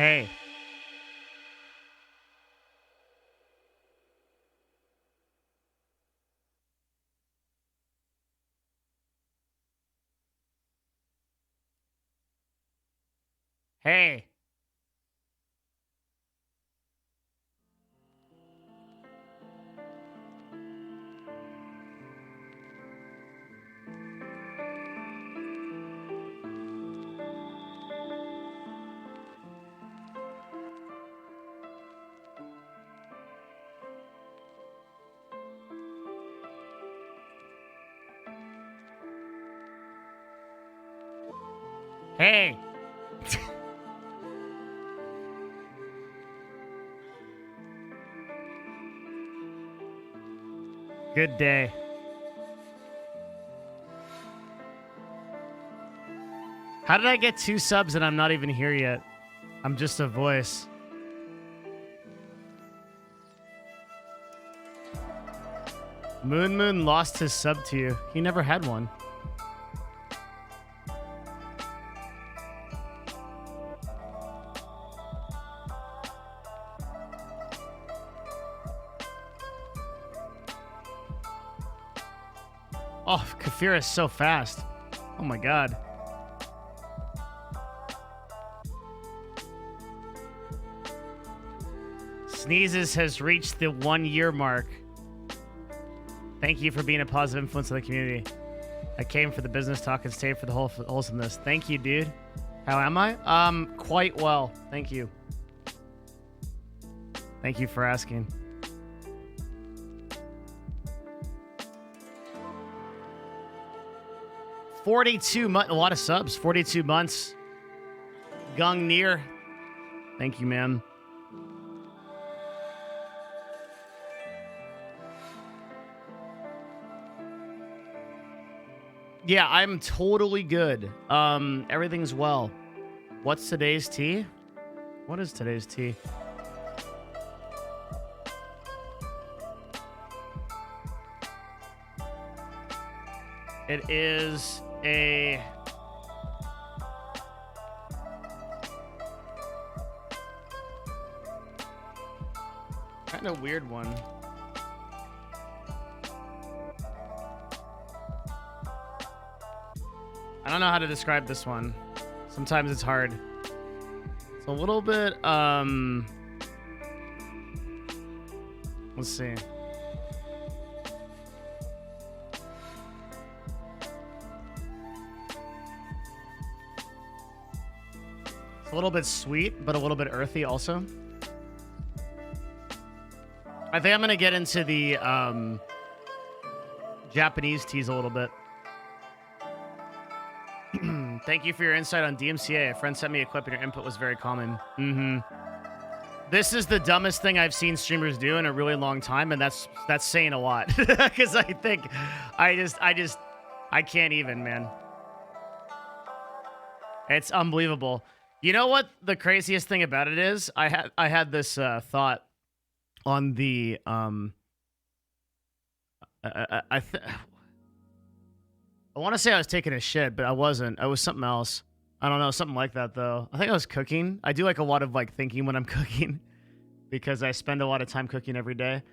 Hey. Hey. Hey. Good day. How did I get 2 subs and I'm not even here yet? I'm just a voice. Moon lost his sub to you. He never had one. Oh, Kafir is so fast. Oh my god. Sneezes has reached the 1-year mark. Thank you for being a positive influence on the community. I came for the business talk and stayed for the wholesomeness. Thank you, dude. How am I? Quite well. Thank you. Thank you for asking. $42 months. A lot of subs. 42 months. Gung Near. Thank you, man. Yeah, I'm totally good. Everything's well. What's today's tea? What is today's tea? It is a... kind of weird one. I don't know how to describe this one. Sometimes it's hard. It's a little bit, let's see. It's a little bit sweet, but a little bit earthy also. I think I'm going to get into the, Japanese teas a little bit. Thank you for your insight on DMCA. A friend sent me a clip and your input was very common. This is the dumbest thing I've seen streamers do in a really long time, and that's saying a lot. Because I think I can't even, man. It's unbelievable. You know what the craziest thing about it is? I had this thought on the I want to say I was taking a shit, but I wasn't. I was something else. I don't know, something like that, though. I think I was cooking. I do, like, a lot of, like, thinking when I'm cooking because I spend a lot of time cooking every day.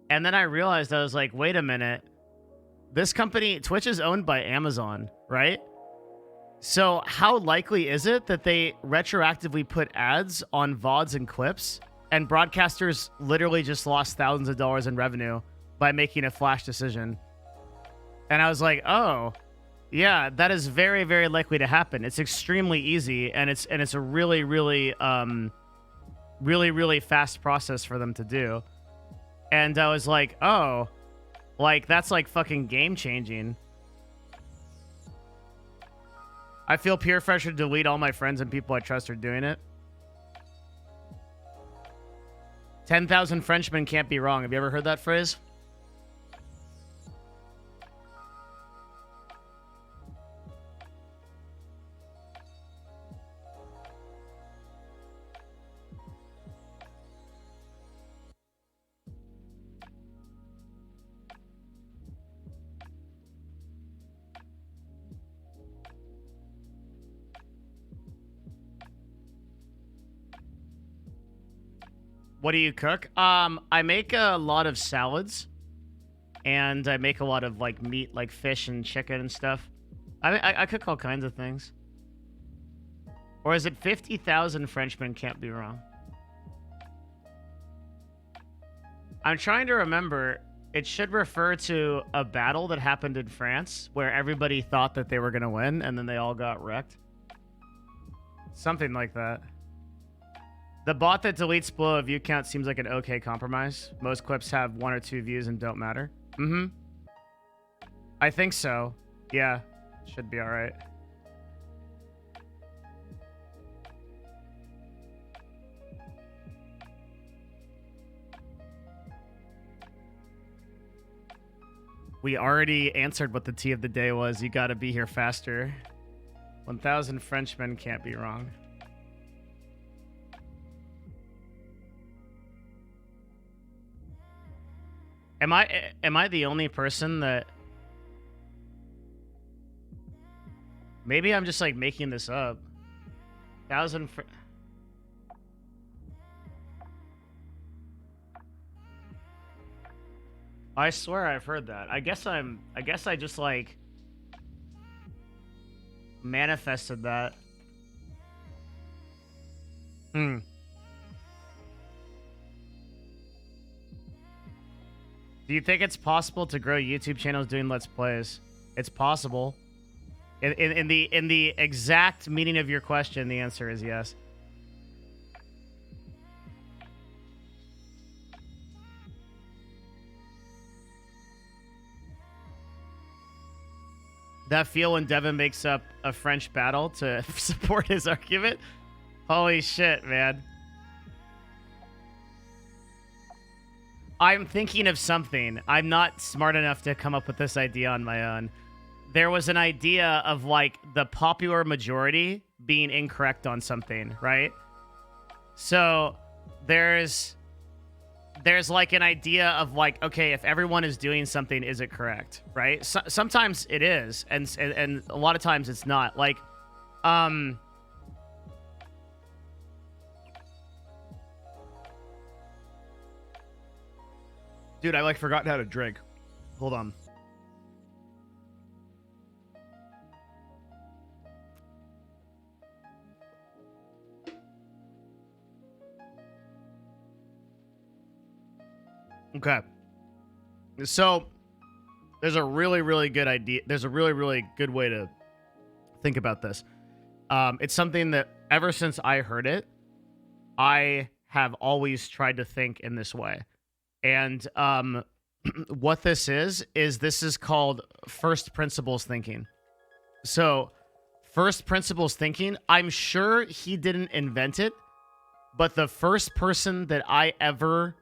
And then I realized, I was like, wait a minute. This company, Twitch, is owned by Amazon, right? So how likely is it that they retroactively put ads on VODs and clips and broadcasters literally just lost thousands of dollars in revenue by making a flash decision? And I was like, oh, yeah, that is very, very likely to happen. It's extremely easy, and it's a really, really, really fast process for them to do. And I was like, oh, like, that's like fucking game-changing. I feel peer pressure to delete all my friends and people I trust are doing it. 10,000 Frenchmen can't be wrong. Have you ever heard that phrase? What do you cook? I make a lot of salads, and I make a lot of like meat, like fish and chicken and stuff. I cook all kinds of things. Or is it 50,000 Frenchmen can't be wrong? I'm trying to remember. It should refer to a battle that happened in France where everybody thought that they were going to win and then they all got wrecked. Something like that. The bot that deletes below a view count seems like an okay compromise. Most clips have 1 or 2 views and don't matter. Mm-hmm. I think so. Yeah. Should be all right. We already answered what the tea of the day was. You gotta be here faster. 1,000 Frenchmen can't be wrong. Am I the only person that... Maybe I'm just like making this up. 1,000 I swear I've heard that. I guess I just like manifested that. Hmm. Do you think it's possible to grow YouTube channels doing Let's Plays? It's possible. In the exact meaning of your question, the answer is yes. That feel when Devin makes up a French battle to support his argument? Holy shit, man. I'm thinking of something. I'm not smart enough to come up with this idea on my own. There was an idea of, like, the popular majority being incorrect on something, right? So, there's like an idea of like, okay, if everyone is doing something, is it correct, right? Sometimes it is, and a lot of times it's not. Like, dude, I like forgotten how to drink. Hold on. Okay. So there's a really, really good idea. There's a really, really good way to think about this. It's something that ever since I heard it, I have always tried to think in this way. And what this is called first principles thinking. So first principles thinking, I'm sure he didn't invent it, but the first person that I ever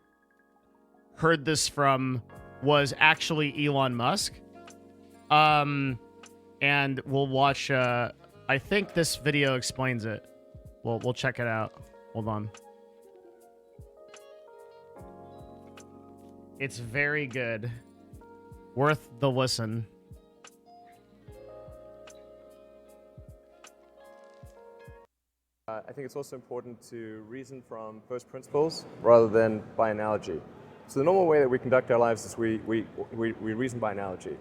heard this from was actually Elon Musk. And we'll watch, I think this video explains it. We'll check it out. Hold on. It's very good. Worth the listen. I think it's also important to reason from first principles rather than by analogy. So the normal way that we conduct our lives is we reason by analogy.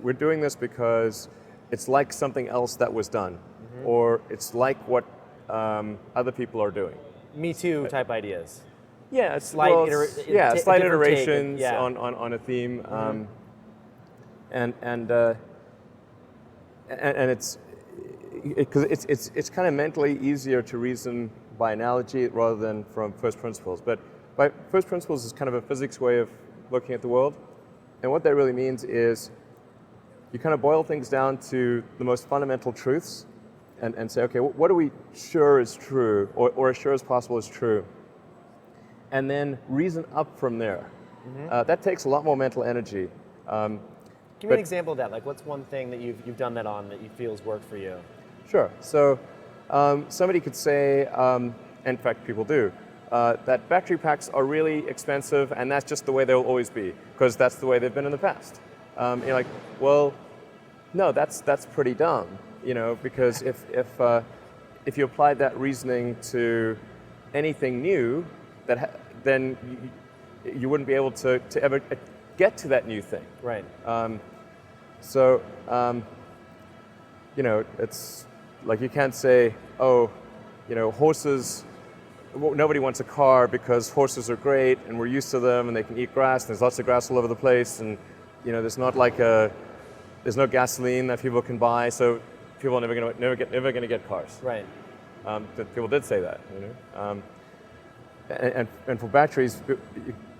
We're doing this because it's like something else that was done, or it's like what other people are doing. Me Too type ideas. Yeah, Slight iterations yeah. on a theme, and it's because it's kind of mentally easier to reason by analogy rather than from first principles. But by first principles is kind of a physics way of looking at the world, and what that really means is you kind of boil things down to the most fundamental truths, and say, okay, what are we sure is true, or as sure as possible is true, and then reason up from there. That takes a lot more mental energy. Give me an example of that. Like, what's one thing that you've done that on that you feel has worked for you? Sure. So somebody could say, in fact, people do, that battery packs are really expensive, and that's just the way they'll always be, because that's the way they've been in the past. You're like, well, no, that's pretty dumb, you know, because if you applied that reasoning to anything new, then you wouldn't be able to ever get to that new thing. Right. So, you know, it's like you can't say, oh, you know, horses, well, nobody wants a car because horses are great and we're used to them and they can eat grass and there's lots of grass all over the place and, you know, there's no gasoline that people can buy, so people are never going to get cars. Right. People did say that, you know. And for batteries,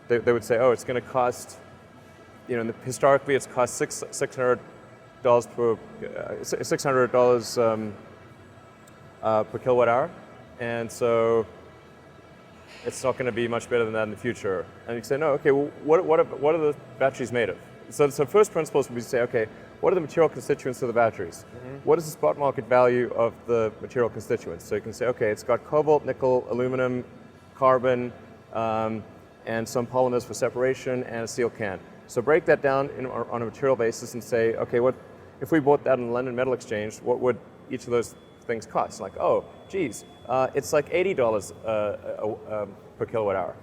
they would say, oh, it's going to cost, you know, historically it's cost $600 per kilowatt hour, and so it's not going to be much better than that in the future. And you say, no, okay, well, what are the batteries made of? So first principles would be to say, okay, what are the material constituents of the batteries? What is the spot market value of the material constituents? So you can say, okay, it's got cobalt, nickel, aluminum, carbon, and some polymers for separation, and a steel can. So break that down on a material basis and say, okay, what if we bought that in the London Metal Exchange, what would each of those things cost? Like, oh, geez, it's like $80 per kilowatt hour.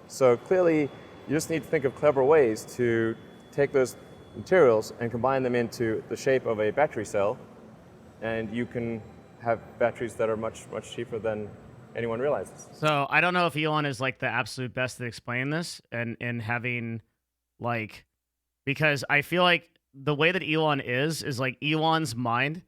So clearly, you just need to think of clever ways to take those materials and combine them into the shape of a battery cell, and you can have batteries that are much, much cheaper than anyone realizes. So I don't know if Elon is like the absolute best at explaining this and having like, because I feel like the way that Elon is like Elon's mind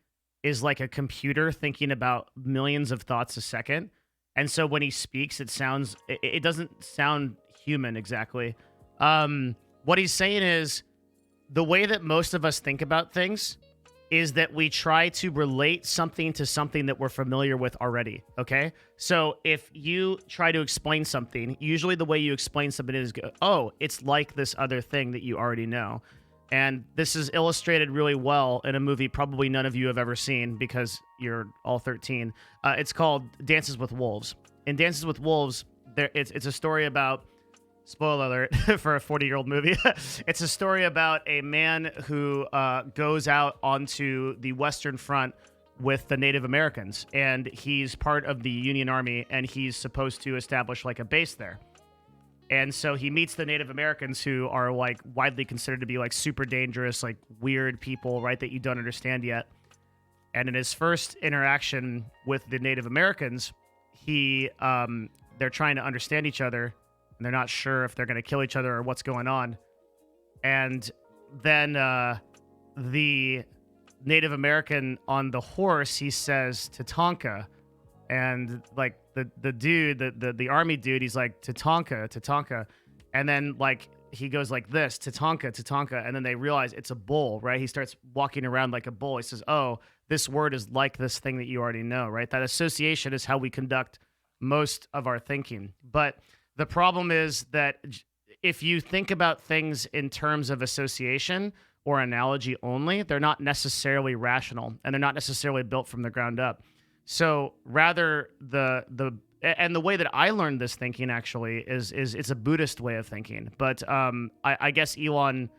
is like a computer thinking about millions of thoughts a second. And so when he speaks, it doesn't sound human exactly. What he's saying is the way that most of us think about things is that we try to relate something to something that we're familiar with already, okay? So if you try to explain something, usually the way you explain something is, oh, it's like this other thing that you already know. And this is illustrated really well in a movie probably none of you have ever seen because you're all 13. It's called Dances with Wolves. In Dances with Wolves, it's a story about, spoiler alert for a 40-year-old movie, it's a story about a man who goes out onto the Western Front with the Native Americans, and he's part of the Union Army, and he's supposed to establish like a base there. And so he meets the Native Americans, who are like widely considered to be like super dangerous, like weird people, right, that you don't understand yet. And in his first interaction with the Native Americans, they're trying to understand each other, and they're not sure if they're going to kill each other or what's going on. And then the Native American on the horse, he says Tatanka, and like the dude, the army dude, he's like Tatanka, and then like he goes like this, Tatanka, and then they realize it's a bull, right? He starts walking around like a bull. He says, oh, this word is like this thing that you already know, right? That association is how we conduct most of our thinking. But the problem is that if you think about things in terms of association or analogy only, they're not necessarily rational, and they're not necessarily built from the ground up. So rather the way that I learned this thinking actually is it's a Buddhist way of thinking. But I guess Elon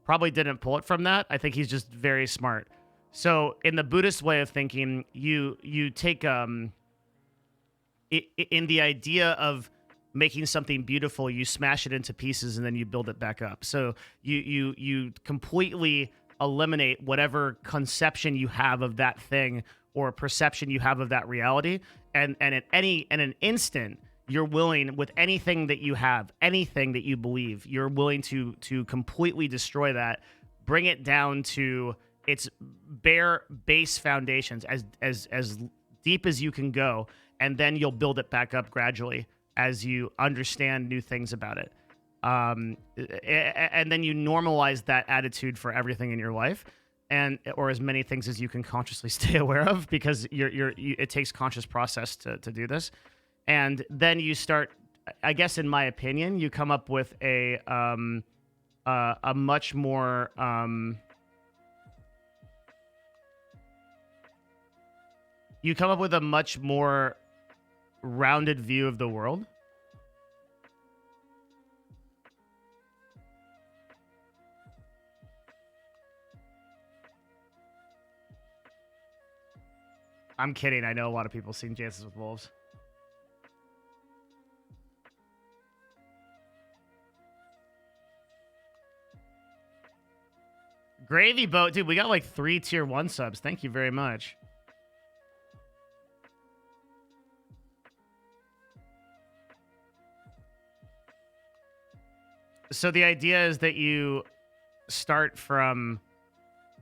probably didn't pull it from that. I think he's just very smart. So in the Buddhist way of thinking, you take in the idea of making something beautiful, you smash it into pieces and then you build it back up. So you completely eliminate whatever conception you have of that thing or perception you have of that reality. And at an instant, you're willing, with anything that you have, anything that you believe, you're willing to completely destroy that, bring it down to its bare base foundations as deep as you can go, and then you'll build it back up gradually as you understand new things about it. And then you normalize that attitude for everything in your life, or as many things as you can consciously stay aware of, because it takes conscious process to do this. And then you start, I guess, in my opinion, you come up with a much more rounded view of the world. I'm kidding. I know a lot of people seen Dances with Wolves. Gravy Boat, dude, we got like 3 tier 1 subs. Thank you very much. So the idea is that you start from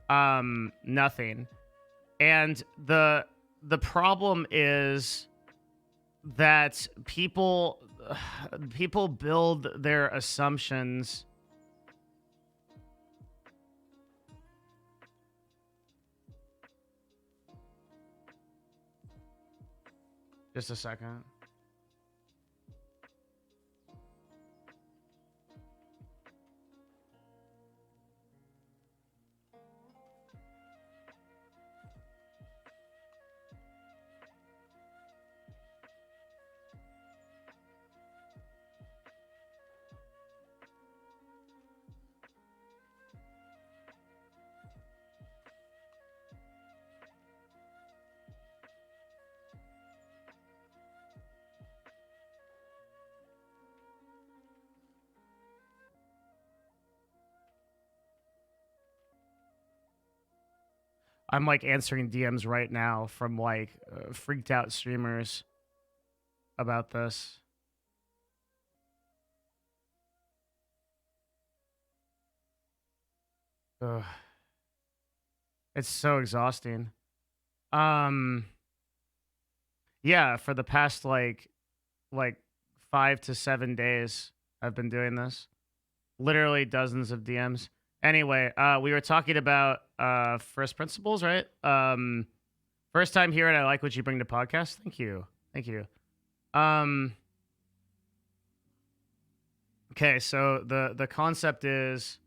nothing. And the problem is that people build their assumptions. Just a second. I'm like answering DMs right now from like freaked out streamers about this. Ugh. It's so exhausting. Yeah, for the past like 5 to 7 days I've been doing this. Literally dozens of DMs. Anyway, we were talking about first principles, right? First time here, and I like what you bring to podcast. Thank you. Thank you. Okay, so the concept is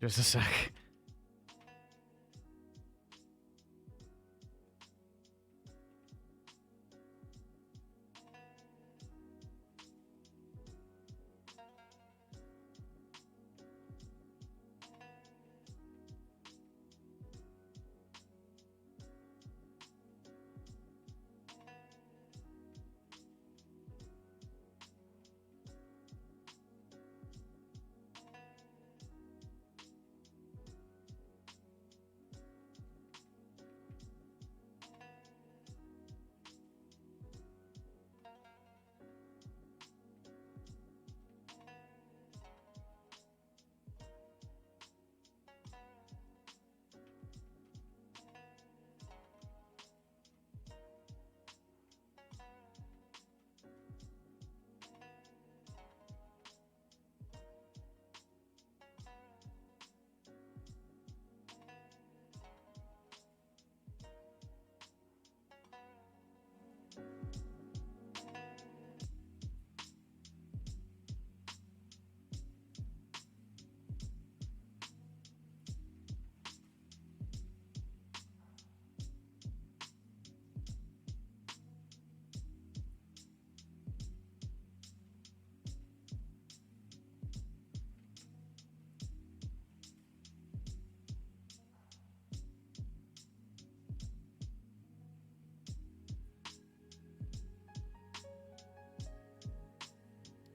just a sec.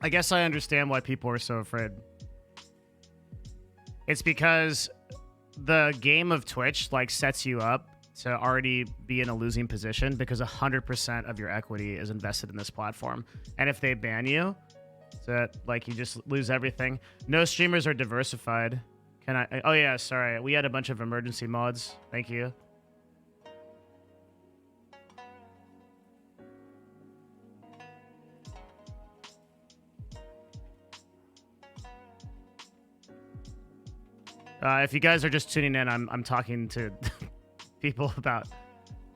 I guess I understand why people are so afraid. It's because the game of Twitch like sets you up to already be in a losing position because 100% of your equity is invested in this platform. And if they ban you, that like you just lose everything. No streamers are diversified. Can I? Oh yeah, sorry. We had a bunch of emergency mods. Thank you. If you guys are just tuning in, I'm talking to people about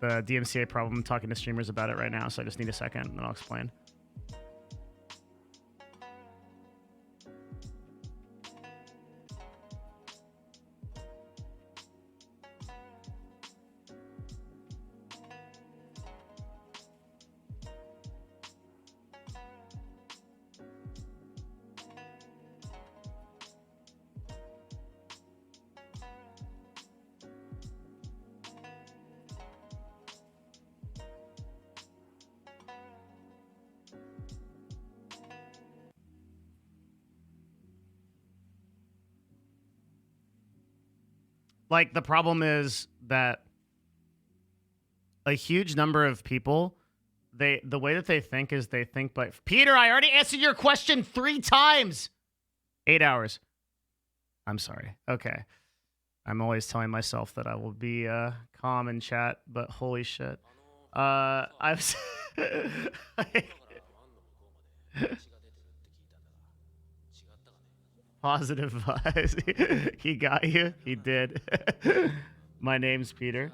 the DMCA problem. I'm talking to streamers about it right now, so I just need a second and I'll explain. Like, the problem is that a huge number of people, the way that they think is they think by Peter, I already answered your question 3 times. 8 hours. I'm sorry. Okay. I'm always telling myself that I will be calm in chat, but holy shit. I've positive vibes. He got you. He did. My name's Peter.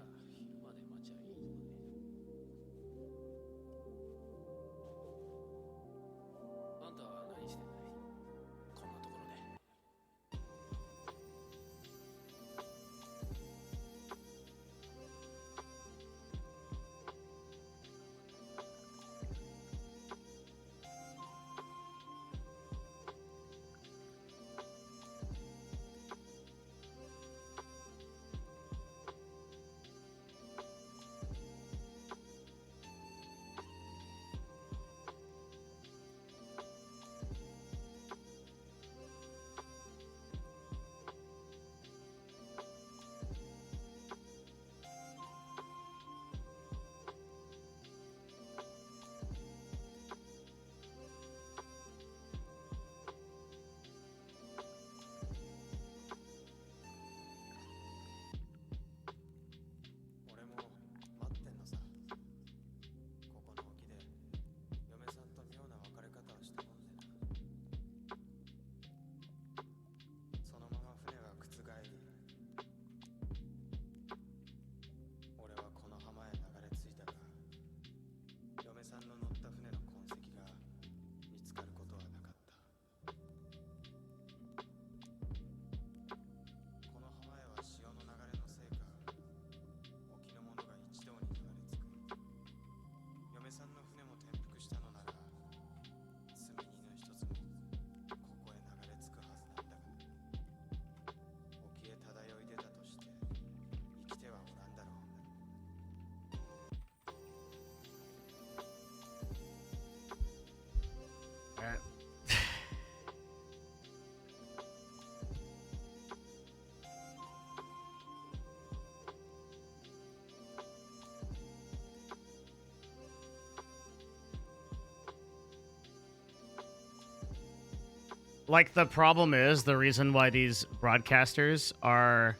Like, the problem is, the reason why these broadcasters are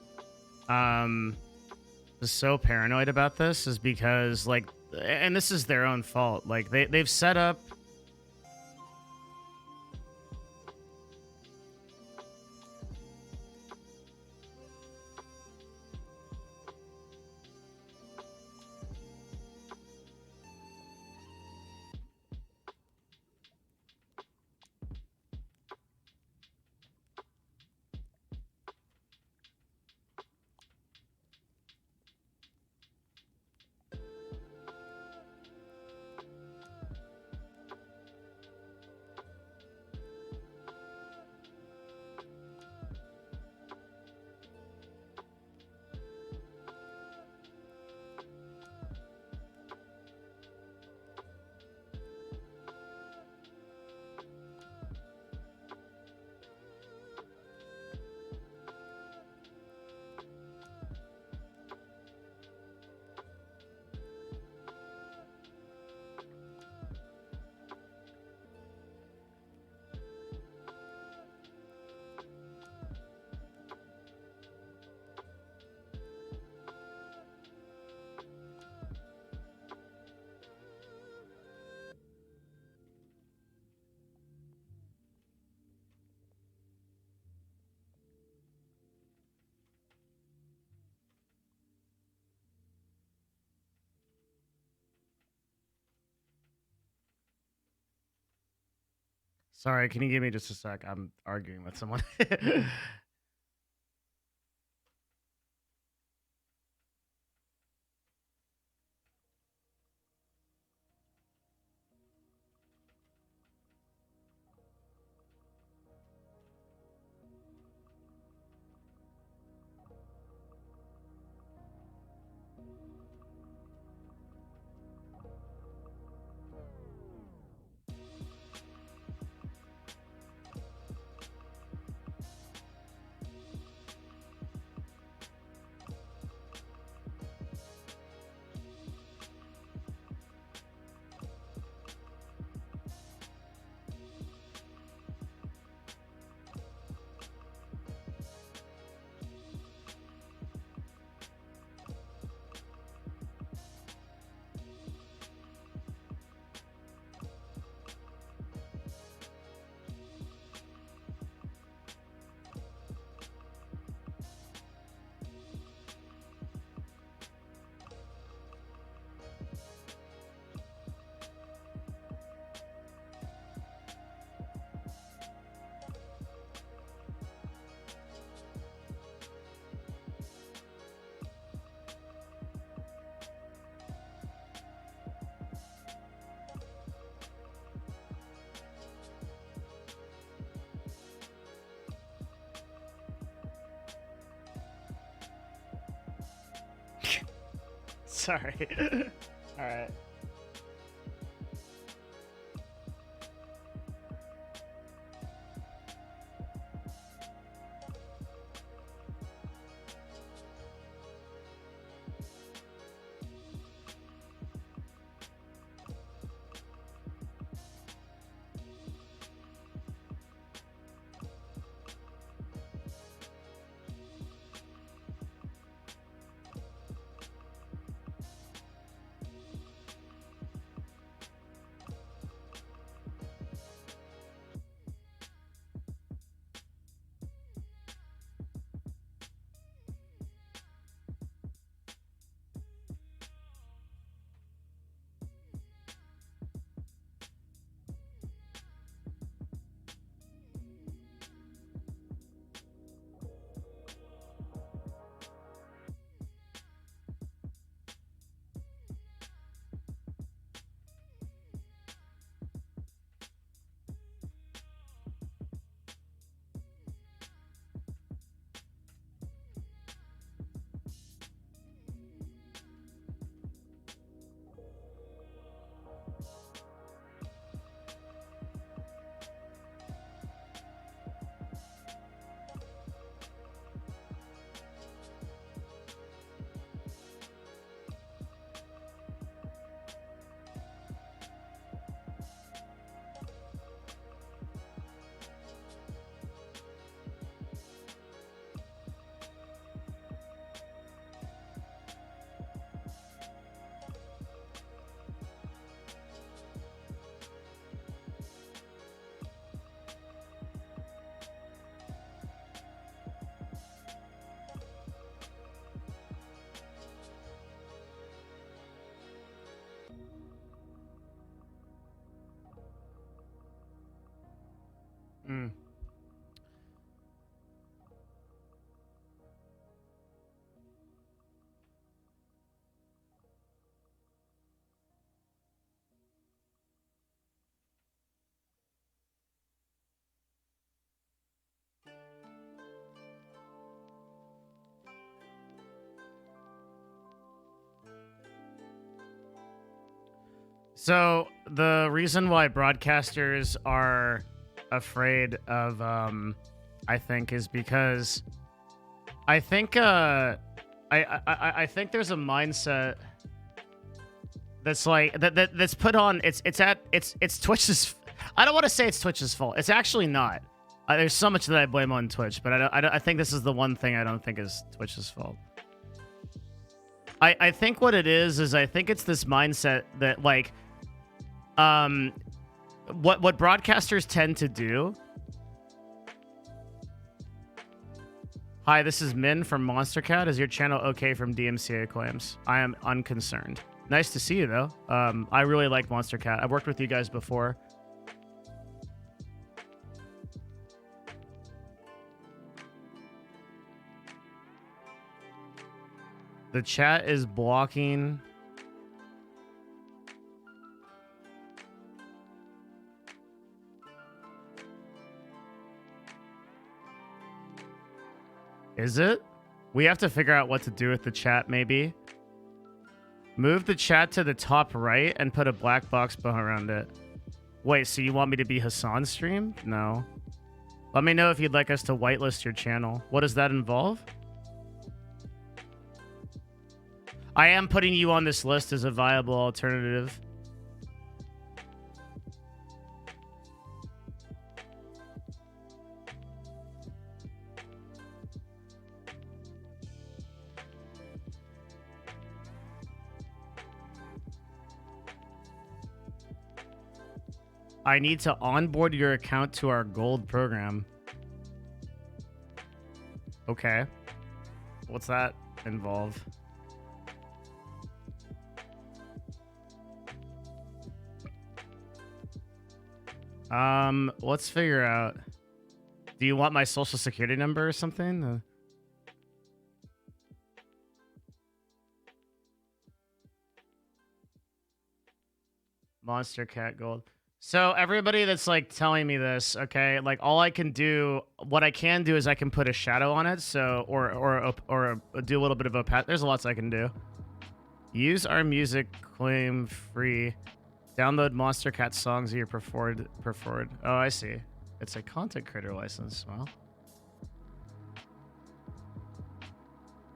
so paranoid about this is because, like, and this is their own fault. Like, they've set up Sorry, can you give me just a sec? I'm arguing with someone. Sorry. All right. Mm. So the reason why broadcasters are afraid of, I think, is because I think, I think there's a mindset that's like that's put on. It's Twitch's. I don't want to say it's Twitch's fault. It's actually not. There's so much that I blame on Twitch, but I think this is the one thing I don't think is Twitch's fault. I think what it is I think it's this mindset that like, what broadcasters tend to do. Hi, this is Min from Monster Cat. Is your channel okay from DMCA claims? I am unconcerned. Nice to see you though. I really like Monster Cat. I've worked with you guys before. The chat is blocking. Is it? We have to figure out what to do with the chat, maybe. Move the chat to the top right and put a black box around it. Wait, so you want me to be Hassan's stream? No. Let me know if you'd like us to whitelist your channel. What does that involve? I am putting you on this list as a viable alternative. I need to onboard your account to our gold program. Okay. What's that involve? Let's figure out. Do you want my social security number or something? Monster Cat Gold. So everybody that's like telling me this, okay, like all I can do, what I can do is I can put a shadow on it, so or do a little bit of a pat. There's lots I can do. Use our music, claim free. Download Monster Cat songs of your preferred. Oh, I see. It's a content creator license. Well,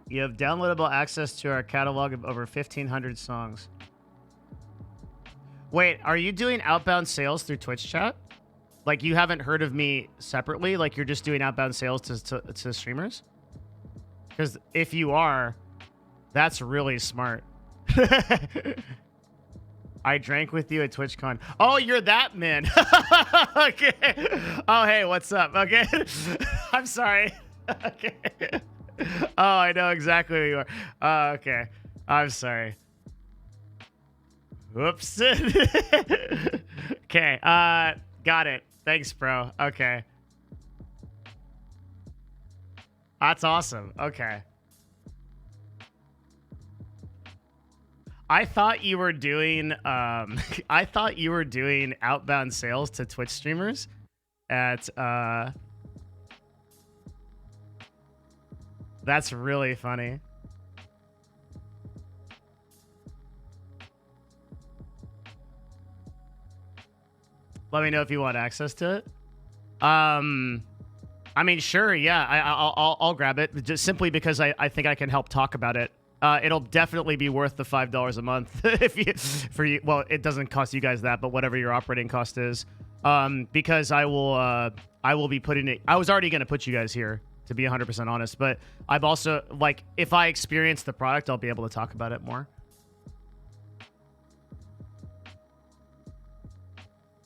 you have downloadable access to our catalog of over 1,500 songs. Wait, are you doing outbound sales through Twitch chat? Like, you haven't heard of me separately? Like, you're just doing outbound sales to streamers? Because if you are, that's really smart. I drank with you at TwitchCon. Oh, you're that man. Okay. Oh, hey, what's up? Okay. I'm sorry. Okay. Oh, I know exactly who you are. Oh, okay. I'm sorry. Whoops. Okay. Got it. Thanks, bro. Okay. That's awesome. Okay. I thought you were doing I thought you were doing outbound sales to Twitch streamers at That's really funny. Let me know if you want access to it. I mean, sure, yeah. I'll grab it just simply because I think I can help talk about it. It'll definitely be worth the $5 a month if you for you. Well, it doesn't cost you guys that, but whatever your operating cost is, because I will be putting it. I was already going to put you guys here, to be 100% honest, but I've also, like, if I experience the product, I'll be able to talk about it more.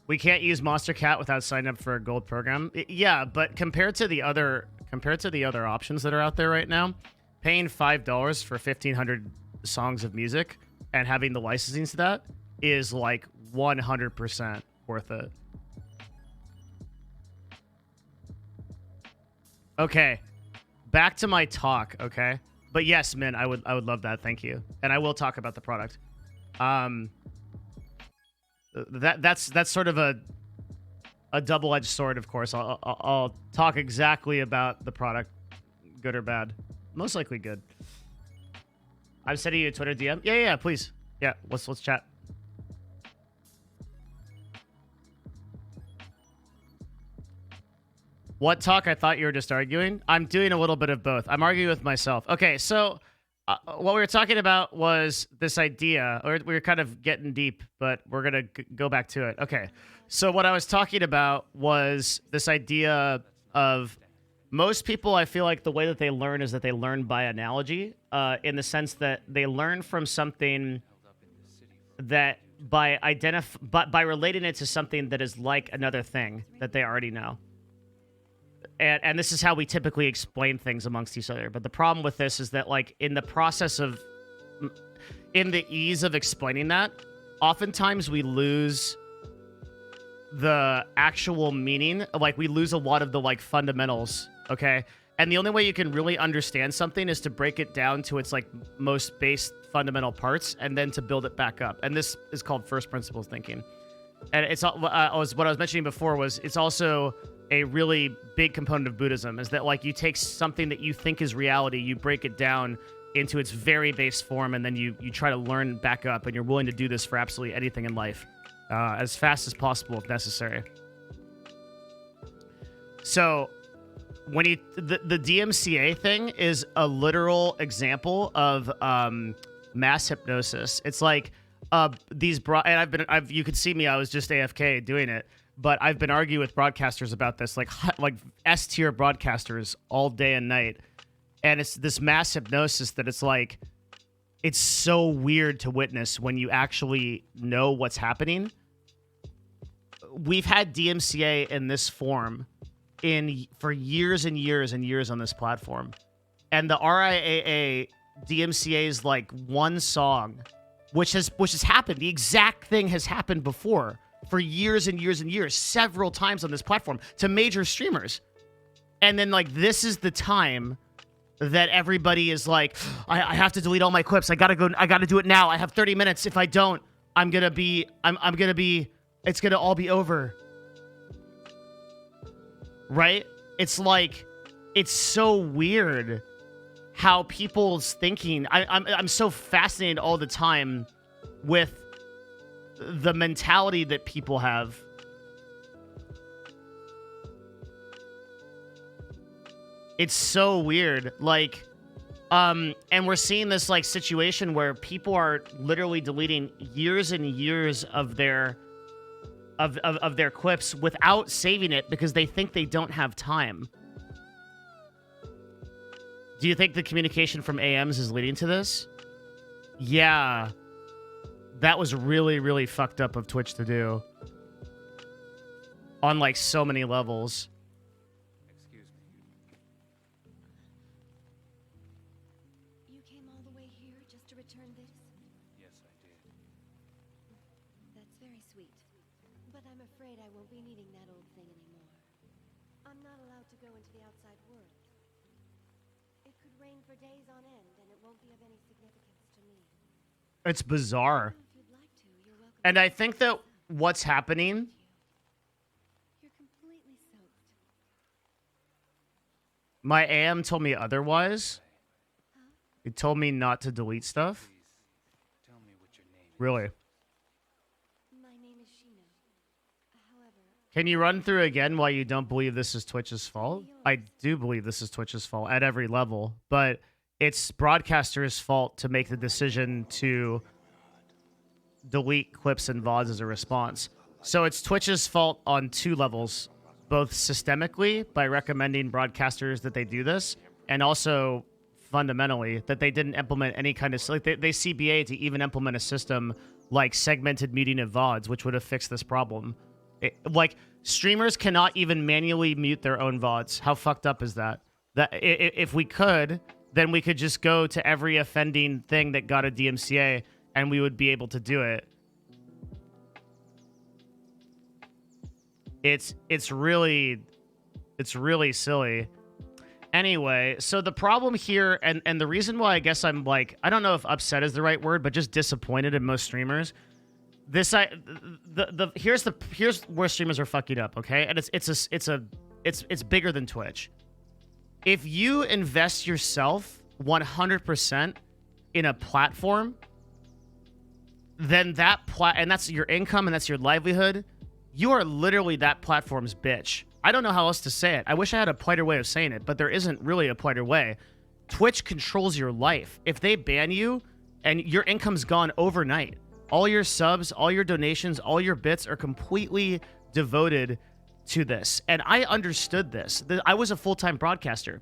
We can't use Monster Cat without signing up for a gold program. Yeah, but compared to the other options that are out there right now, paying $5 for 1,500 songs of music and having the licensing to that is like 100% worth it. Okay, back to my talk. Okay, but yes, Min, I would love that. Thank you, and I will talk about the product. That's sort of a double-edged sword, of course. I'll talk exactly about the product, good or bad. Most likely good. I'm sending you a Twitter DM. Yeah, please. Yeah, let's chat. What talk? I thought you were just arguing. I'm doing a little bit of both. I'm arguing with myself. Okay, so what we were talking about was this idea, or we were kind of getting deep, but we're going to go back to it. Okay, so what I was talking about was this idea of most people, I feel like the way that they learn is that they learn by analogy, in the sense that they learn from something that by relating it to something that is like another thing that they already know. And this is how we typically explain things amongst each other. But the problem with this is that, like, in the ease of explaining that, oftentimes we lose the actual meaning. Like, we lose a lot of the, like, fundamentals, okay? And the only way you can really understand something is to break it down to its, like, most base fundamental parts and then to build it back up. And this is called first principles thinking. And it's what I was mentioning before was it's also a really big component of Buddhism, is that, like, you take something that you think is reality, you break it down into its very base form, and then you try to learn back up, and you're willing to do this for absolutely anything in life, as fast as possible if necessary. So when the DMCA thing is a literal example of mass hypnosis. It's like you could see me, I was just AFK doing it. But I've been arguing with broadcasters about this, like S-tier broadcasters all day and night. And it's this mass hypnosis that it's like, it's so weird to witness when you actually know what's happening. We've had DMCA in this form for years and years and years on this platform. And the RIAA DMCA is like one song, which has happened. The exact thing has happened before. For years and years and years, several times on this platform to major streamers. And then, like, this is the time that everybody is like, I have to delete all my clips. I gotta do it now. I have 30 minutes. If I don't, it's gonna all be over. Right? It's like, it's so weird how people's thinking. I'm so fascinated all the time with the mentality that people have. It's so weird. Like, and we're seeing this like situation where people are literally deleting years and years of their of their clips without saving it because they think they don't have time. Do you think the communication from AMs is leading to this? Yeah. That was really, really fucked up of Twitch to do. On like so many levels. Excuse me. You came all the way here just to return this? Yes, I did. That's very sweet. But I'm afraid I won't be needing that old thing anymore. I'm not allowed to go into the outside world. It could rain for days on end, and it won't be of any significance to me. It's bizarre. If you'd like to, you're welcome. And I think that what's happening... You're completely soaked. My AM told me otherwise. It told me not to delete stuff. Please, tell me what your name is. Really? My name is Shino. However, Can you run through again why you don't believe this is Twitch's fault? I do believe this is Twitch's fault at every level, but it's broadcasters' fault to make the decision to delete clips and VODs as a response. So it's Twitch's fault on two levels, both systemically by recommending broadcasters that they do this, and also fundamentally that they didn't implement any kind of, like they CBA to even implement a system like segmented muting of VODs, which would have fixed this problem. Like, streamers cannot even manually mute their own VODs. How fucked up is that? That if we could, then we could just go to every offending thing that got a DMCA and we would be able to do it. It's really silly. Anyway, so the problem here, and the reason why I guess I'm like, I don't know if upset is the right word, but just disappointed in most streamers. Here's where streamers are fucking up, okay? And it's bigger than Twitch. If you invest yourself 100% in a platform, then and that's your income and that's your livelihood, you are literally that platform's bitch. I don't know how else to say it. I wish I had a politer way of saying it, but there isn't really a politer way. Twitch controls your life. If they ban you and your income's gone overnight, all your subs, all your donations, all your bits are completely devoted to this. And I understood this. I was a full-time broadcaster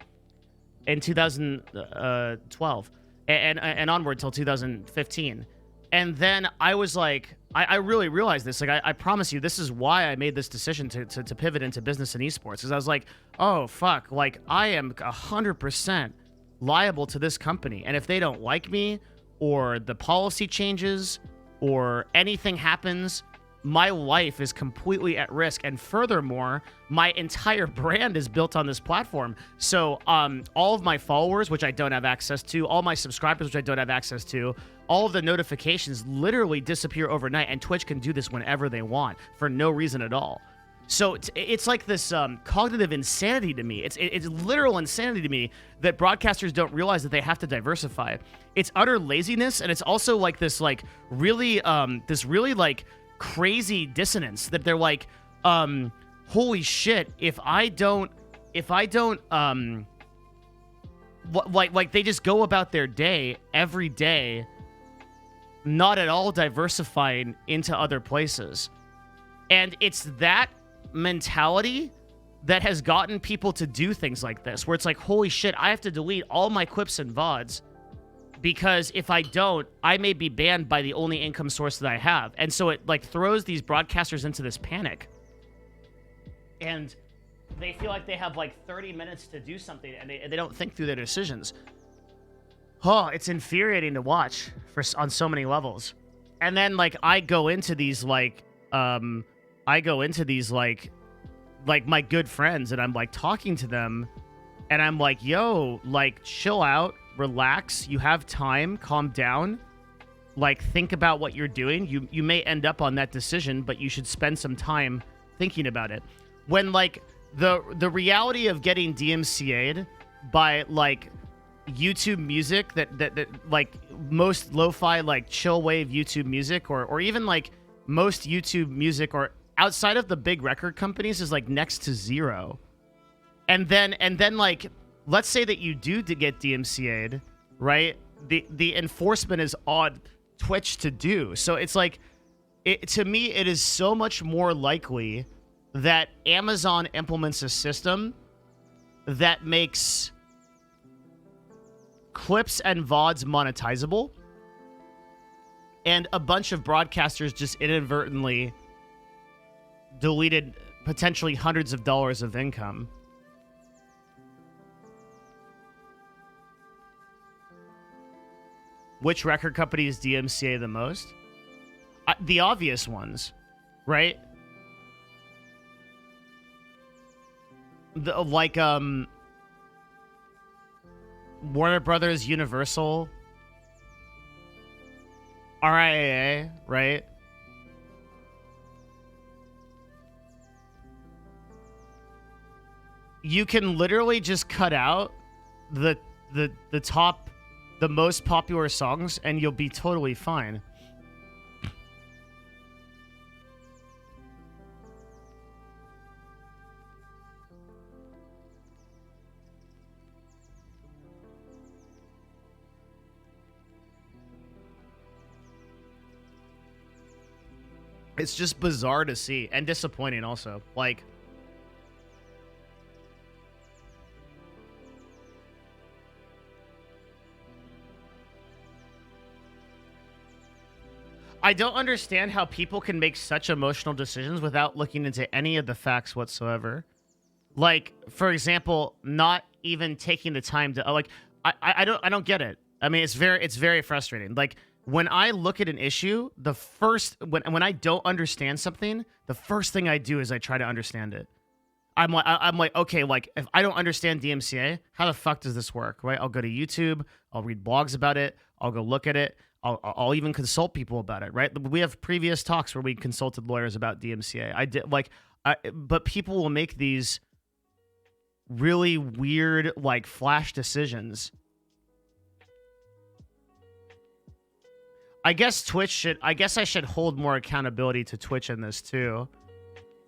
in 2012 and onward till 2015. And then I was like, I really realized this. Like, I promise you, this is why I made this decision to pivot into business and esports. Because I was like, oh, fuck. Like, I am 100% liable to this company. And if they don't like me, or the policy changes, or anything happens, my life is completely at risk. And furthermore, my entire brand is built on this platform. So all of my followers, which I don't have access to, all my subscribers, which I don't have access to, all of the notifications literally disappear overnight, and Twitch can do this whenever they want for no reason at all. So it's like this cognitive insanity to me. It's literal insanity to me that broadcasters don't realize that they have to diversify. It's utter laziness, and it's also like this really like crazy dissonance that they're like, holy shit, if I don't like they just go about their day every day not at all diversifying into other places. And it's that mentality that has gotten people to do things like this, where it's like, holy shit, I have to delete all my clips and VODs because if I don't, I may be banned by the only income source that I have. And so it like throws these broadcasters into this panic. And they feel like they have like 30 minutes to do something, and they don't think through their decisions. Oh, it's infuriating to watch on so many levels. And then like I go into these like my good friends, and I'm like talking to them, and I'm like, yo, like chill out, relax, you have time, calm down, like think about what you're doing. You may end up on that decision, but you should spend some time thinking about it. When like the reality of getting DMCA'd by like YouTube music that like most lo-fi like chill wave YouTube music or even like most YouTube music or outside of the big record companies is like next to zero. And then like let's say that you do to get DMCA'd, right? The enforcement is on Twitch to do. So it's like to me it is so much more likely that Amazon implements a system that makes clips and VODs monetizable, and a bunch of broadcasters just inadvertently deleted potentially hundreds of dollars of income. Which record companies DMCA the most? The obvious ones, right? Like Warner Brothers, Universal, RIAA, right? You can literally just cut out the top, the most popular songs, and you'll be totally fine. It's just bizarre to see and disappointing also. Like, I don't understand how people can make such emotional decisions without looking into any of the facts whatsoever. Like, for example, not even taking the time to like, I don't get it. I mean, it's very frustrating. Like, when I look at an issue, when I don't understand something, the first thing I do is I try to understand it. I'm like, okay, like if I don't understand DMCA, how the fuck does this work, right? I'll go to YouTube, I'll read blogs about it, I'll go look at it, I'll even consult people about it, right? We have previous talks where we consulted lawyers about DMCA. I did but people will make these really weird like flash decisions. I guess I should hold more accountability to Twitch in this too.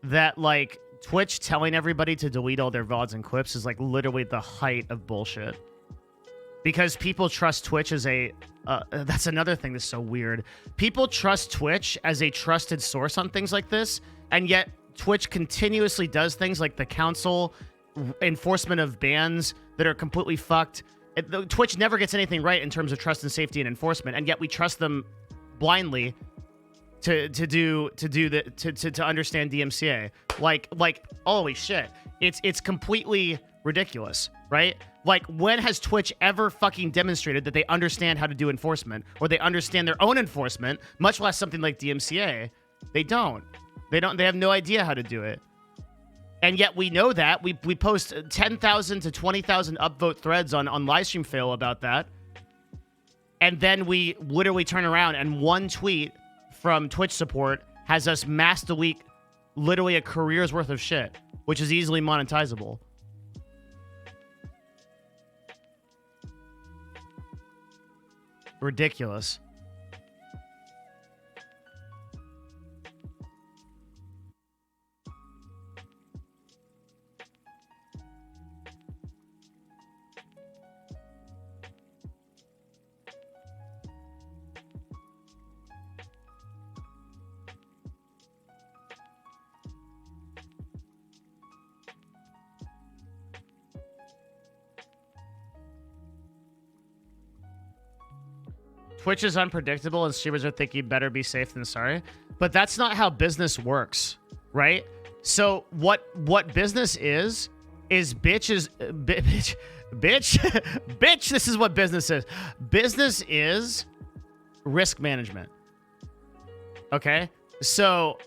That like Twitch telling everybody to delete all their VODs and clips is like literally the height of bullshit. Because people trust Twitch as that's another thing that's so weird. People trust Twitch as a trusted source on things like this, and yet Twitch continuously does things like the council enforcement of bans that are completely fucked. Twitch never gets anything right in terms of trust and safety and enforcement, and yet we trust them blindly to understand DMCA. Like holy shit, it's completely ridiculous, right? Like, when has Twitch ever fucking demonstrated that they understand how to do enforcement, or they understand their own enforcement, much less something like DMCA? They don't. They have no idea how to do it. And yet we know that. We post 10,000 to 20,000 upvote threads on Livestream Fail about that. And then we literally turn around and one tweet from Twitch support has us mass delete literally a career's worth of shit, which is easily monetizable. Ridiculous. Twitch is unpredictable and streamers are thinking better be safe than sorry. But that's not how business works, right? So what business is bitch, this is what business is. Business is risk management. Okay? So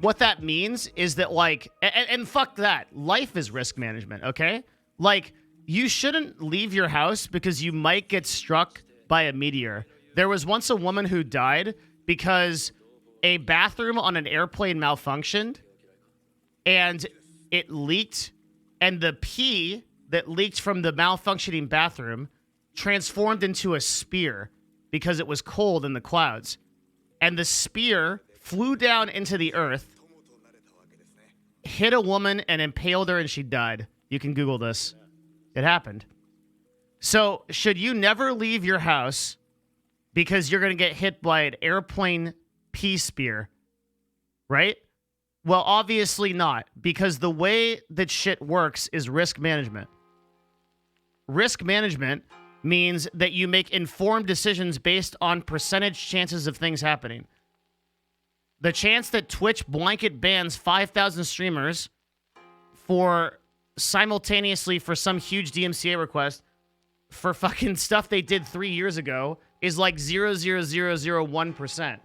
what that means is that like, and fuck that. Life is risk management, okay? Like, you shouldn't leave your house because you might get struck by a meteor. There was once a woman who died because a bathroom on an airplane malfunctioned and it leaked, and the pee that leaked from the malfunctioning bathroom transformed into a spear because it was cold in the clouds. And the spear flew down into the earth, hit a woman, and impaled her, and she died. You can Google this. It happened. So, should you never leave your house because you're going to get hit by an airplane pea spear, right? Well, obviously not, because the way that shit works is risk management. Risk management means that you make informed decisions based on percentage chances of things happening. The chance that Twitch blanket bans 5,000 streamers for simultaneously for some huge DMCA request for fucking stuff they did 3 years ago is like 0.0001%.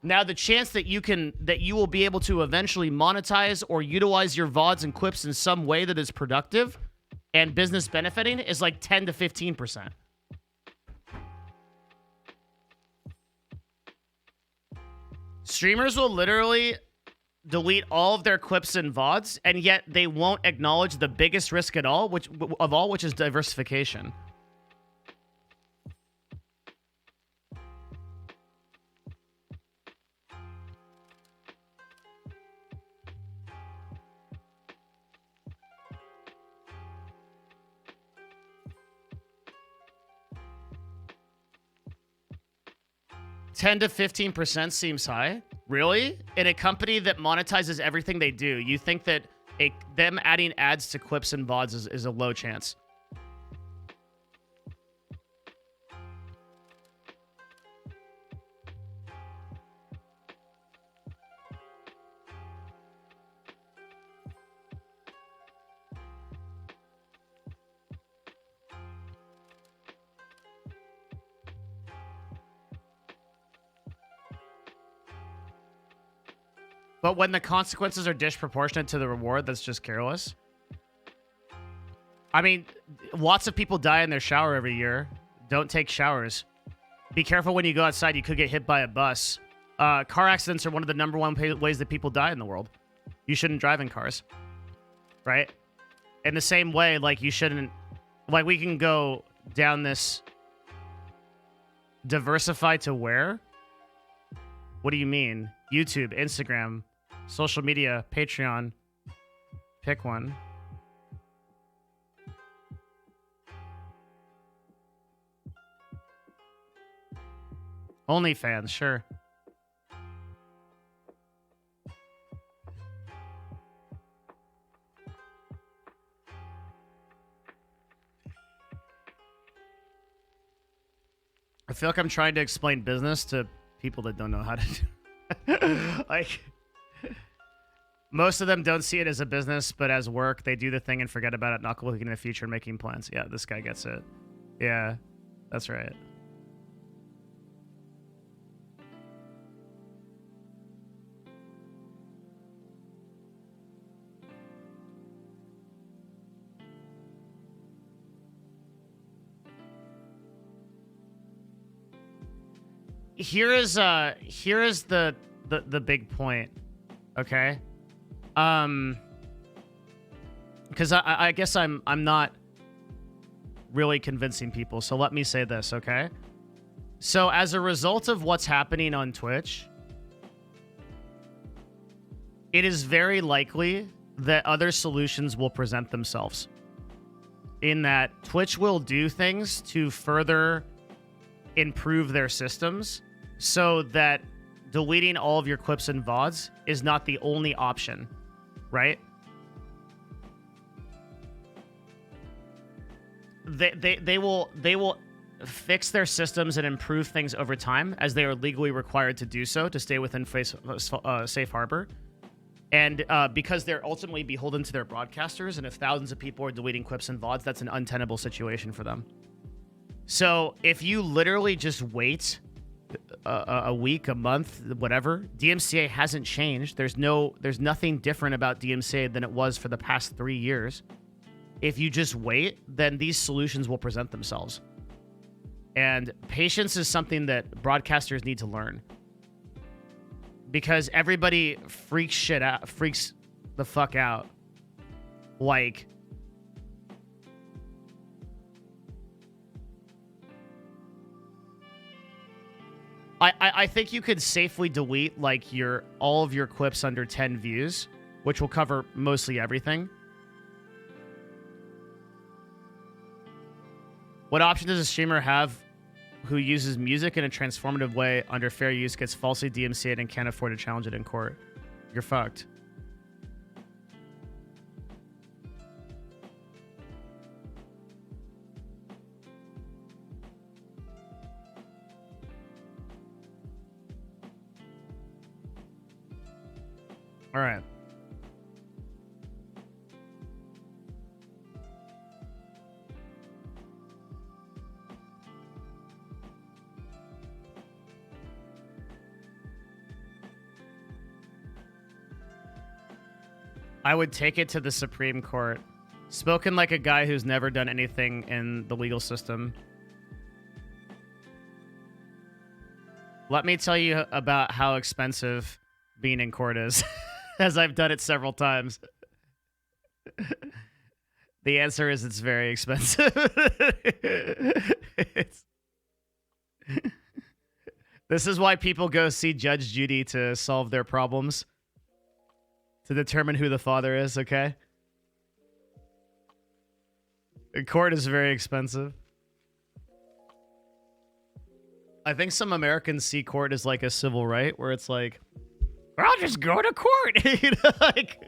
Now, the chance that you will be able to eventually monetize or utilize your VODs and clips in some way that is productive and business benefiting is like 10 to 15%. Streamers will literally delete all of their clips and VODs, and yet they won't acknowledge the biggest risk at all, which is diversification. $10 to 15% seems high. Really? In a company that monetizes everything they do, you think that them adding ads to clips and VODs is a low chance? But when the consequences are disproportionate to the reward, that's just careless. I mean, lots of people die in their shower every year. Don't take showers. Be careful when you go outside. You could get hit by a bus. Car accidents are one of the number one ways that people die in the world. You shouldn't drive in cars. Right? In the same way, like, you shouldn't... Like, we can go down this... Diversify to where? What do you mean? YouTube, Instagram, social media, Patreon. Pick one. OnlyFans, sure. I feel like I'm trying to explain business to people that don't know how to do like, most of them don't see it as a business, but as work. They do the thing and forget about it, not looking in the future and making plans. Yeah, this guy gets it. Yeah, that's right. Here is the big point, okay? Because I guess I'm not really convincing people, so let me say this, okay? So as a result of what's happening on Twitch, it is very likely that other solutions will present themselves. In that Twitch will do things to further improve their systems so that deleting all of your clips and VODs is not the only option, right? They will fix their systems and improve things over time as they are legally required to do so to stay within safe harbor. And because they're ultimately beholden to their broadcasters, and if thousands of people are deleting clips and VODs, that's an untenable situation for them. So if you literally just wait a week, a month, whatever, DMCA hasn't changed. There's nothing different about DMCA than it was for the past 3 years. If you just wait, then these solutions will present themselves. And patience is something that broadcasters need to learn. Because everybody freaks the fuck out. Like, I think you could safely delete like all of your clips under 10 views, which will cover mostly everything. What option does a streamer have who uses music in a transformative way under fair use, gets falsely DMCA'd, and can't afford to challenge it in court? You're fucked. All right. I would take it to the Supreme Court. Spoken like a guy who's never done anything in the legal system. Let me tell you about how expensive being in court is, as I've done it several times. The answer is it's very expensive. This is why people go see Judge Judy to solve their problems. To determine who the father is, okay? Court is very expensive. I think some Americans see court as like a civil right, where it's like, I'll just go to court. You know, like,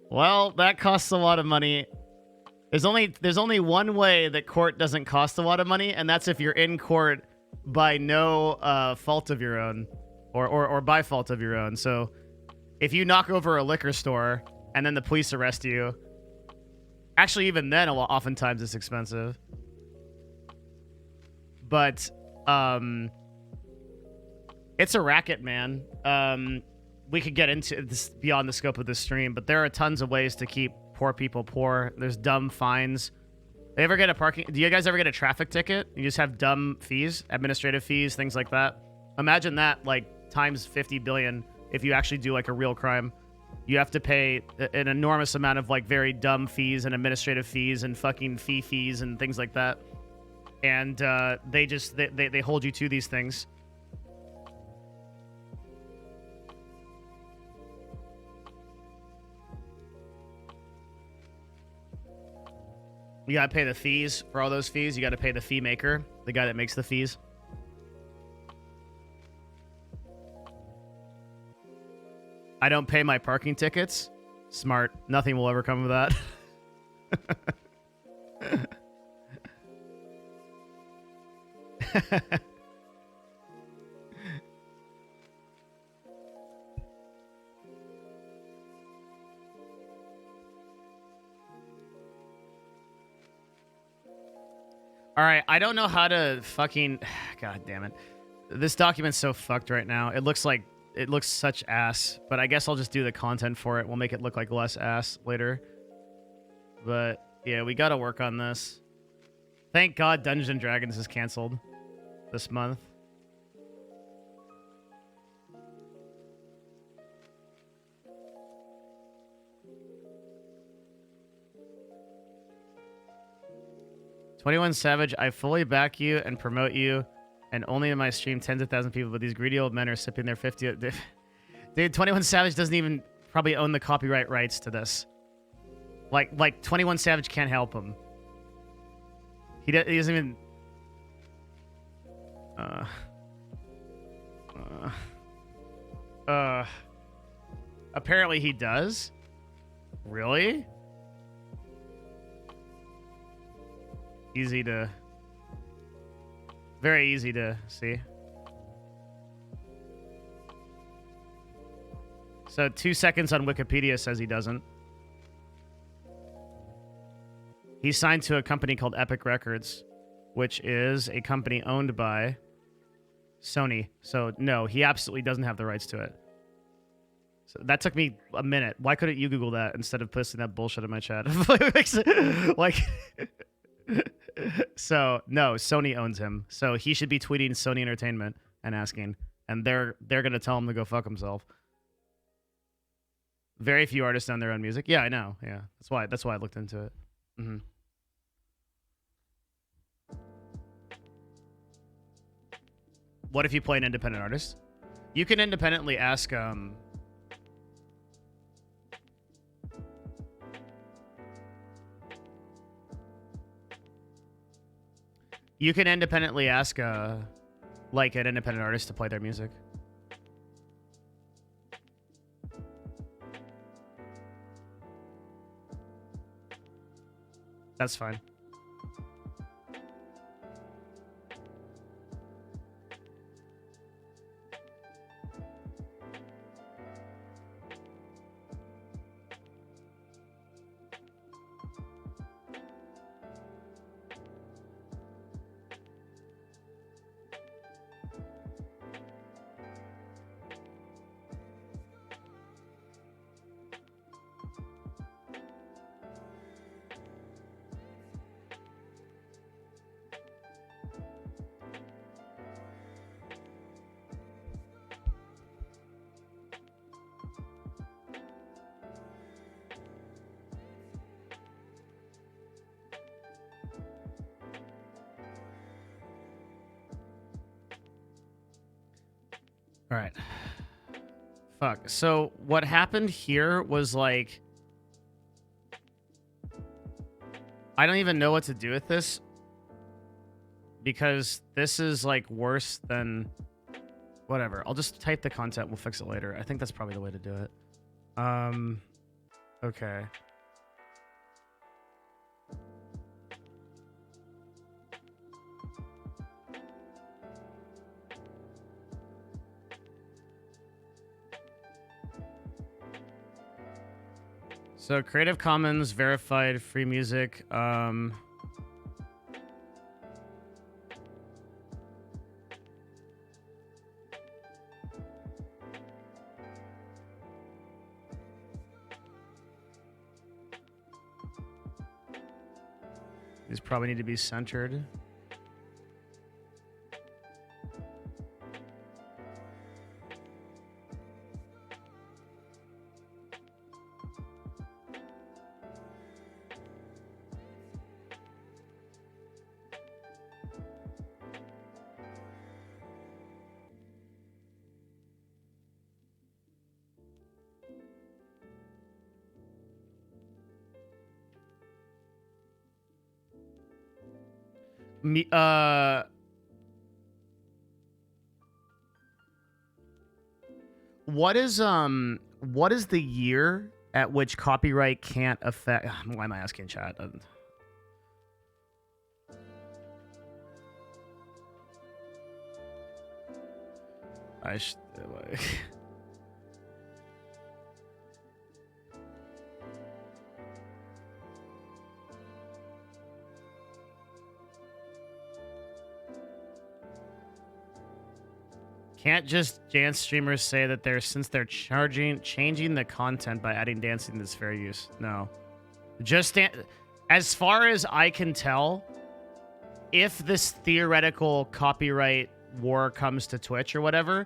well, that costs a lot of money. There's only one way that court doesn't cost a lot of money, and that's if you're in court by no fault of your own, or by fault of your own. So if you knock over a liquor store and then the police arrest you, actually even then, oftentimes it's expensive. But it's a racket, man. We could get into this beyond the scope of this stream, but there are tons of ways to keep poor people poor. There's dumb fines. Do you guys ever get a traffic ticket? You just have dumb fees, administrative fees, things like that. Imagine that like times 50 billion. If you actually do like a real crime, you have to pay an enormous amount of like very dumb fees and administrative fees and fucking fees and things like that. And they hold you to these things. You gotta pay the fees for all those fees. You gotta pay the fee maker, the guy that makes the fees. I don't pay my parking tickets. Smart. Nothing will ever come of that. All right, I don't know how to fucking... God damn it. This document's so fucked right now. It looks such ass, but I guess I'll just do the content for it. We'll make it look like less ass later. But yeah, we gotta work on this. Thank God Dungeons & Dragons is canceled this month. "21 Savage, I fully back you and promote you, and only in my stream tens of thousands of people, but these greedy old men are sipping their 50... Dude, 21 Savage doesn't even probably own the copyright rights to this. Like 21 Savage can't help him. He doesn't even... Apparently he does? Really? Very easy to see. So 2 seconds on Wikipedia says he doesn't. He's signed to a company called Epic Records, which is a company owned by Sony. So no, he absolutely doesn't have the rights to it. So that took me a minute. Why couldn't you Google that instead of posting that bullshit in my chat? Like... So no, Sony owns him. So he should be tweeting Sony Entertainment and asking, and they're gonna tell him to go fuck himself. Very few artists own their own music. Yeah, I know. Yeah, that's why I looked into it. Mm-hmm. What if you play an independent artist? You can independently ask you can independently ask like an independent artist to play their music. That's fine. All right. Fuck. So what happened here was like, I don't even know what to do with this because this is like worse than whatever. I'll just type the content. We'll fix it later. I think that's probably the way to do it. Okay. So Creative Commons verified free music. These probably need to be centered. Me, what is the year at which copyright can't affect? Why am I asking chat? I should. Can't just dance streamers say that since they're changing the content by adding dancing that's fair use? No. Just as far as I can tell, if this theoretical copyright war comes to Twitch or whatever,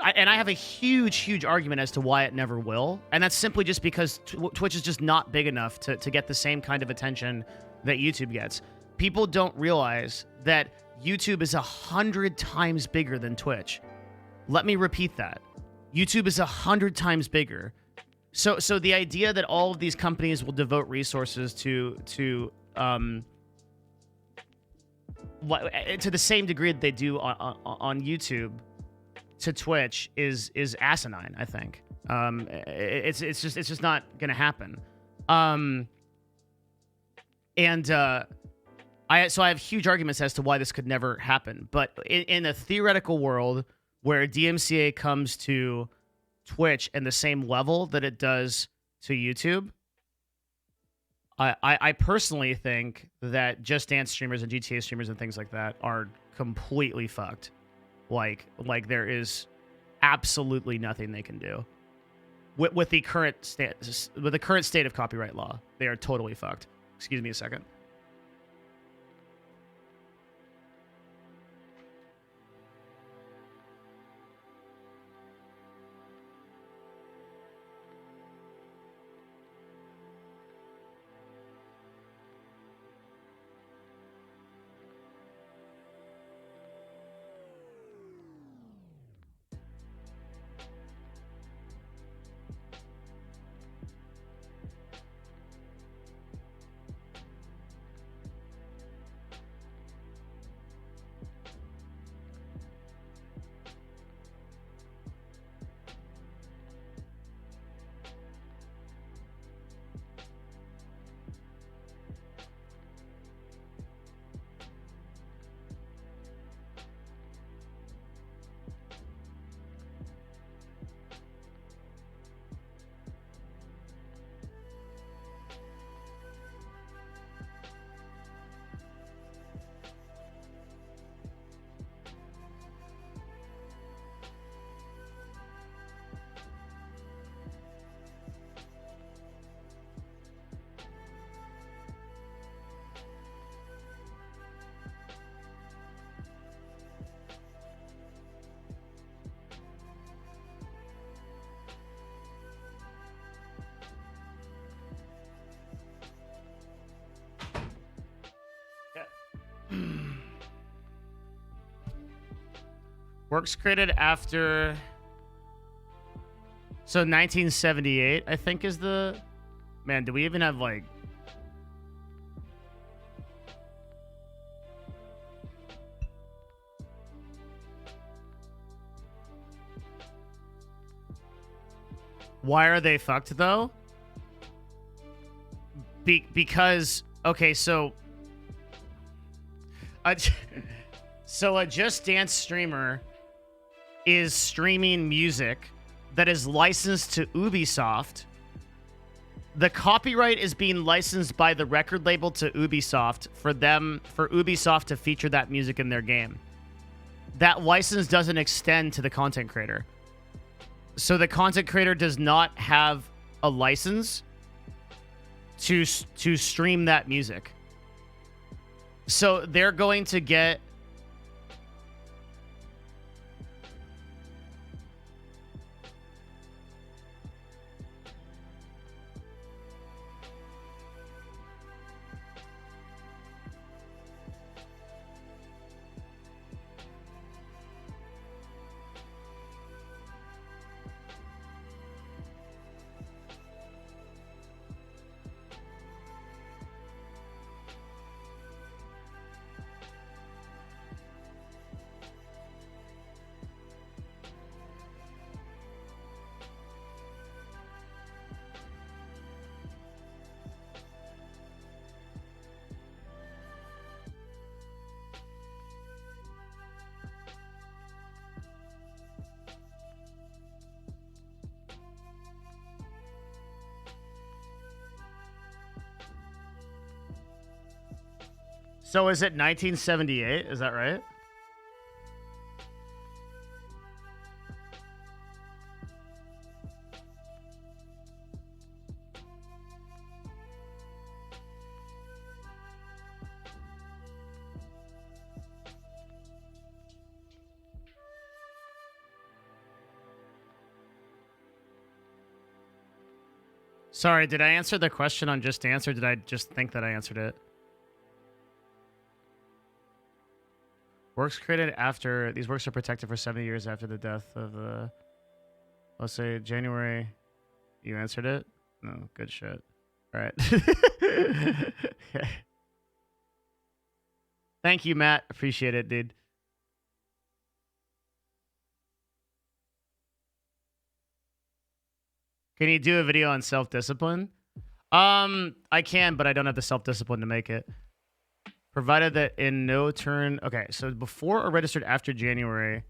and I have a huge argument as to why it never will, and that's simply just because Twitch is just not big enough to get the same kind of attention that YouTube gets. People don't realize that YouTube is 100 times bigger than Twitch. Let me repeat that. YouTube is 100 times bigger. So the idea that all of these companies will devote resources to the same degree that they do on YouTube to Twitch is asinine, I think. It's just not gonna happen. I have huge arguments as to why this could never happen. But in a theoretical world where DMCA comes to Twitch in the same level that it does to YouTube, I personally think that Just Dance streamers and GTA streamers and things like that are completely fucked. Like there is absolutely nothing they can do with the current state of copyright law. They are totally fucked. Excuse me a second. Works created after. So 1978, I think, is the. Man, do we even have like. Why are they fucked though? Because okay, so so a Just Dance streamer is streaming music that is licensed to Ubisoft. The copyright is being licensed by the record label to Ubisoft for Ubisoft to feature that music in their game. That license doesn't extend to the content creator. So the content creator does not have a license to stream that music. So they're going to get So is it 1978? Is that right? Sorry, did I answer the question on Just Dance, or did I just think that I answered it? Works created after... These works are protected for 70 years after the death of the... Let's say January... You answered it? No, good shit. All right. Okay. Thank you, Matt. Appreciate it, dude. Can you do a video on self-discipline? I can, but I don't have the self-discipline to make it. Provided that in no turn... Okay, so before or registered after January,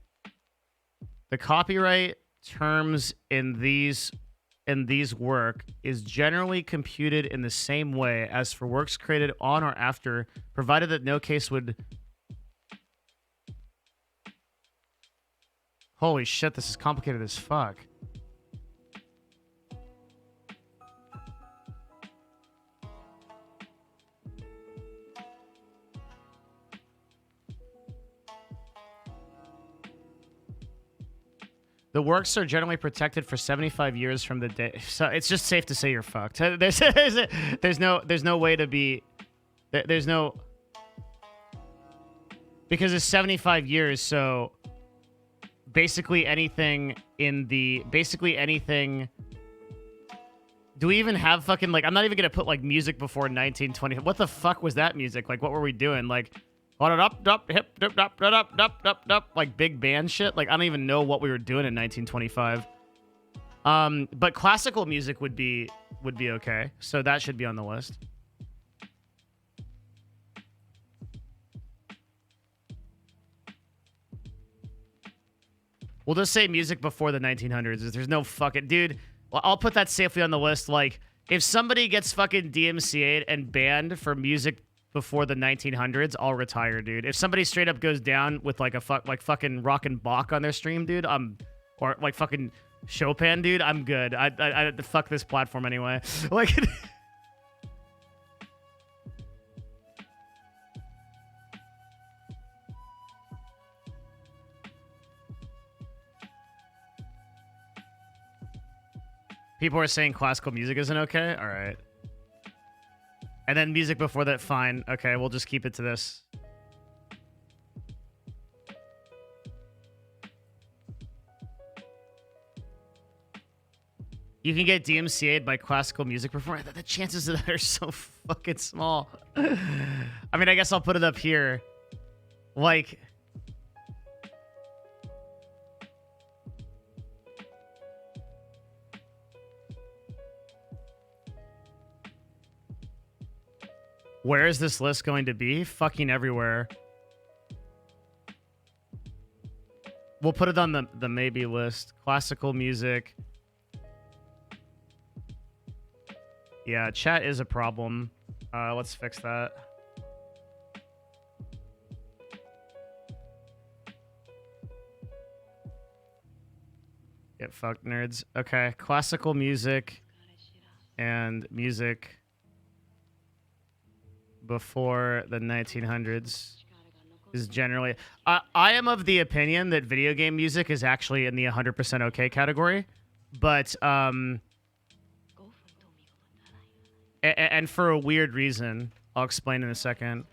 the copyright terms in these work is generally computed in the same way as for works created on or after, provided that no case would... Holy shit, this is complicated as fuck. The works are generally protected for 75 years from the day. So it's just safe to say you're fucked. There's no way to be... There's no... Because it's 75 years, so... Basically anything in the... Basically anything... Do we even have fucking, like... I'm not even gonna put, like, music before 1920. What the fuck was that music? Like, what were we doing? Like... Like big band shit. Like I don't even know what we were doing in 1925. But classical music would be okay. So that should be on the list. We'll just say music before the 1900s. There's no fucking dude. Well, I'll put that safely on the list. Like if somebody gets fucking DMCA'd and banned for music before the 1900s, I'll retire, dude. If somebody straight up goes down with like fucking Rockin' Bach on their stream, dude, or like fucking Chopin, dude, I'm good. I fuck this platform anyway. Like, people are saying classical music isn't okay. All right. And then music before that, fine. Okay, we'll just keep it to this. You can get DMCA'd by classical music performer. The chances of that are so fucking small. I mean, I guess I'll put it up here. Like, where is this list going to be? Fucking everywhere. We'll put it on the maybe list. Classical music. Yeah, chat is a problem. Let's fix that. Get fucked, nerds. Okay, classical music and music before the 1900s is generally... I am of the opinion that video game music is actually in the 100% okay category, but... and for a weird reason. I'll explain in a second.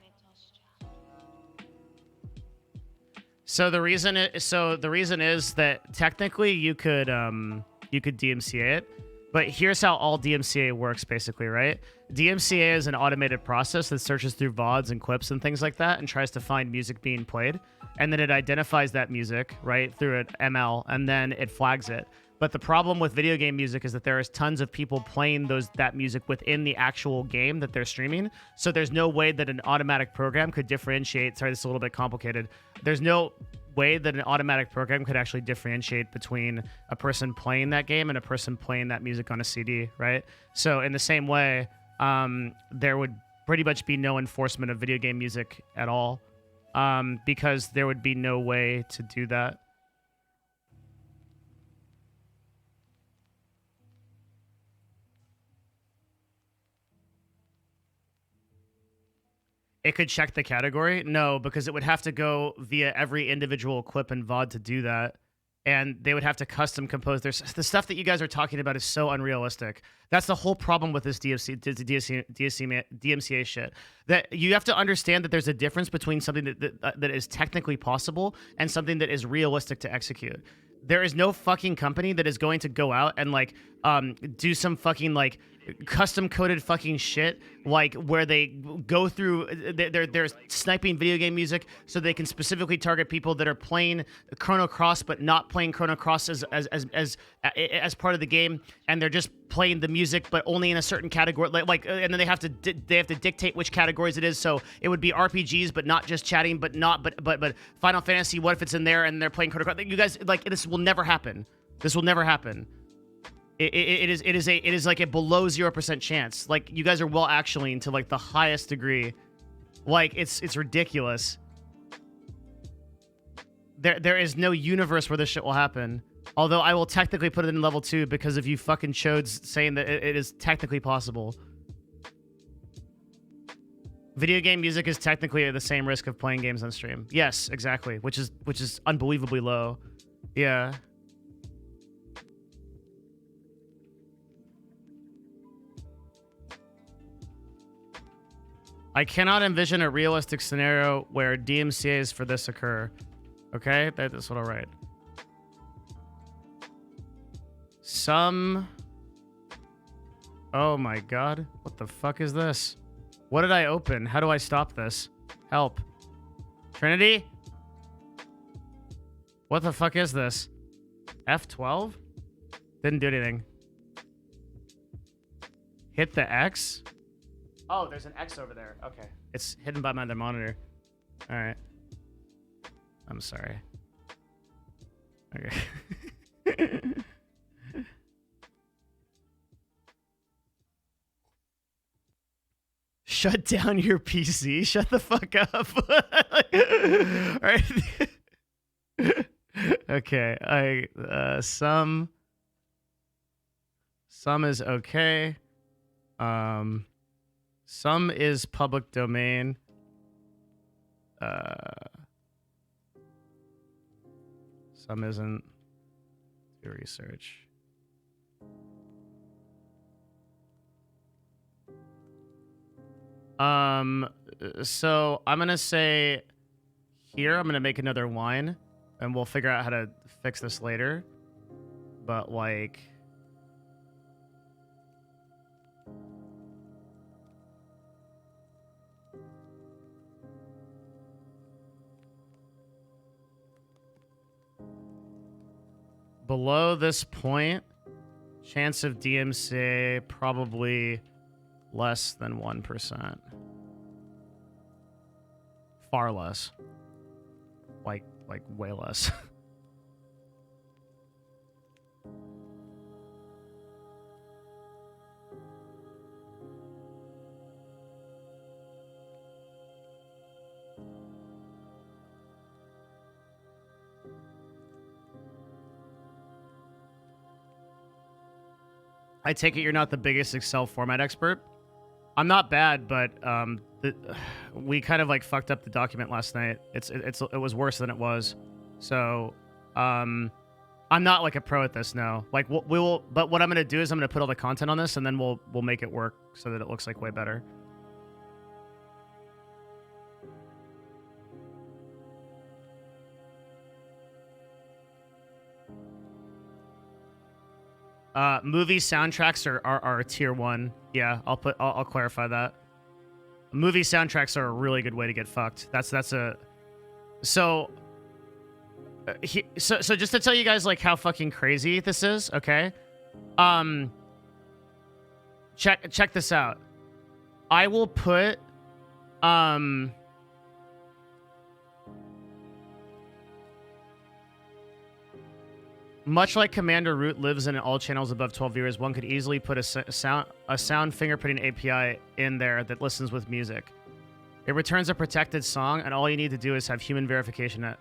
So the reason is that technically you could DMCA it, but here's how all DMCA works basically, right? DMCA is an automated process that searches through VODs and clips and things like that and tries to find music being played, and then it identifies that music, right, through an ML, and then it flags it. But the problem with video game music is that there is tons of people playing that music within the actual game that they're streaming. So there's no way that an automatic program could differentiate. Sorry, this is a little bit complicated. There's no way that an automatic program could actually differentiate between a person playing that game and a person playing that music on a CD, right? So in the same way, there would pretty much be no enforcement of video game music at all, because there would be no way to do that. It could check the category? No, because it would have to go via every individual clip and VOD to do that. And they would have to custom compose their... The stuff that you guys are talking about is so unrealistic. That's the whole problem with this DMCA shit. That you have to understand that there's a difference between something that is technically possible and something that is realistic to execute. There is no fucking company that is going to go out and like do some fucking like custom coded fucking shit, like where they go through they're sniping video game music so they can specifically target people that are playing Chrono Cross but not playing Chrono Cross as part of the game, and they're just playing the music but only in a certain category, like and then they have to dictate which categories it is. So it would be RPGs but not just chatting, but Final Fantasy, what if it's in there and they're playing Chrono Cross? You guys, like, this will never happen. This will never happen. It is like a below 0% chance. Like, you guys are well actually to like the highest degree. Like, it's ridiculous. There is no universe where this shit will happen. Although I will technically put it in level 2 because of you fucking chodes saying that it is technically possible. Video game music is technically at the same risk of playing games on stream. Yes, exactly. Which is unbelievably low. Yeah. I cannot envision a realistic scenario where DMCAs for this occur. Okay, that's what I'll write. Oh my god. What the fuck is this? What did I open? How do I stop this? Help. Trinity? What the fuck is this? F12? Didn't do anything. Hit the X? Oh, there's an X over there. Okay. It's hidden by my other monitor. All right. I'm sorry. Okay. Shut down your PC. Shut the fuck up. All right. Okay. Some is okay. Some is public domain. Some isn't. Do research. So I'm gonna say here, I'm gonna make another wine, and we'll figure out how to fix this later. But like, below this point, chance of DMCA probably less than 1%. Far less. Like way less. I take it you're not the biggest Excel format expert. I'm not bad, but we kind of like fucked up the document last night. It was worse than it was. So I'm not like a pro at this now. Like we will, but what I'm gonna do is I'm gonna put all the content on this, and then we'll make it work so that it looks like way better. Movie soundtracks are tier 1. Yeah, I'll clarify that. Movie soundtracks are a really good way to get fucked. So just to tell you guys like how fucking crazy this is, okay? Check this out. I will put much like Commander Root lives in all channels above 12 viewers, one could easily put a sound fingerprinting API in there that listens with music. It returns a protected song, and all you need to do is have human verification.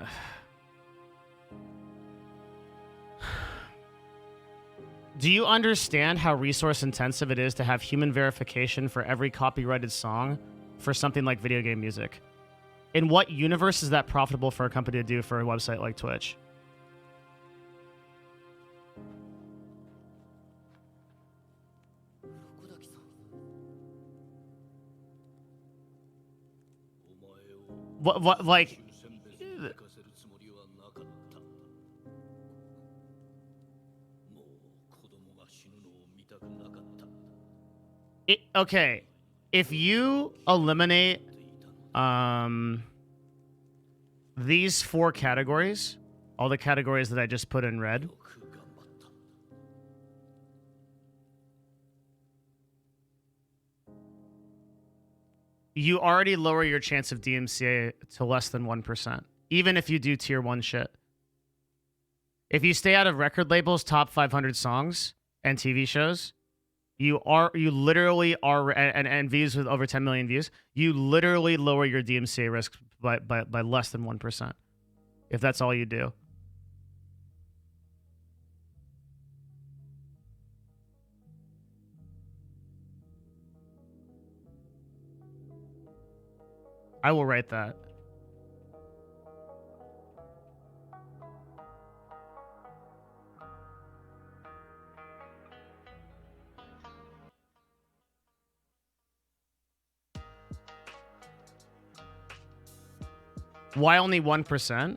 Do you understand how resource intensive it is to have human verification for every copyrighted song for something like video game music? In what universe is that profitable for a company to do for a website like Twitch? What like okay, if you eliminate these 4 categories, all the categories that I just put in red, you already lower your chance of DMCA to less than 1%, even if you do tier 1 shit. If you stay out of record labels' top 500 songs and TV shows, you literally are, and views with over 10 million views, you literally lower your DMCA risk by less than 1%, if that's all you do. I will write that. Why only 1%?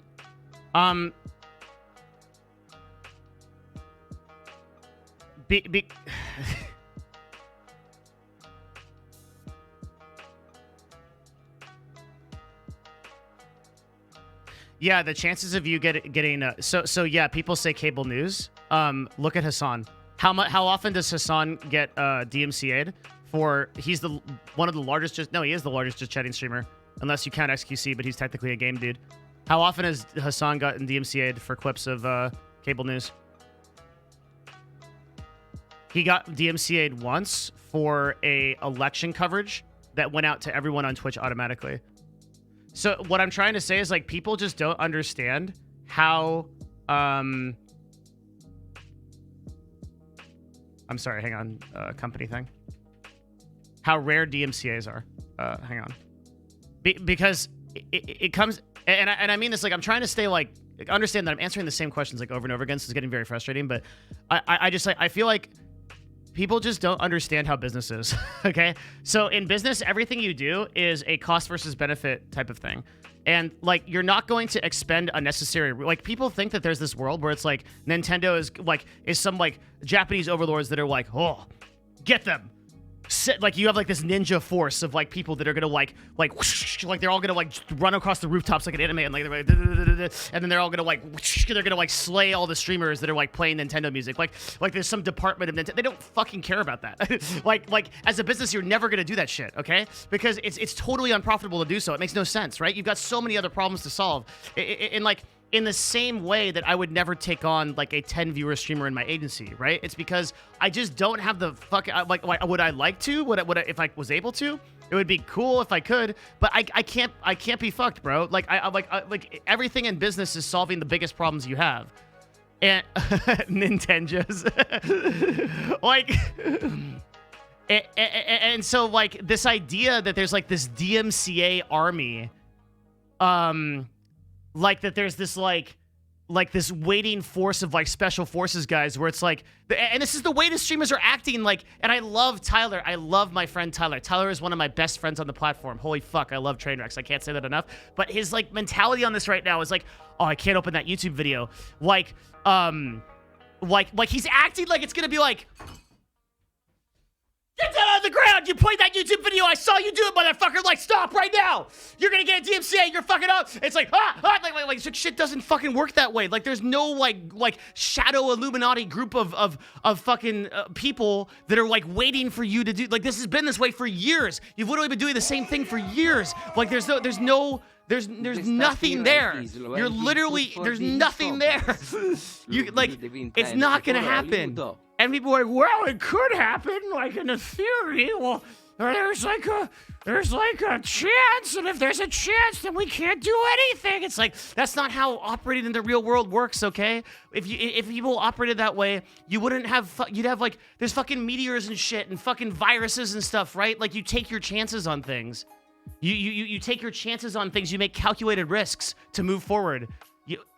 Yeah, the chances of you getting so yeah, people say cable news. Look at Hassan. How often does Hassan get DMCA'd for? He's one of the largest. He is the largest just chatting streamer, unless you count XQC, but he's technically a game dude. How often has Hassan gotten DMCA'd for clips of cable news? He got DMCA'd once for a election coverage that went out to everyone on Twitch automatically. So what I'm trying to say is, like, people just don't understand how, I'm sorry, hang on, company thing. How rare DMCAs are. Hang on. Because it comes, and I mean this, like, I'm trying to stay, like, understand that I'm answering the same questions, like, over and over again, so it's getting very frustrating, but I just, like, I feel like people just don't understand how business is, okay? So in business, everything you do is a cost versus benefit type of thing. And, like, you're not going to expend unnecessary... Like, people think that there's this world where it's, like, Nintendo is some, like, Japanese overlords that are like, oh, get them. like you have like this ninja force of like people that are gonna like whoosh, like they're all gonna like run across the rooftops like an anime and like and then they're all gonna like whoosh, they're gonna like slay all the streamers that are like playing Nintendo music. Like there's some department of Nintendo. They don't fucking care about that. like as a business, you're never gonna do that shit, okay? Because it's totally unprofitable to do so. It makes no sense, right? You've got so many other problems to solve. And like in the same way that I would never take on like a 10 viewer streamer in my agency, right? It's because I just don't have the fucking like would I like to? Would I, if I was able to? It would be cool if I could, but I can't be fucked, bro. Like like everything in business is solving the biggest problems you have. And Nintendo's like and so like this idea that there's like this DMCA army like that there's this like this waiting force of like special forces guys where it's like, and this is the way the streamers are acting, like, and I love Tyler. I love my friend Tyler. Tyler is one of my best friends on the platform. Holy fuck, I love Trainwrecks. I can't say that enough. But his like mentality on this right now is like, oh, I can't open that YouTube video. Like he's acting like it's gonna be like, get that on the ground! You played that YouTube video! I saw you do it, motherfucker! Like, stop right now! You're gonna get a DMCA, you're fucking up! It's like, like shit doesn't fucking work that way. Like, there's no, like shadow Illuminati group of fucking people that are, like, waiting for you to do, like, this has been this way for years. You've literally been doing the same thing for years. Like, there's nothing there. You're literally, there's nothing there. You, like, it's not gonna happen. And people are like, well, it could happen, like in a theory. Well, there's like a chance, and if there's a chance, then we can't do anything. It's like, that's not how operating in the real world works, okay? If people operated that way, you wouldn't have, you'd have like, there's fucking meteors and shit and fucking viruses and stuff, right? Like, you take your chances on things. You take your chances on things. You make calculated risks to move forward.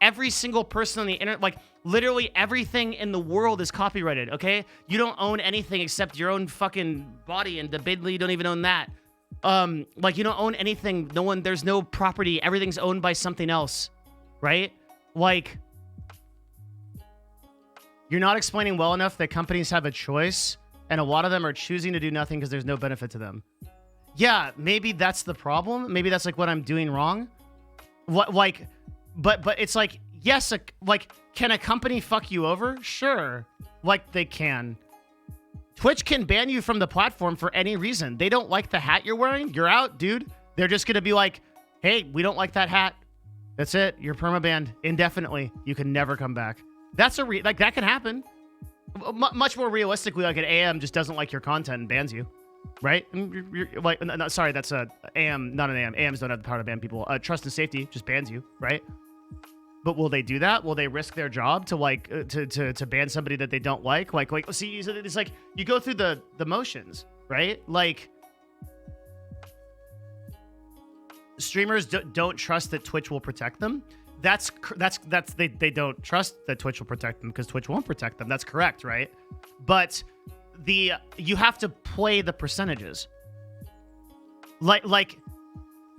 Every single person on the internet, like literally everything in the world is copyrighted, okay? You don't own anything except your own fucking body, and debatably you don't even own that. Like you don't own anything. There's no property. Everything's owned by something else, right? Like, you're not explaining well enough that companies have a choice, and a lot of them are choosing to do nothing because there's no benefit to them. Yeah, maybe that's the problem. Maybe that's like what I'm doing wrong. What, like, but it's like, yes, like, can a company fuck you over? Sure, like they can. Twitch can ban you from the platform for any reason. They don't like the hat you're wearing, you're out, dude. They're just gonna be like, hey, we don't like that hat. That's it. You're permabanned indefinitely. You can never come back. That's like that can happen. Much more realistically, like an AM just doesn't like your content and bans you. Right? You're like, no, sorry, that's a AM, not an AM. AMs don't have the power to ban people. Trust and safety just bans you, right? But will they do that? Will they risk their job to like to ban somebody that they don't like? Like see, it's like you go through the motions, right? Like streamers don't trust that Twitch will protect them. They don't trust that Twitch will protect them because Twitch won't protect them. That's correct, right? But you have to play the percentages. Like,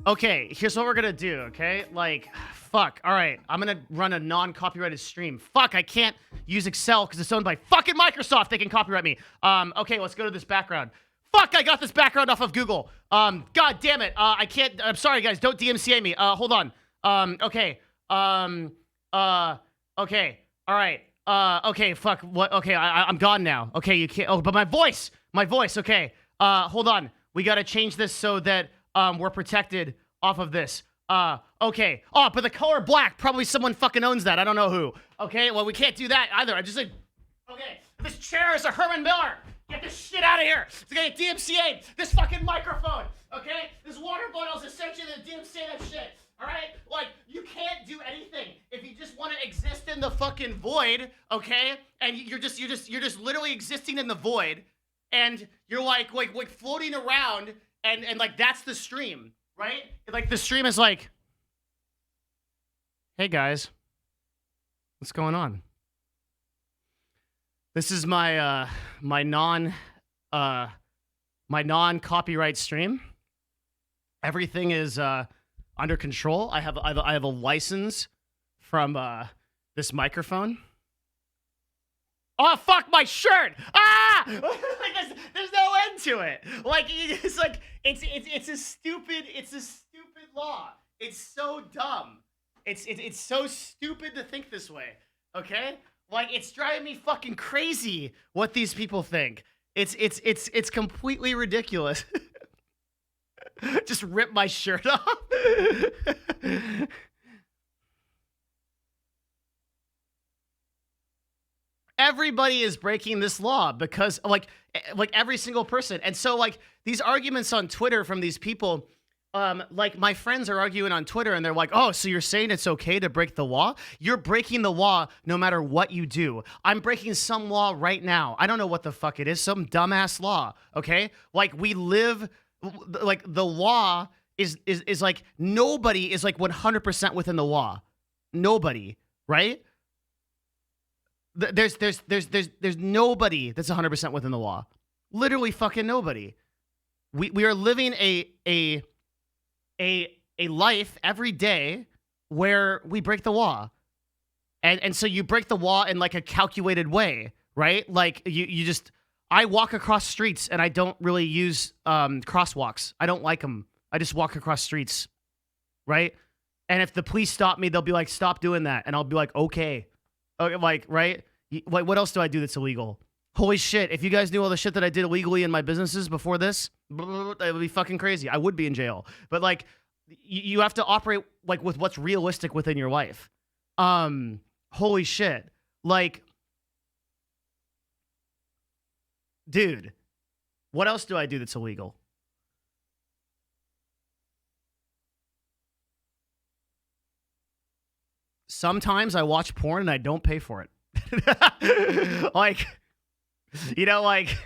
okay, here's what we're gonna do, okay? Like, fuck, all right, I'm gonna run a non-copyrighted stream. Fuck, I can't use Excel because it's owned by fucking Microsoft. They can copyright me. Okay, let's go to this background. Fuck, I got this background off of Google. God damn it. I can't, I'm sorry, guys, don't DMCA me. Hold on. Okay. Okay, all right. Okay, fuck, what, okay, I'm gone now. Okay, you can't, oh, but my voice, okay. Hold on, we gotta change this so that, we're protected off of this. Okay, oh, but the color black, probably someone fucking owns that, I don't know who. Okay, well, we can't do that either, I just like, okay, this chair is a Herman Miller. Get this shit out of here. It's gonna get DMCA'd. This fucking microphone, okay? This water bottle is essentially the DMCA that shit. All right, like you can't do anything if you just want to exist in the fucking void, okay? And you're just literally existing in the void, and you're like floating around, and like that's the stream, right? Like the stream is like, hey guys, what's going on? This is my my non-copyright stream. Everything is under control. I have a license from this microphone. Oh fuck my shirt! Ah! There's no end into it. Like it's like it's a stupid law. It's so dumb. It's so stupid to think this way. Okay? Like it's driving me fucking crazy what these people think. It's completely ridiculous. Just rip my shirt off. Everybody is breaking this law because like every single person. And so like these arguments on Twitter from these people, like my friends are arguing on Twitter and they're like, oh, so you're saying it's okay to break the law? You're breaking the law no matter what you do. I'm breaking some law right now. I don't know what the fuck it is. Some dumbass law. Okay. Like we live, like the law is like nobody is like 100% within the law. Nobody, right? There's nobody that's 100% within the law. Literally fucking nobody. We are living a life every day where we break the law. And so you break the law in like a calculated way, right? Like you just I walk across streets and I don't really use crosswalks. I don't like them. I just walk across streets, right? And if the police stop me, they'll be like, stop doing that. And I'll be like, okay. Like, right? Like, what else do I do that's illegal? Holy shit. If you guys knew all the shit that I did illegally in my businesses before this, it would be fucking crazy. I would be in jail. But like, you have to operate like with what's realistic within your life. Holy shit. Like, dude, what else do I do that's illegal? Sometimes I watch porn and I don't pay for it. Like, you know, like,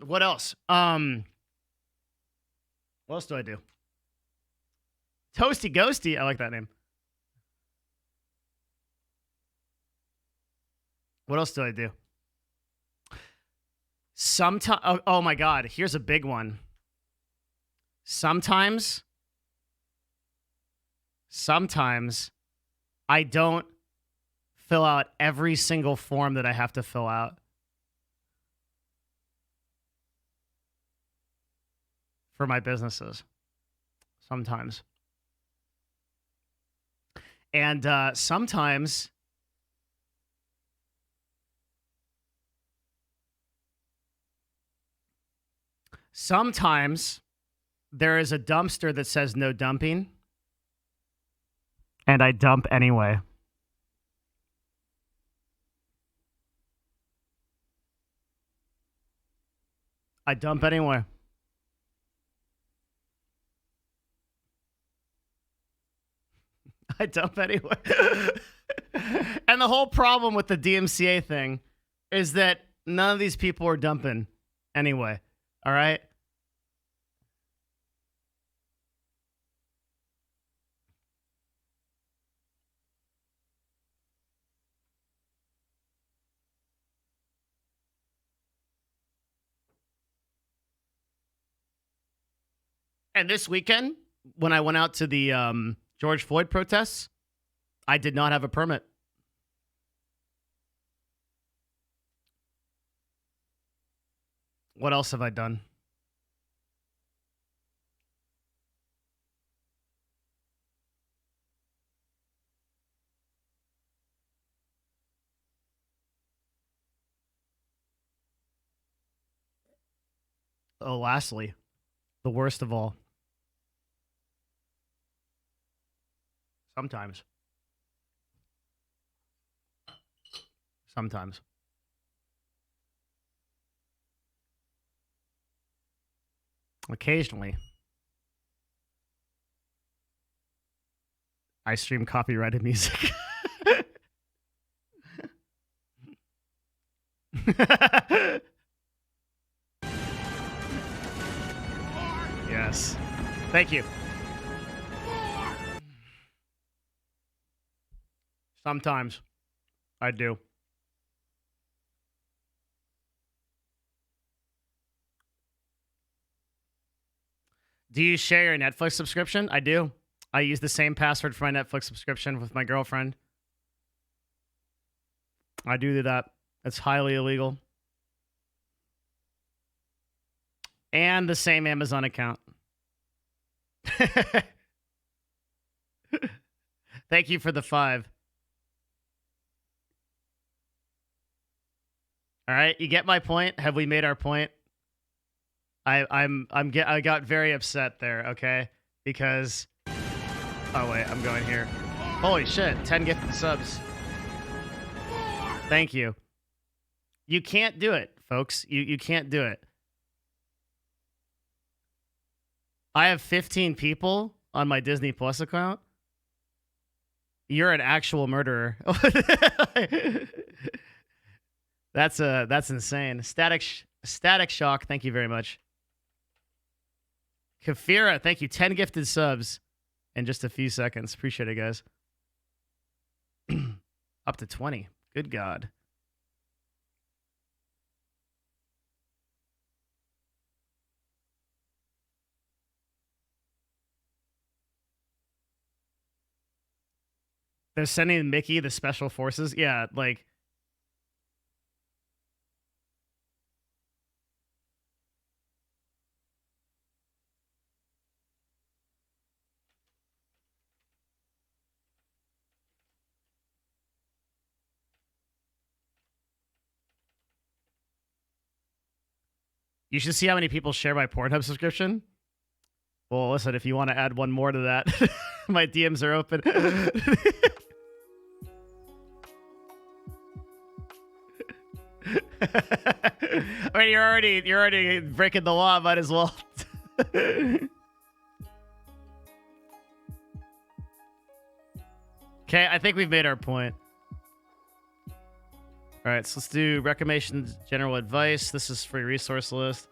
what else? What else do I do? Toasty Ghosty. I like that name. What else do I do? Sometimes, oh my God, here's a big one. Sometimes I don't fill out every single form that I have to fill out for my businesses. Sometimes. And sometimes there is a dumpster that says no dumping. And I dump anyway. I dump anyway. I dump anyway. And the whole problem with the DMCA thing is that none of these people are dumping anyway. All right? And this weekend, when I went out to the George Floyd protests, I did not have a permit. What else have I done? Oh, lastly, the worst of all. Sometimes. Occasionally, I stream copyrighted music. Yes. Thank you. Sometimes I do. Do you share your Netflix subscription? I do. I use the same password for my Netflix subscription with my girlfriend. I do that. It's highly illegal. And the same Amazon account. Thank you for the 5. All right, you get my point? Have we made our point? I got very upset there, okay? Because oh wait, I'm going here. Holy shit, 10 gifted subs. Thank you. You can't do it, folks. You can't do it. I have 15 people on my Disney Plus account. You're an actual murderer. That's insane. Static Shock, thank you very much. Kafira, thank you. 10 gifted subs in just a few seconds. Appreciate it, guys. Up to 20. Good God. They're sending Mickey the special forces. Yeah, like. You should see how many people share my Pornhub subscription. Well, listen, if you want to add one more to that, my DMs are open. I mean, you're already breaking the law. Might as well. Okay, I think we've made our point. All right, so let's do recommendations, general advice. This is free resource list.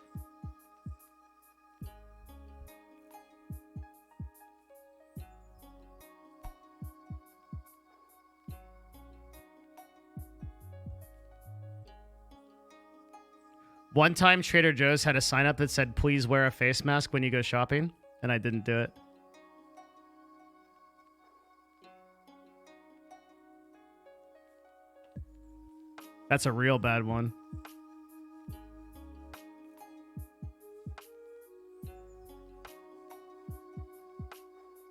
One time, Trader Joe's had a sign up that said, "Please wear a face mask when you go shopping," and I didn't do it. That's a real bad one.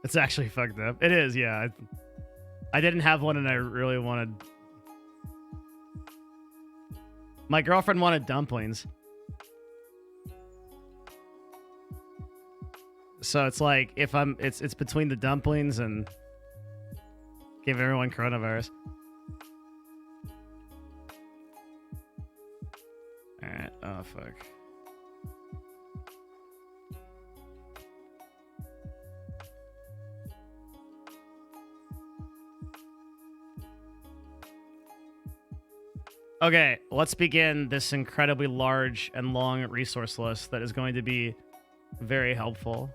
It's actually fucked up. It is, yeah. I didn't have one and I really wanted... My girlfriend wanted dumplings. So it's like, if I'm... It's between the dumplings and... Give everyone coronavirus. Alright, oh fuck. Okay, let's begin this incredibly large and long resource list that is going to be very helpful.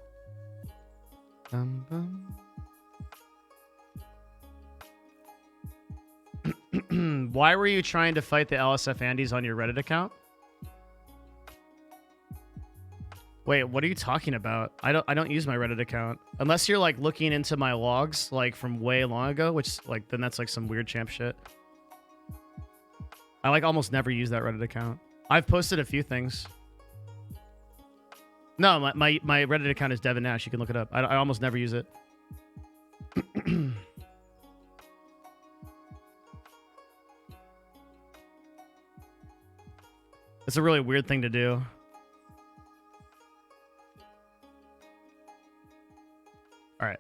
Why were you trying to fight the LSF Andes on your Reddit account? Wait, what are you talking about? I don't use my Reddit account. Unless you're like looking into my logs like from way long ago, which like then that's like some weird champ shit. I like almost never use that Reddit account. I've posted a few things. No, my Reddit account is Devin Nash. You can look it up. I almost never use it. It's a really weird thing to do. All right.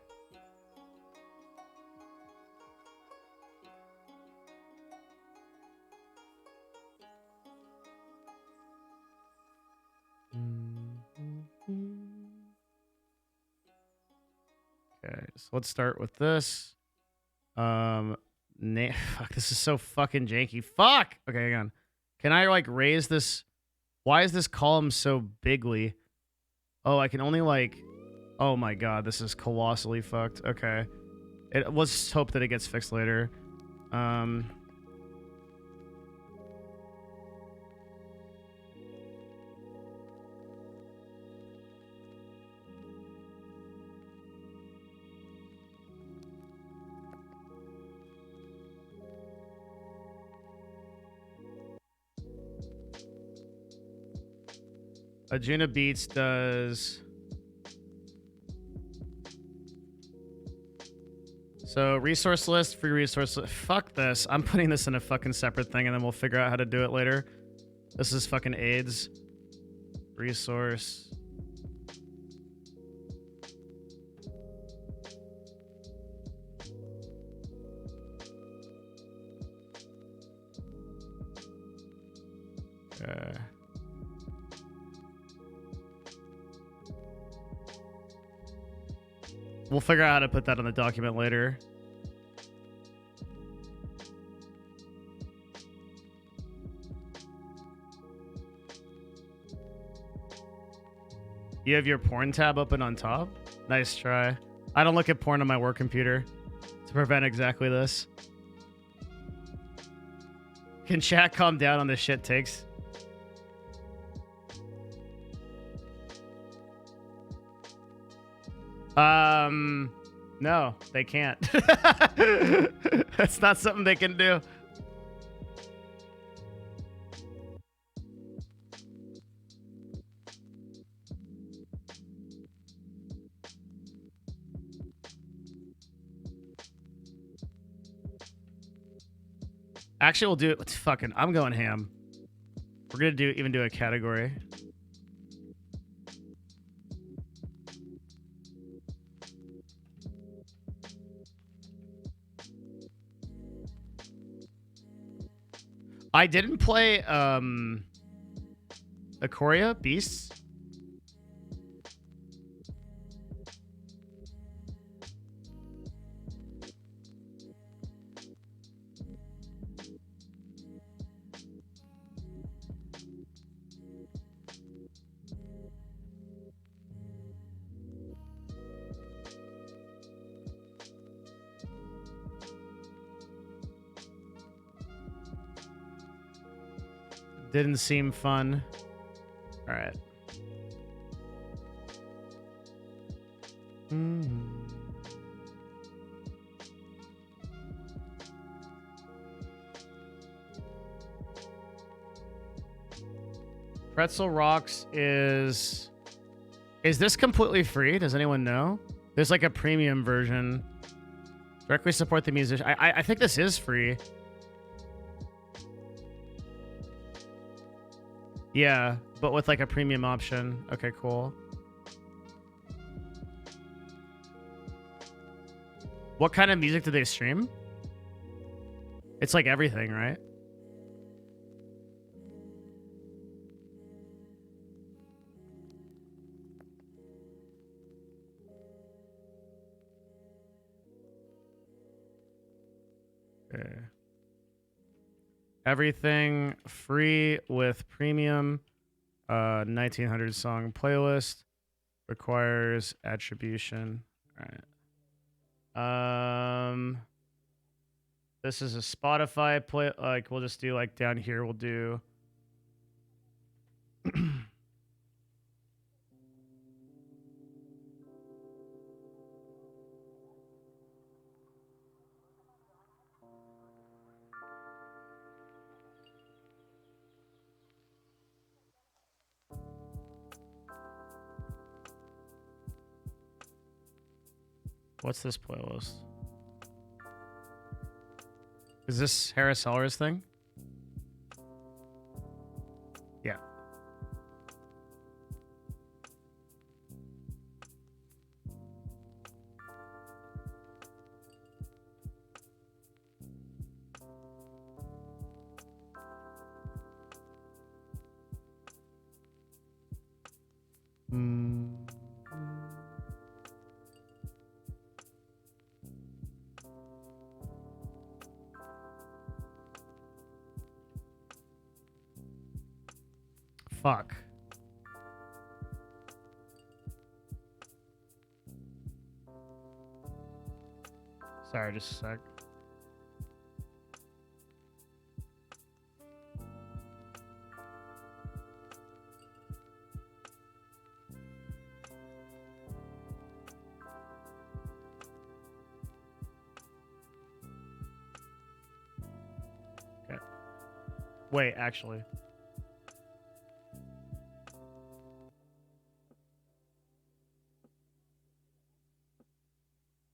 Okay, so let's start with this. Fuck, this is so fucking janky. Fuck! Okay, hang on. Can I, like, raise this? Why is this column so bigly? Oh, I can only, like... Oh my god, this is colossally fucked. Okay. Let's hope that it gets fixed later. Ajuna Beats does. So resource list, free resource list. Fuck this. I'm putting this in a fucking separate thing and then we'll figure out how to do it later. This is fucking AIDS. Resource. We'll figure out how to put that on the document later. You have your porn tab open on top? Nice try. I don't look at porn on my work computer to prevent exactly this. Can chat calm down on the shit takes? No, they can't. That's not something they can do. Actually, we'll do it. Fucking, I'm going ham. We're gonna even do a category. I didn't play Ikoria Beasts. Didn't seem fun. All right. Pretzel Rocks is this completely free? Does anyone know? There's like a premium version. Directly support the musician. I think this is free. Yeah, but with like a premium option. Okay, cool. What kind of music do they stream? It's like everything, right? Okay. Everything free with premium. 1900 song playlist requires attribution. All right. This is a Spotify play. Like we'll just do like down here. We'll do. What's this playlist? Is this Harris Sellers thing? Yeah. Fuck. Sorry, just a sec. Okay. Wait, actually.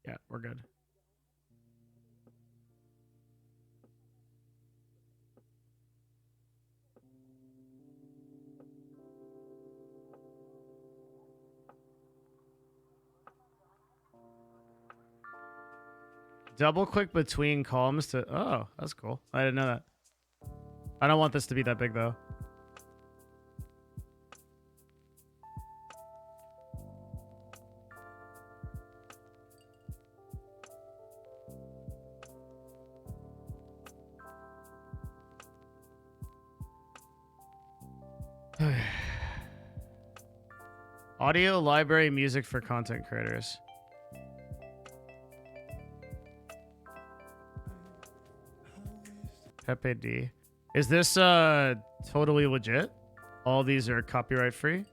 Yeah, we're good. Double click between columns to... Oh, that's cool. I didn't know that. I don't want this to be that big, though. Audio library music for content creators. Pepe D. Is this totally legit? All these are copyright free?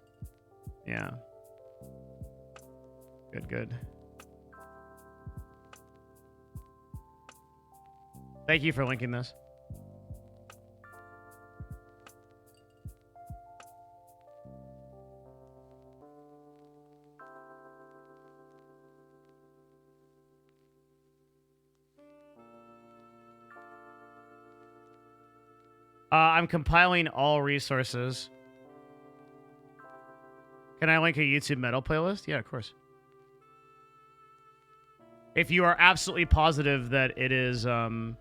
Yeah. Good, good. Thank you for linking this. I'm compiling all resources. Can I link a YouTube metal playlist? Yeah, of course. If you are absolutely positive that it is, okay.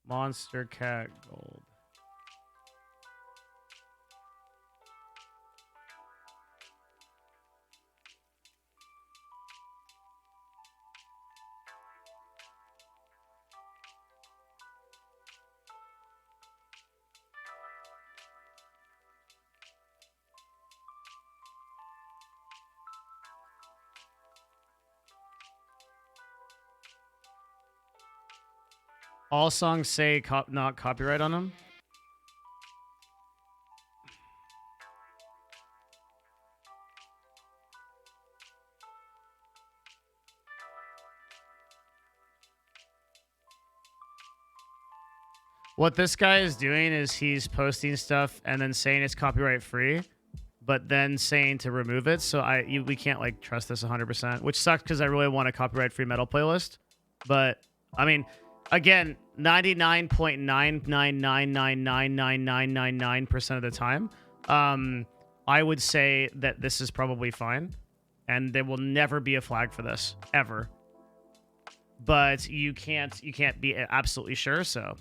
Monster Cat Gold. All songs say not copyright on them. What this guy is doing is he's posting stuff and then saying it's copyright free, but then saying to remove it. So we can't like trust this 100%, which sucks because I really want a copyright free metal playlist. But I mean, again, 99.999999999% of the time, I would say that this is probably fine, and there will never be a flag for this ever. But you can't be absolutely sure, so.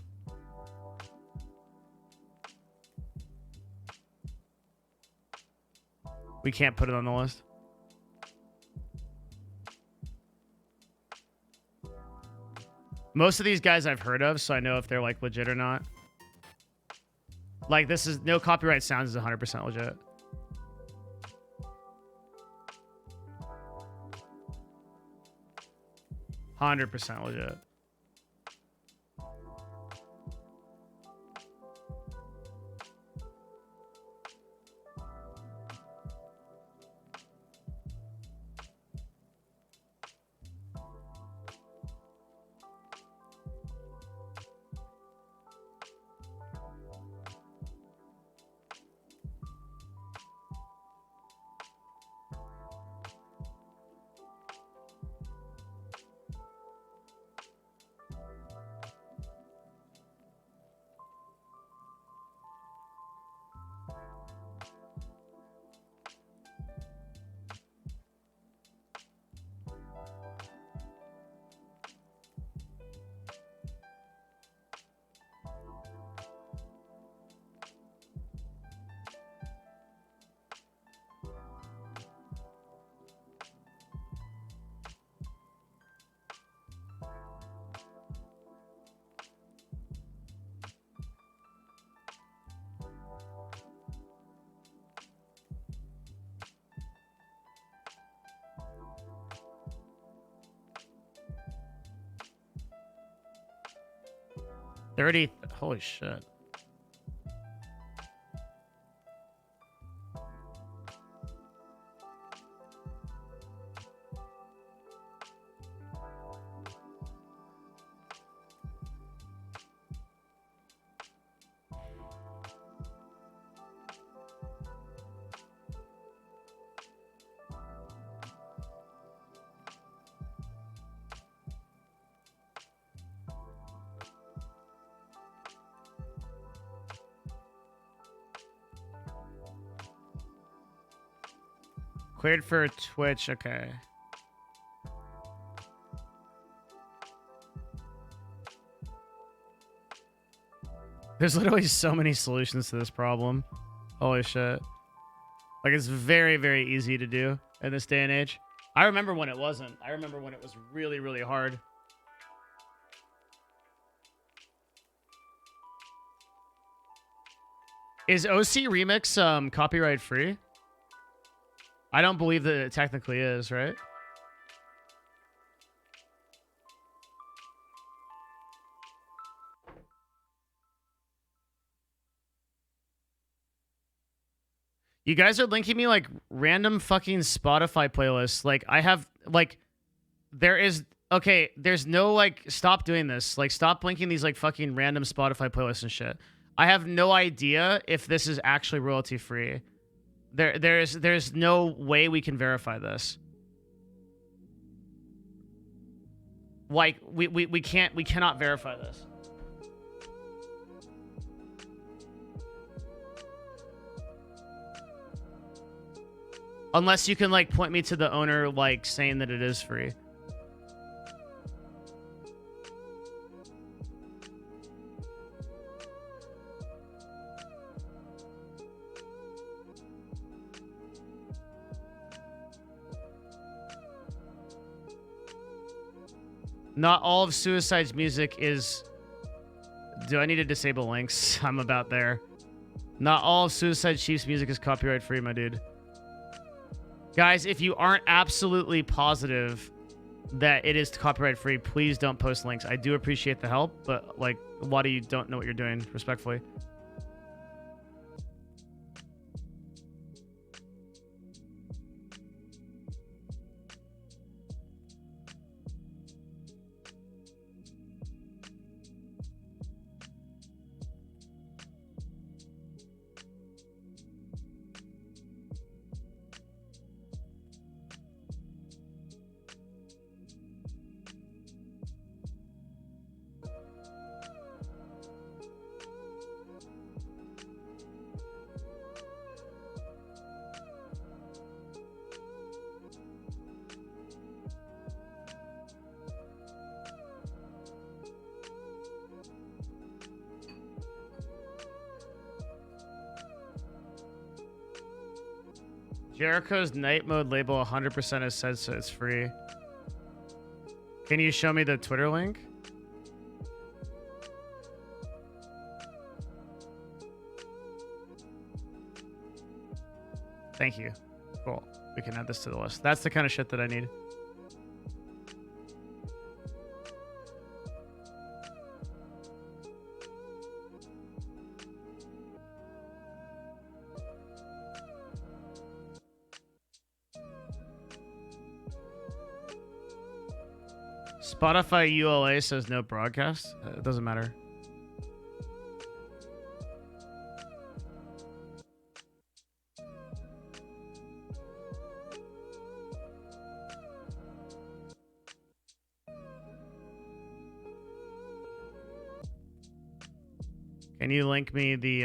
We can't put it on the list. Most of these guys I've heard of, so I know if they're like legit or not. Like this is no copyright sounds is 100% legit. %100% legit. 30. Holy shit. Cleared for Twitch. Okay. There's literally so many solutions to this problem. Holy shit. Like, it's very, very easy to do in this day and age. I remember when it wasn't. I remember when it was really, really hard. Is OC Remix copyright free? I don't believe that it technically is, right? You guys are linking me like random fucking Spotify playlists. Like I have like there's no like stop doing this. Like stop linking these like fucking random Spotify playlists and shit. I have no idea if this is actually royalty free. There's no way we can verify this. Like we cannot verify this. Unless you can like point me to the owner like saying that it is free. Not all of Suicide's music is... Do I need to disable links? I'm about there. Not all of Suicide Chief's music is copyright free, my dude. Guys, if you aren't absolutely positive that it is copyright free, please don't post links. I do appreciate the help, but like, why do you don't know what you're doing, respectfully? Jericho's night mode label 100% has said so it's free. Can you show me the Twitter link? Thank you. Cool. We can add this to the list. That's the kind of shit that I need. Spotify ULA says no broadcast. It doesn't matter. Can you link me the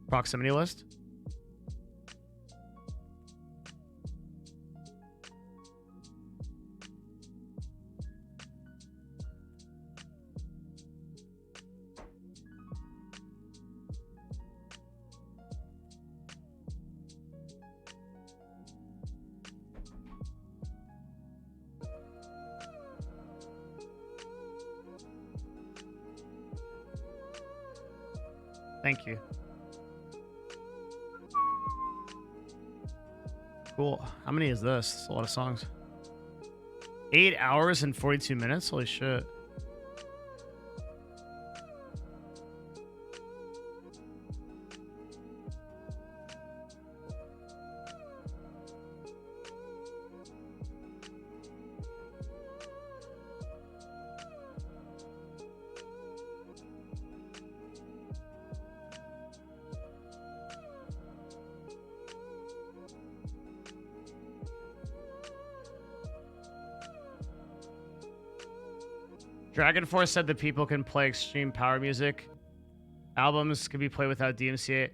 proximity list? Thank you. Cool. How many is this? It's a lot of songs. 8 hours and 42 minutes? Holy shit. Dragon Force said that people can play extreme power music. Albums can be played without DMCA.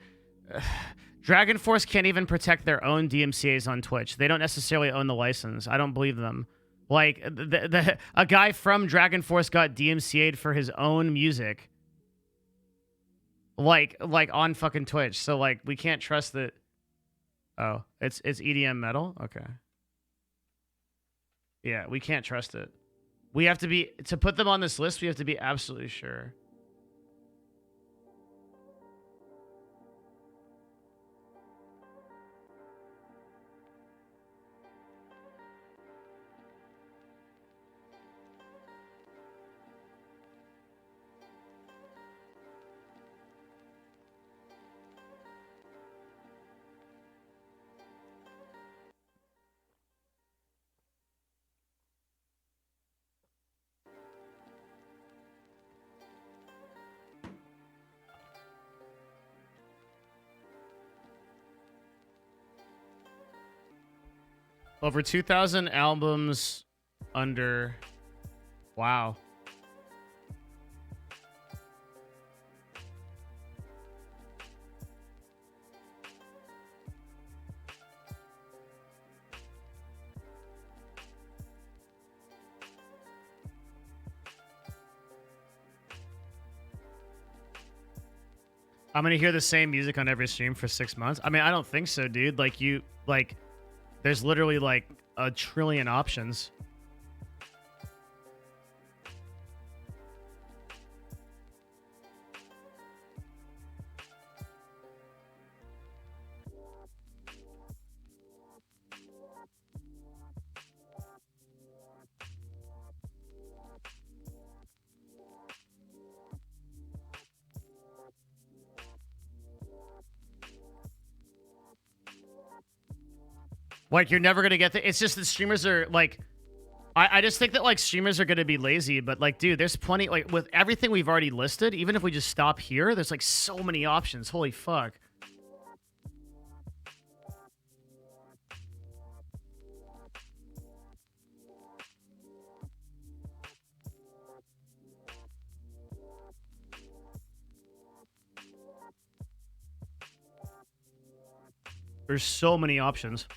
Dragon Force can't even protect their own DMCAs on Twitch. They don't necessarily own the license. I don't believe them. Like, a guy from Dragon Force got DMCA'd for his own music. Like on fucking Twitch. So, like, we can't trust that. Oh, it's EDM metal? Okay. Yeah, we can't trust it. We have to be, to put them on this list, we have to be absolutely sure. Over 2,000 albums under. Wow. I'm gonna hear the same music on every stream for 6 months. I mean, I don't think so, dude. Like, there's literally like a trillion options. Like, you're never gonna get the. It's just that streamers are like, I just think that like streamers are gonna be lazy. But like, dude, there's plenty. Like with everything we've already listed, even if we just stop here, there's like so many options. Holy fuck. There's so many options.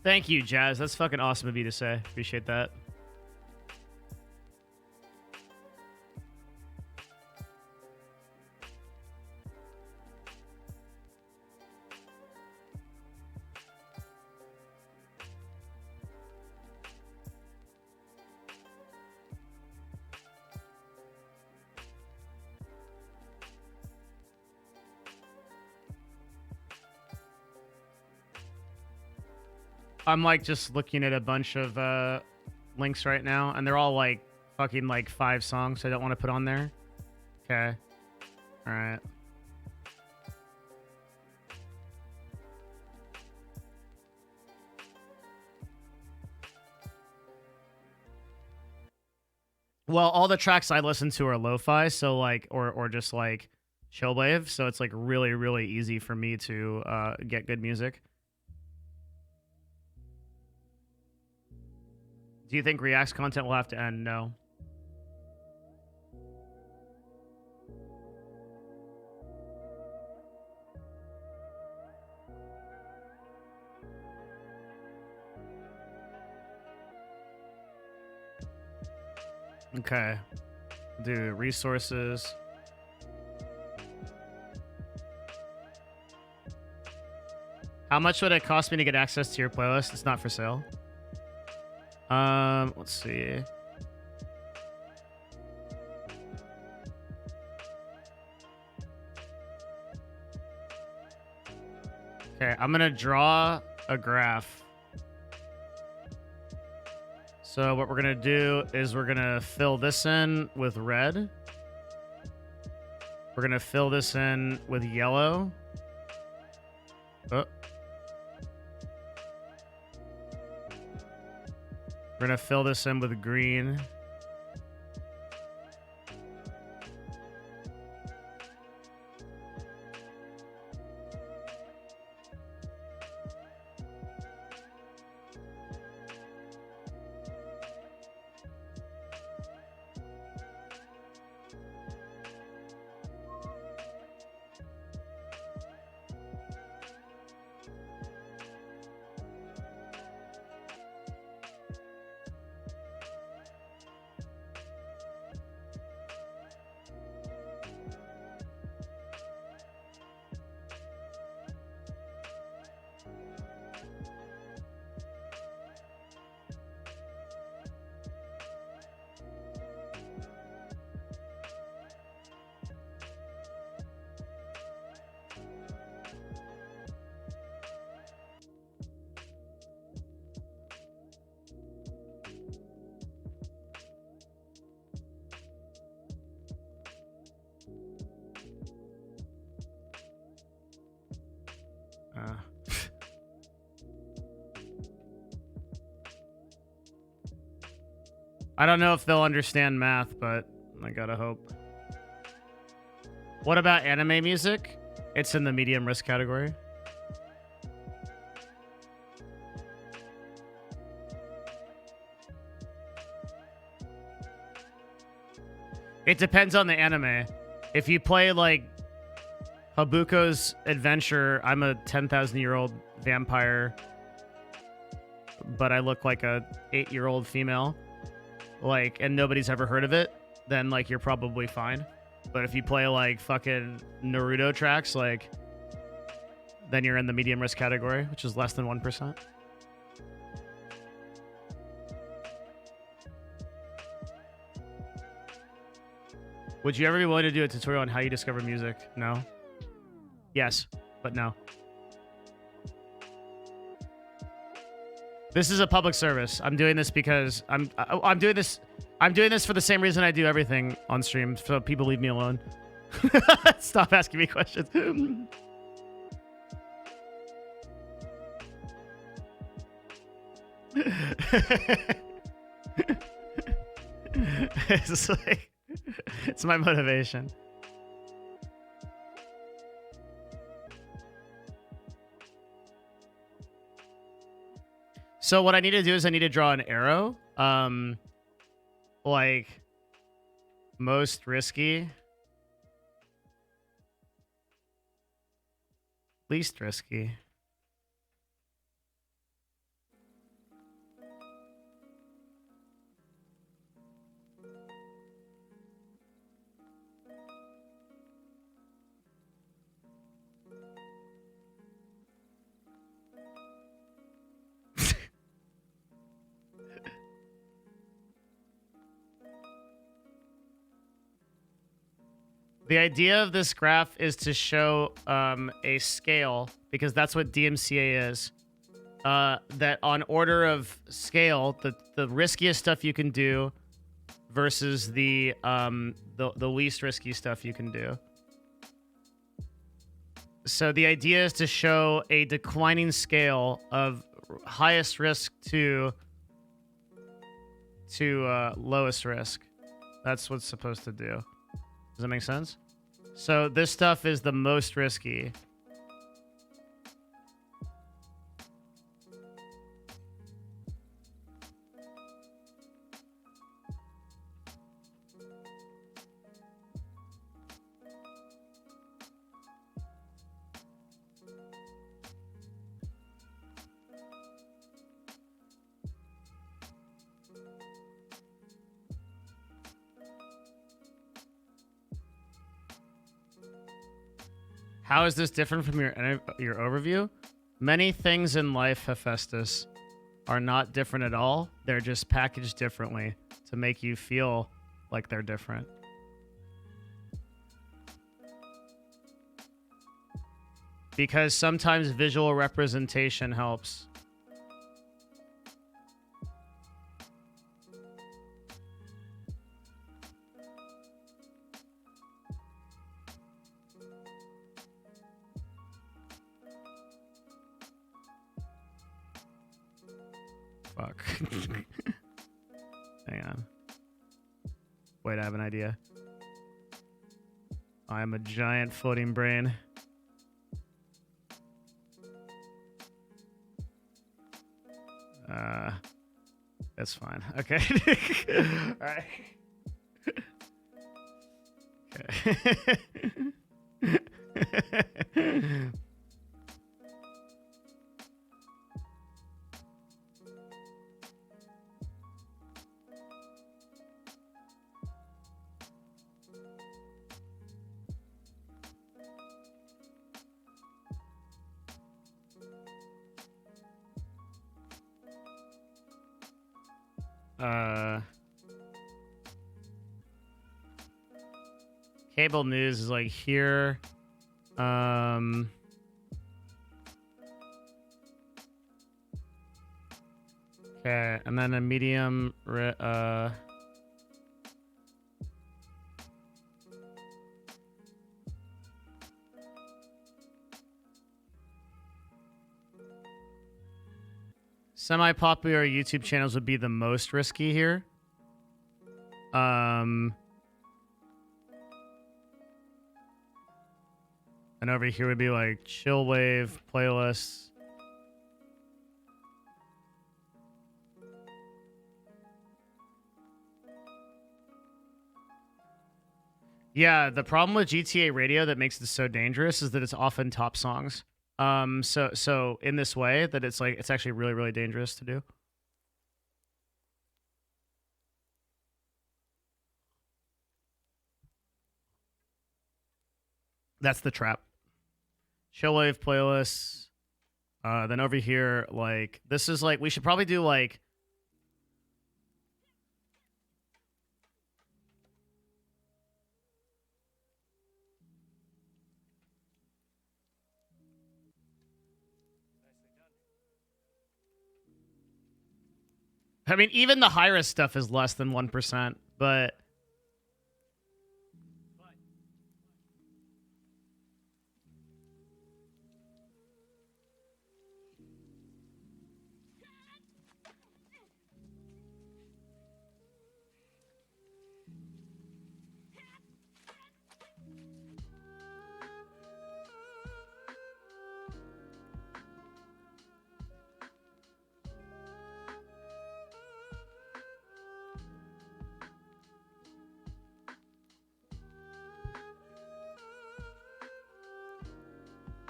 Thank you, Jazz. That's fucking awesome of you to say. Appreciate that. I'm like just looking at a bunch of links right now, and they're all like fucking like 5 songs I don't want to put on there. Okay. All right. Well, all the tracks I listen to are lo-fi, so like, or just like chillwave, so it's like really, really easy for me to get good music. Do you think React's content will have to end? No. Okay. Do resources. How much would it cost me to get access to your playlist? It's not for sale. Let's see. Okay, I'm gonna draw a graph. So what we're gonna do is we're gonna fill this in with red. We're gonna fill this in with yellow. Oh. We're gonna fill this in with green. I don't know if they'll understand math, but I gotta hope. What about anime music? It's in the medium risk category. It depends on the anime. If you play like Habuko's Adventure, I'm a 10,000-year-old vampire, but I look like a 8-year-old female, like, and nobody's ever heard of it, then like you're probably fine. But if you play like fucking Naruto tracks, like, then you're in the medium risk category, which is less than 1%. Would you ever be willing to do a tutorial on how you discover music? No. Yes, but no. This is a public service. I'm doing this because I'm doing this for the same reason I do everything on stream, so people leave me alone. Stop asking me questions. It's like, it's my motivation. So what I need to do is I need to draw an arrow. Like most risky, least risky. The idea of this graph is to show a scale, because that's what DMCA is. That on order of scale, the riskiest stuff you can do versus the least risky stuff you can do. So the idea is to show a declining scale of highest risk to lowest risk. That's what's supposed to do. Does that make sense? So this stuff is the most risky. How is this different from your overview? Many things in life, Hephaestus, are not different at all. They're just packaged differently to make you feel like they're different. Because sometimes visual representation helps. Fuck. Hang on. Wait, I have an idea. I am a giant floating brain. That's fine. Okay. All right. Okay. Cable news is like here. Okay, and then a medium. Semi-popular YouTube channels would be the most risky here. And over here would be like chill wave playlists. Yeah, the problem with GTA Radio that makes it so dangerous is that it's often top songs. So in this way that it's like it's actually really, really dangerous to do. That's the trap. Chillwave playlists. Then over here, like this is like we should probably do like I mean, even the high risk stuff is less than 1%, but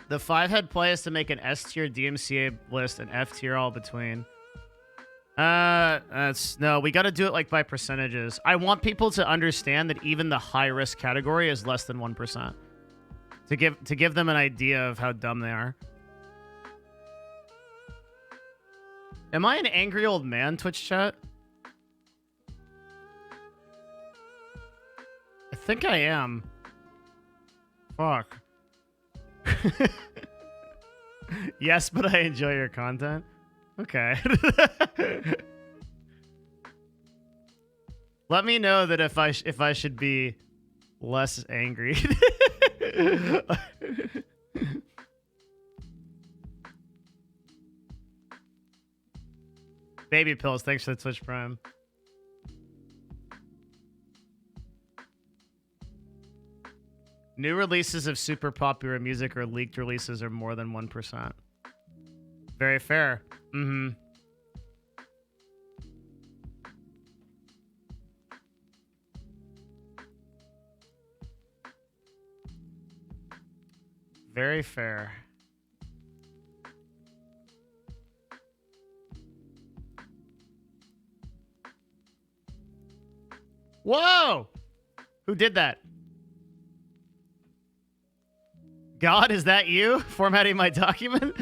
the 5-head play is to make an S tier DMCA list and F tier all between. That's no, we got to do it like by percentages. I want people to understand that even the high risk category is less than 1%. To give them an idea of how dumb they are. Am I an angry old man, Twitch chat? I think I am. Fuck. Yes, but I enjoy your content. Okay. Let me know that if I should be less angry. Baby pills, thanks for the Twitch Prime. New releases of super popular music or leaked releases are more than 1%. Very fair. Mm-hmm. Very fair. Whoa! Who did that? God, is that you? Formatting my document?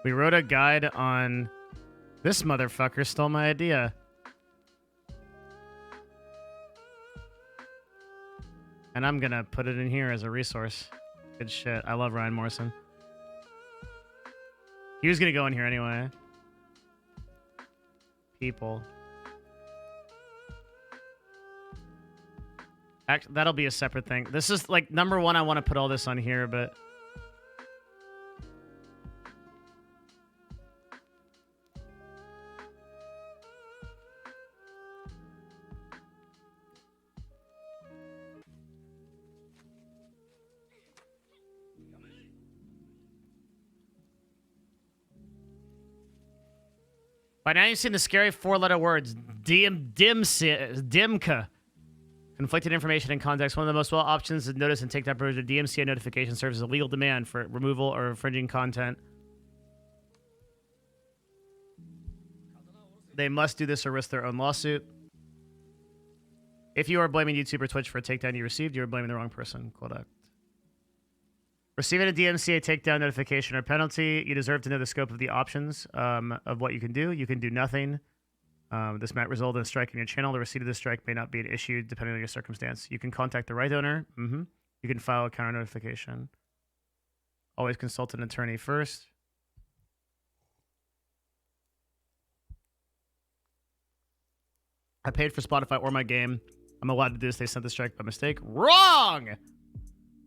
We wrote a guide on... This motherfucker stole my idea. And I'm gonna put it in here as a resource. Good shit. I love Ryan Morrison. He was gonna go in here anyway. People. That'll be a separate thing. This is like number one. I want to put all this on here, but by now you've seen the scary 4-letter words DMCA. Conflicted information and context. One of the most well options is notice and take that provision. DMCA notification serves as a legal demand for removal or infringing content. They must do this or risk their own lawsuit. If you are blaming YouTube or Twitch for a takedown you received, you are blaming the wrong person. Correct. Receiving a DMCA takedown notification or penalty, you deserve to know the scope of the options of what you can do. You can do nothing. This might result in a strike on your channel. The receipt of the strike may not be issued depending on your circumstance. You can contact the right owner. You can file a counter notification. Always consult an attorney first. I paid for Spotify or my game. I'm allowed to do this. They sent the strike by mistake. Wrong!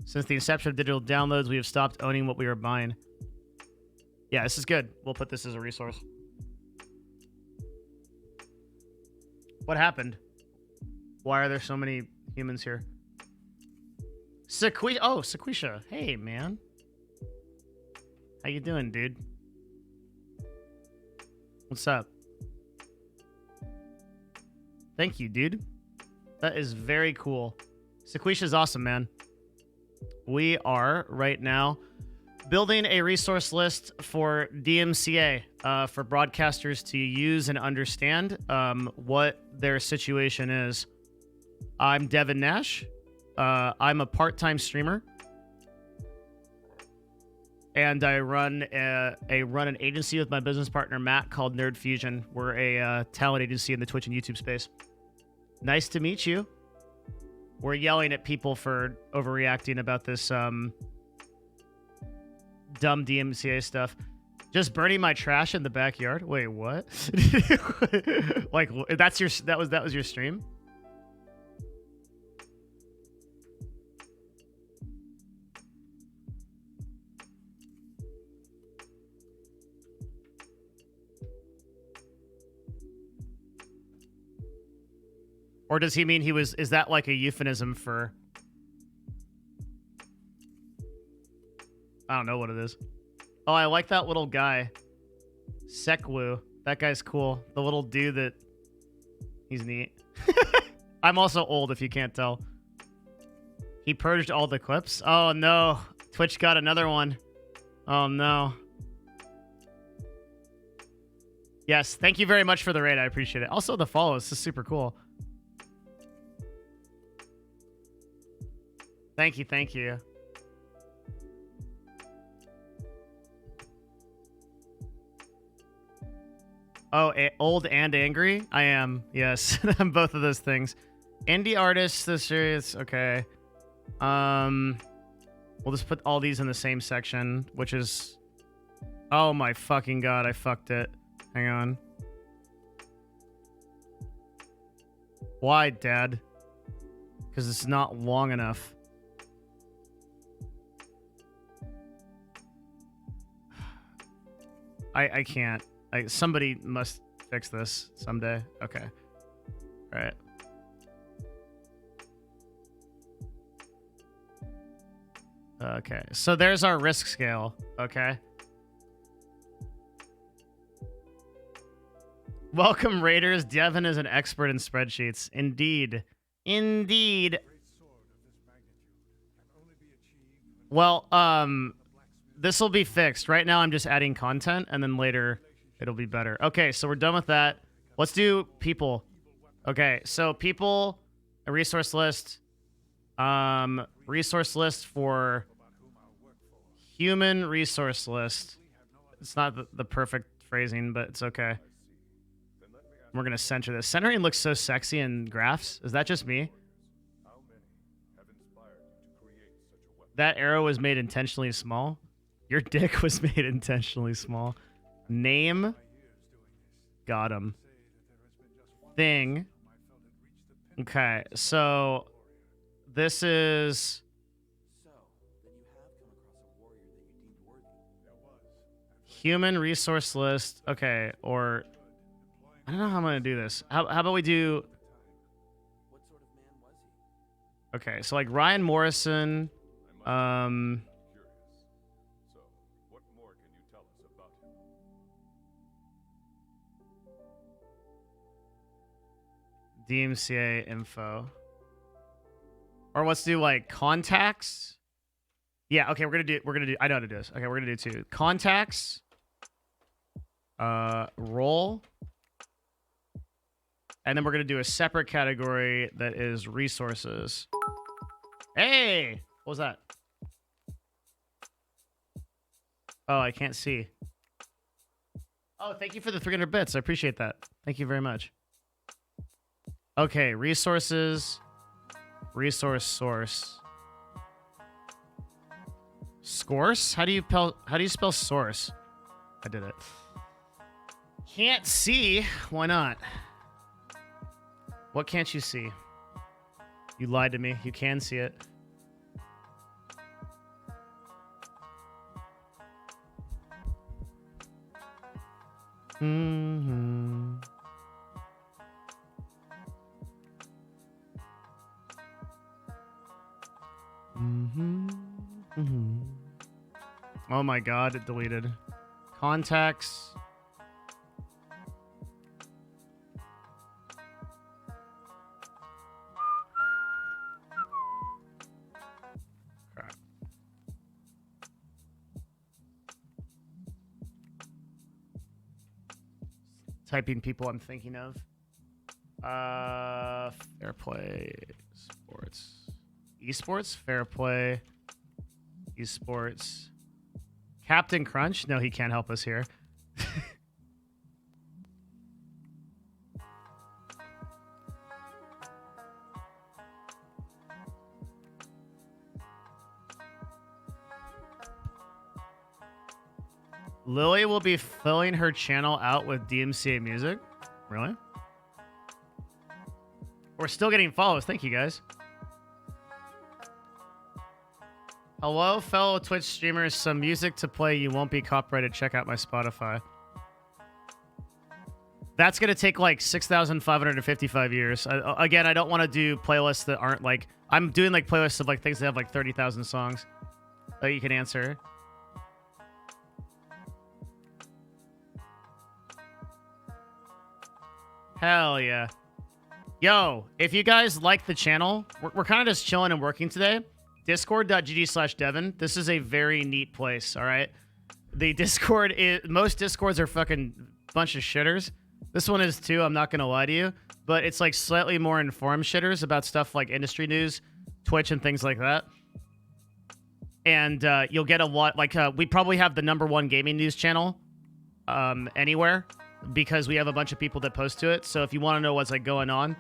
Since the inception of digital downloads, we have stopped owning what we were buying. Yeah, this is good. We'll put this as a resource. What happened? Why are there so many humans here? Sequisha. Hey, man. How you doing, dude? What's up? Thank you, dude. That is very cool. Sequisha's awesome, man. We are, right now, building a resource list for DMCA, for broadcasters to use and understand what their situation is. I'm Devin Nash. I'm a part-time streamer. And I run an agency with my business partner, Matt, called Nerd Fusion. We're a talent agency in the Twitch and YouTube space. Nice to meet you. We're yelling at people for overreacting about this dumb DMCA stuff. Just burning my trash in the backyard. Wait, what? Like that was your stream? Or does he mean is that like a euphemism for... I don't know what it is. Oh, I like that little guy. Sekwu. That guy's cool. The little dude that... He's neat. I'm also old, if you can't tell. He purged all the clips? Oh, no. Twitch got another one. Oh, no. Yes, thank you very much for the raid. I appreciate it. Also, the follow. This is super cool. Thank you, thank you. Oh, old and angry? I am, yes. I'm both of those things. Indie artists, the series, okay. We'll just put all these in the same section, which is... Oh my fucking god, I fucked it. Hang on. Why, Dad? Because it's not long enough. I can't. Somebody must fix this someday. Okay. All right. Okay. So there's our risk scale. Okay. Welcome, Raiders. Devin is an expert in spreadsheets. Indeed. Indeed. Well, this will be fixed. Right now, I'm just adding content, and then later it'll be better. Okay, so we're done with that. Let's do people. Okay, so people, a resource list. Resource list for human resource list. It's not the perfect phrasing, but it's okay. We're going to center this. Centering looks so sexy in graphs. Is that just me? That arrow was made intentionally small. Your dick was made intentionally small. Name. Got him. Thing. Okay, so this is... Human resource list. Okay, or... I don't know how I'm going to do this. How about we do... Okay, so like Ryan Morrison... DMCA info. Or let's do like contacts. Yeah, okay, we're gonna do I know how to do this. Okay, we're gonna do two. Contacts. Role. And then we're gonna do a separate category that is resources. Hey! What was that? Oh, I can't see. Oh, thank you for the 300 bits. I appreciate that. Thank you very much. Okay, resources, resource source. Scourse? How do you spell source? I did it. Can't see. Why not? What can't you see? You lied to me. You can see it. Mm-hmm. Mm-hmm. Mm-hmm. Oh my god, it deleted. Contacts. Crap. Typing people I'm thinking of. Fair play. Sports. Esports? Fair play. Esports. Captain Crunch? No, he can't help us here. Lily will be filling her channel out with DMCA music. Really? We're still getting follows. Thank you, guys. Hello, fellow Twitch streamers. Some music to play. You won't be copyrighted. Check out my Spotify. That's going to take like 6,555 years. Again, I don't want to do playlists that aren't like... I'm doing like playlists of like things that have like 30,000 songs that you can answer. Hell yeah. Yo, if you guys like the channel, we're kind of just chilling and working today. Discord.gg/Devin. This is a very neat place, all right? The Discord is... Most Discords are fucking bunch of shitters. This one is too, I'm not going to lie to you. But it's like slightly more informed shitters about stuff like industry news, Twitch, and things like that. And you'll get a lot... Like, we probably have the #1 gaming news channel anywhere. Because we have a bunch of people that post to it. So if you want to know what's like going on,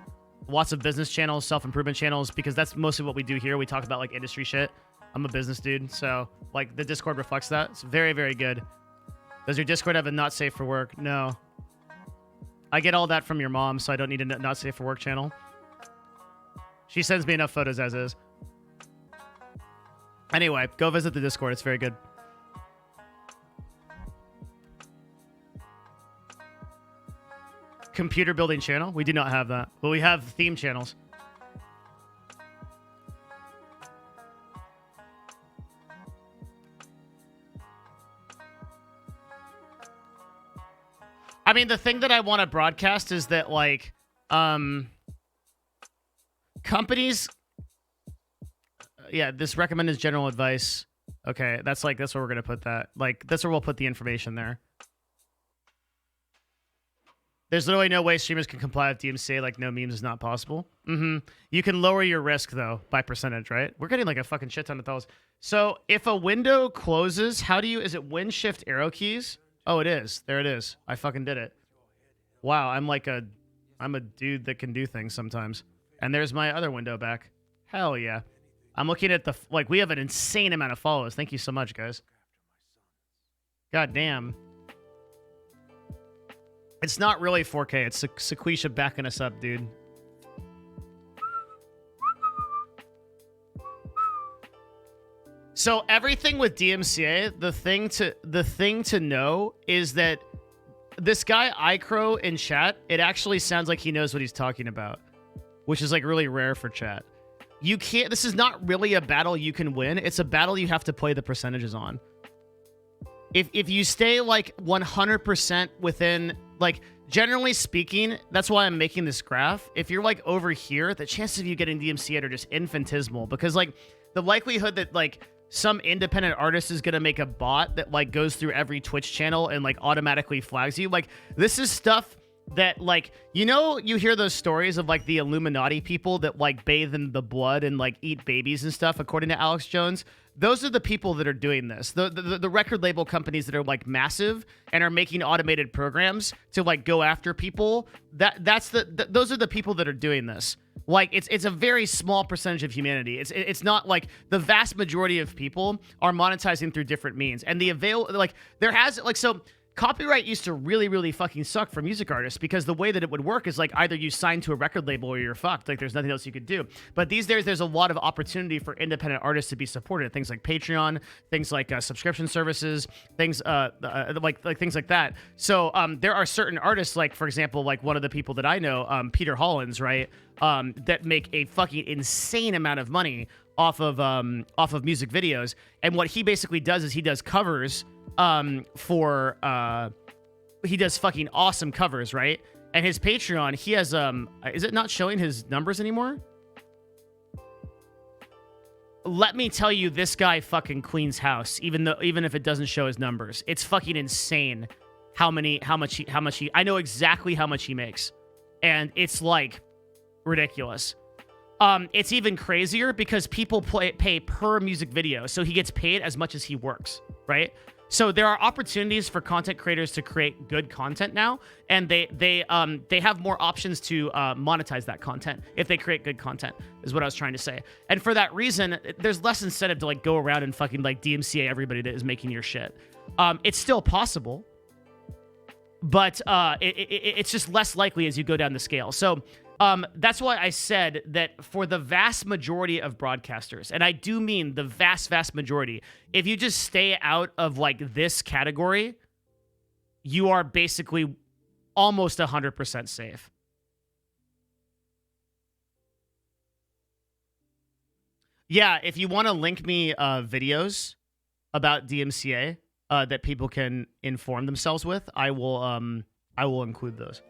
lots of business channels, self-improvement channels, because that's mostly what we do here. We talk about like industry shit. I'm a business dude, so like the Discord reflects that. It's very, very good. Does your Discord have a not safe for work? No. I get all that from your mom, so I don't need a not safe for work channel. She sends me enough photos as is. Anyway, go visit the Discord. It's very good. Computer building channel. We do not have that. But we have theme channels. I mean, the thing that I want to broadcast is that, like, companies... Yeah, this recommended general advice. Okay, that's where we're going to put that. Like, that's where we'll put the information there. There's literally no way streamers can comply with DMCA, like no memes is not possible. You can lower your risk, though, by percentage, right? We're getting like a fucking shit ton of thoughts. So if a window closes, how do you... Is it Win, Shift, arrow keys? Oh, it is. There it is. I fucking did it. Wow, I'm a dude that can do things sometimes. And there's my other window back. Hell yeah. I'm looking at the... Like, we have an insane amount of followers. Thank you so much, guys. God damn. It's not really 4K. It's Sequisha backing us up, dude. So everything with DMCA, the thing to know is that this guy iCrow in chat, it actually sounds like he knows what he's talking about, which is like really rare for chat. You can't... This is not really a battle you can win. It's a battle you have to play the percentages on. If you stay like 100% within... Like, generally speaking, that's why I'm making this graph. If you're, like, over here, the chances of you getting DMCA'd are just infinitesimal. Because, like, the likelihood that, like, some independent artist is going to make a bot that, like, goes through every Twitch channel and, like, automatically flags you. Like, this is stuff that, like, you know, you hear those stories of, like, the Illuminati people that, like, bathe in the blood and, like, eat babies and stuff, according to Alex Jones. Those are the people that are doing this. The record label companies that are like massive and are making automated programs to like go after people. Those are the people that are doing this. Like it's a very small percentage of humanity. It's not like the vast majority of people are monetizing through different means. And the there has like so copyright used to really, really fucking suck for music artists because the way that it would work is like either you sign to a record label or you're fucked. Like there's nothing else you could do. But these days, there's a lot of opportunity for independent artists to be supported. Things like Patreon, things like subscription services, things like things like that. So there are certain artists, like for example, like one of the people that I know, Peter Hollins, right, that make a fucking insane amount of money off of music videos. And what he basically does is he does covers. He does fucking awesome covers, right? And his Patreon, he has is it not showing his numbers anymore? Let me tell you, this guy fucking cleans house, even if it doesn't show his numbers. It's fucking insane how much he I know exactly how much he makes. And it's like ridiculous. It's even crazier because people pay per music video, so he gets paid as much as he works, right? So there are opportunities for content creators to create good content now, and they have more options to monetize that content if they create good content, is what I was trying to say. And for that reason, there's less incentive to like go around and fucking like DMCA everybody that is making your shit. It's still possible, but it's just less likely as you go down the scale. So that's why I said that for the vast majority of broadcasters, and I do mean the vast, vast majority, if you just stay out of like this category, you are basically almost 100% safe. Yeah, if you want to link me videos about DMCA that people can inform themselves with, I will include those.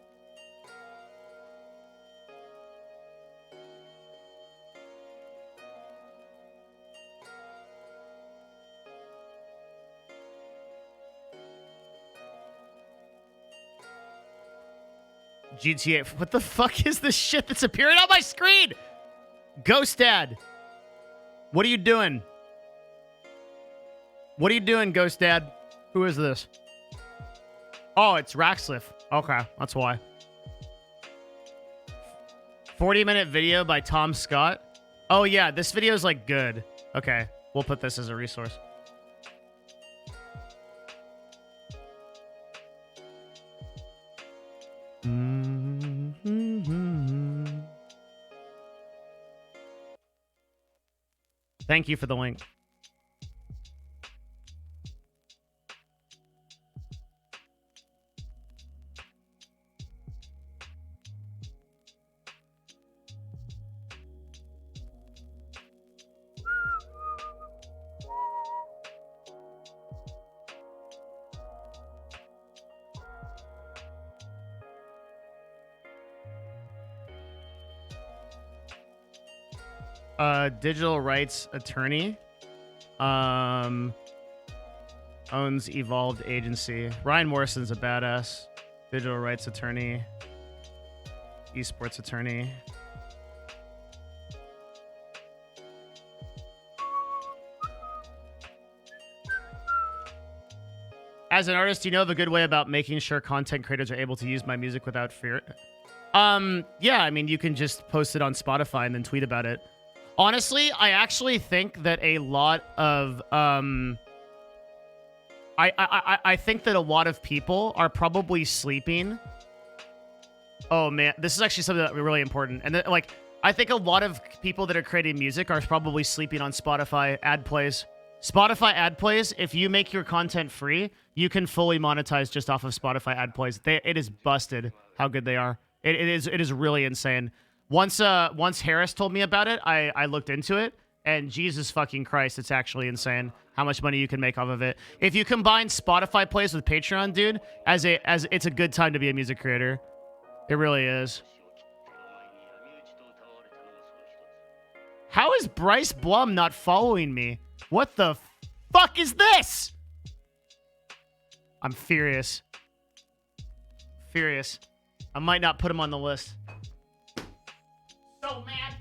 GTA. What the fuck is this shit that's appearing on my screen? Ghost Dad. What are you doing? What are you doing, Ghost Dad? Who is this? Oh, it's Raxliff. Okay, that's why. 40-minute video by Tom Scott. Oh, yeah, this video is like good. Okay, we'll put this as a resource. Thank you for the link. Digital rights attorney owns Evolved Agency. Ryan Morrison's a badass. Digital rights attorney, esports attorney. As an artist, do you know of a good way about making sure content creators are able to use my music without fear? Yeah, I mean, you can just post it on Spotify and then tweet about it. Honestly, I actually think that a lot of I think that a lot of people are probably sleeping. Oh man, this is actually something that's really important. And like, I think a lot of people that are creating music are probably sleeping on Spotify ad plays. Spotify ad plays, if you make your content free, you can fully monetize just off of Spotify ad plays. It is busted how good they are. It is really insane. Once Harris told me about it, I looked into it, and Jesus fucking Christ, it's actually insane how much money you can make off of it. If you combine Spotify plays with Patreon, dude, as it's a good time to be a music creator. It really is. How is Bryce Blum not following me? What the fuck is this? I'm furious. Furious. I might not put him on the list. So mad.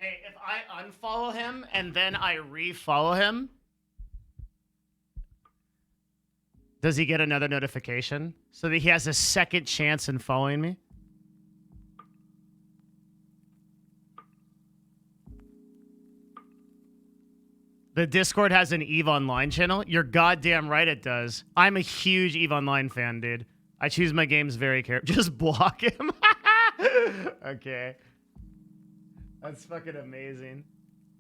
Hey, if I unfollow him and then I refollow him, does he get another notification so that he has a second chance in following me? The Discord has an EVE Online channel? You're goddamn right it does. I'm a huge EVE Online fan, dude. I choose my games very carefully. Just block him. Okay. That's fucking amazing.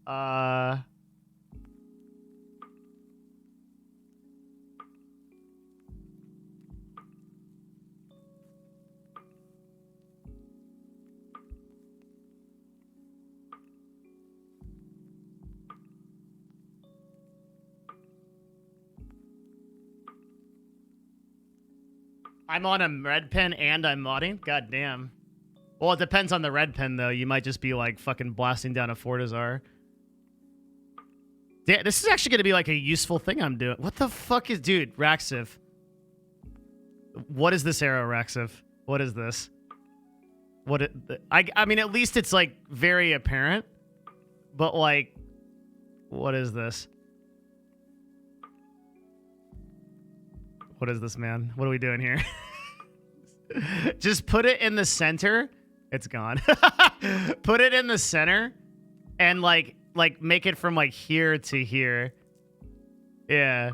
I'm on a red pen and I'm modding? God damn. Well, it depends on the red pen, though. You might just be, like, fucking blasting down a Fortizar. Damn, this is actually going to be, like, a useful thing I'm doing. What the fuck is... Dude, Raxiv. What is this arrow, Raxiv? What is this? I mean, at least it's, like, very apparent. But, like... What is this? What is this, man? What are we doing here? Just put it in the center. It's gone. Put it in the center and like make it from like here to here. Yeah.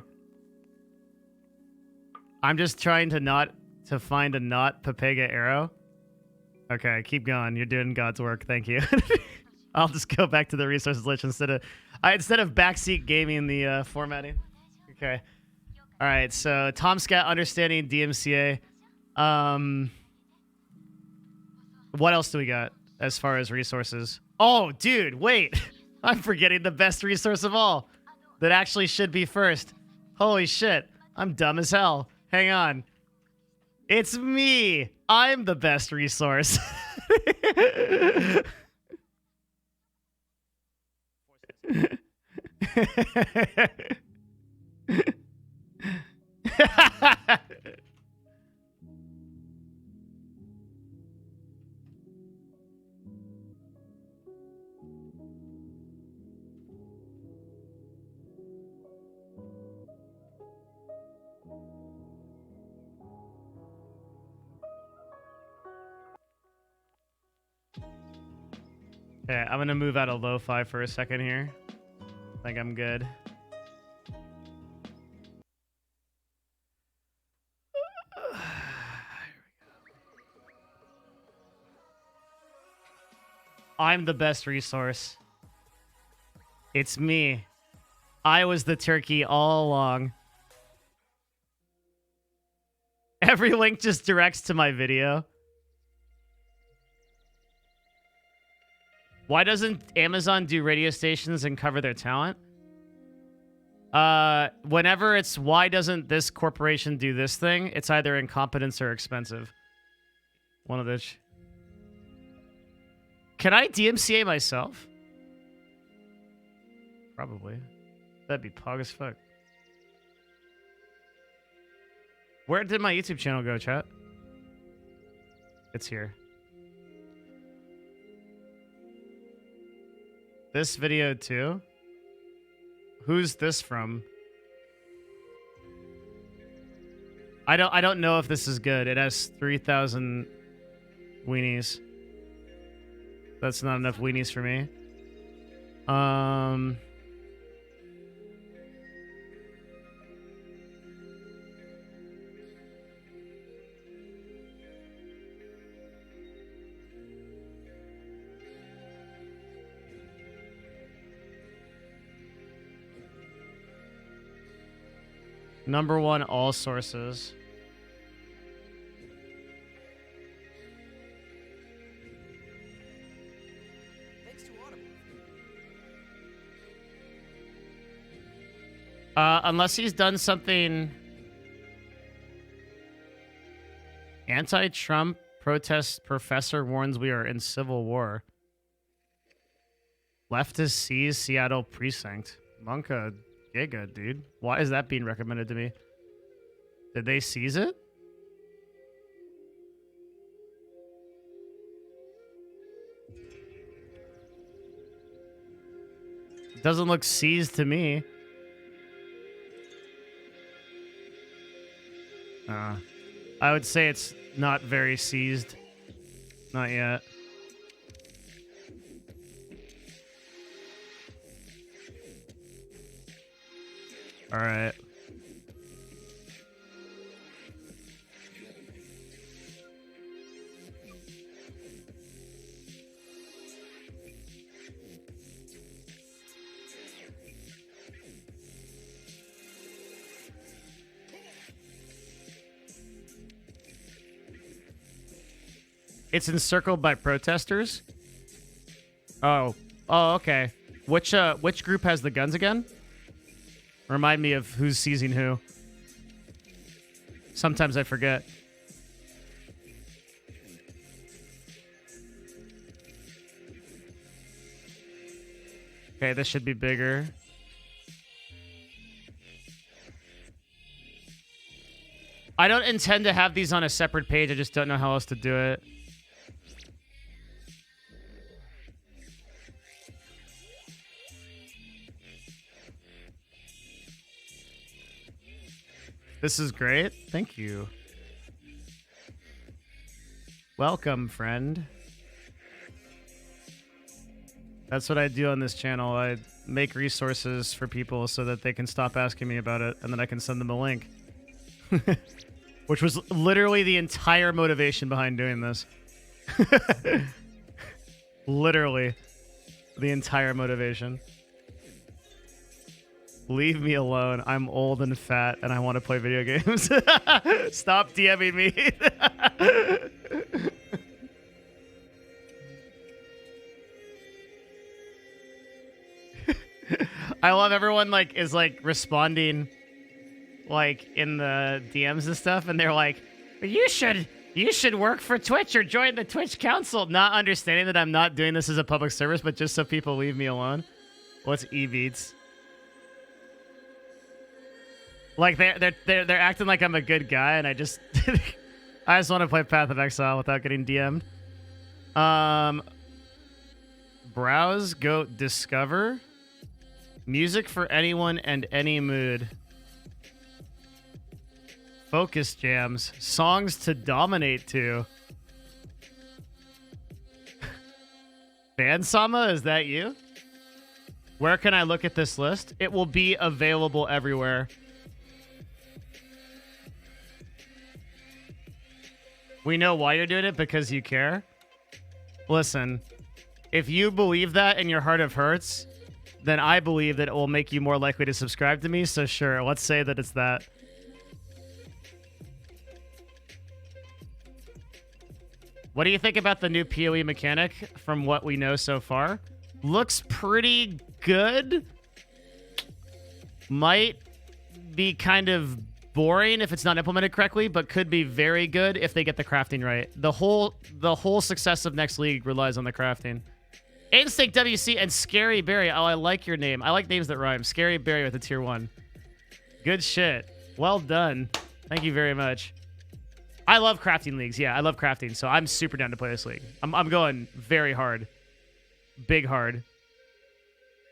I'm just trying to find a not Pepega arrow. Okay, keep going. You're doing God's work. Thank you. I'll just go back to the resources list instead of backseat gaming the formatting. Okay. All right, so Tom Scott understanding DMCA. What else do we got as far as resources? Oh, dude, wait. I'm forgetting the best resource of all that actually should be first. Holy shit. I'm dumb as hell. Hang on. It's me. I'm the best resource. Okay, I'm gonna move out of lo-fi for a second here. I think I'm good. I'm the best resource. It's me. I was the turkey all along. Every link just directs to my video. Why doesn't Amazon do radio stations and cover their talent? Whenever it's why doesn't this corporation do this thing, it's either incompetence or expensive. One of each. Can I DMCA myself? Probably. That'd be pog as fuck. Where did my YouTube channel go, chat? It's here. This video too? Who's this from? I don't know if this is good. It has 3,000 weenies. That's not enough weenies for me. Number one, all sources. Unless he's done something anti-Trump protest professor warns we are in civil war. Leftist sees Seattle precinct. Monka Giga, dude. Why is that being recommended to me? Did they seize it? Doesn't look seized to me. I would say it's not very seized. Not yet. All right. It's encircled by protesters. Oh, okay. Which group has the guns again? Remind me of who's seizing who. Sometimes I forget. Okay, this should be bigger. I don't intend to have these on a separate page. I just don't know how else to do it. This is great. Thank you. Welcome, friend. That's what I do on this channel. I make resources for people so that they can stop asking me about it, and then I can send them a link. Which was literally the entire motivation behind doing this. Literally. The entire motivation. Leave me alone. I'm old and fat, and I want to play video games. Stop DMing me. I love everyone is responding in the DMs and stuff, and they're like, you should work for Twitch or join the Twitch Council, not understanding that I'm not doing this as a public service, but just so people leave me alone. What's E-Beats? Like they're acting like I'm a good guy, and I just I just want to play Path of Exile without getting DM'd. Browse, go discover. Music for anyone and any mood. Focus jams. Songs to dominate to. Fansama, is that you? Where can I look at this list? It will be available everywhere. We know why you're doing it, because you care. Listen, if you believe that in your heart of hearts, then I believe that it will make you more likely to subscribe to me. So sure, let's say that it's that. What do you think about the new PoE mechanic from what we know so far? Looks pretty good. Might be kind of boring if it's not implemented correctly, but could be very good if they get the crafting right. The whole success of next league relies on the crafting. Instinct WC and Scary Berry. Oh, I like your name. I like names that rhyme. Scary Berry with a tier 1. Good shit. Well done. Thank you very much. I love crafting leagues. Yeah, I love crafting, so I'm super down to play this league. I'm going very hard. Big hard.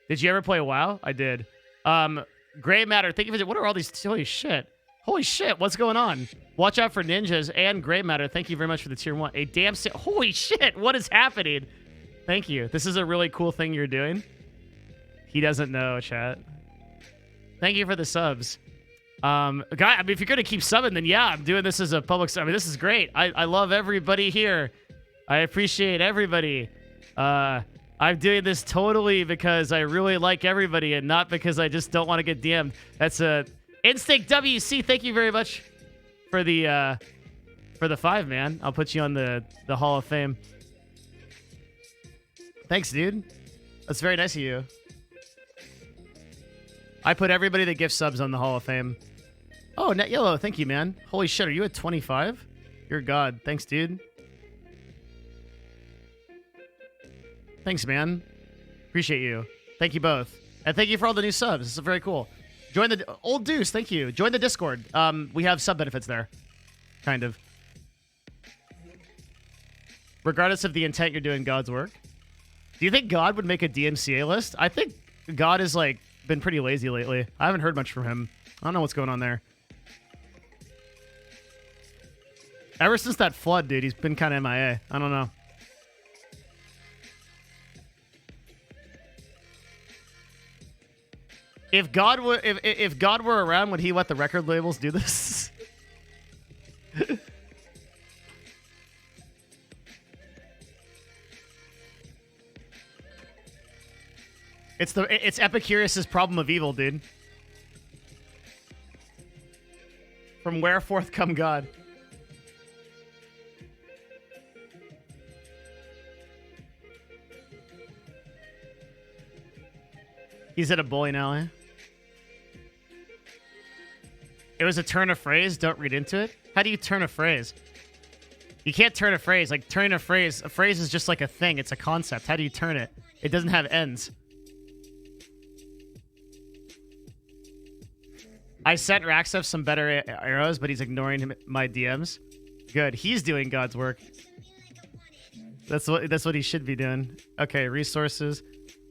Did you ever play WoW? I did. Gray Matter, thank you for... What are all these... Holy shit. Holy shit, what's going on? Watch out for ninjas and Gray Matter. Thank you very much for the tier 1. A damn... Holy shit, what is happening? Thank you. This is a really cool thing you're doing. He doesn't know, chat. Thank you for the subs. Guy, I mean, if you're going to keep subbing, then yeah, I'm doing this as a public... I mean, this is great. I love everybody here. I appreciate everybody. I'm doing this totally because I really like everybody and not because I just don't want to get DM'd. That's a... Instinct WC, thank you very much for the 5, man. I'll put you on the Hall of Fame. Thanks, dude. That's very nice of you. I put everybody that gives subs on the Hall of Fame. Oh, Net Yellow, thank you, man. Holy shit, are you at 25? You're God. Thanks, dude. Thanks, man. Appreciate you. Thank you both. And thank you for all the new subs. This is very cool. Join the... Old Deuce, thank you. Join the Discord. We have sub benefits there. Kind of. Regardless of the intent, you're doing God's work. Do you think God would make a DMCA list? I think God has like been pretty lazy lately. I haven't heard much from him. I don't know what's going on there. Ever since that flood, dude, he's been kind of MIA. I don't know. If God were if God were around, would he let the record labels do this? It's Epicurus's problem of evil, dude. From where forth come God? He's at a bowling alley. It was a turn of phrase. Don't read into it. How do you turn a phrase? You can't turn a phrase. Like, turning a phrase is just like a thing. It's a concept. How do you turn it? It doesn't have ends. I sent Raxef some better arrows, but he's ignoring my DMs. Good. He's doing God's work. That's what he should be doing. Okay, resources.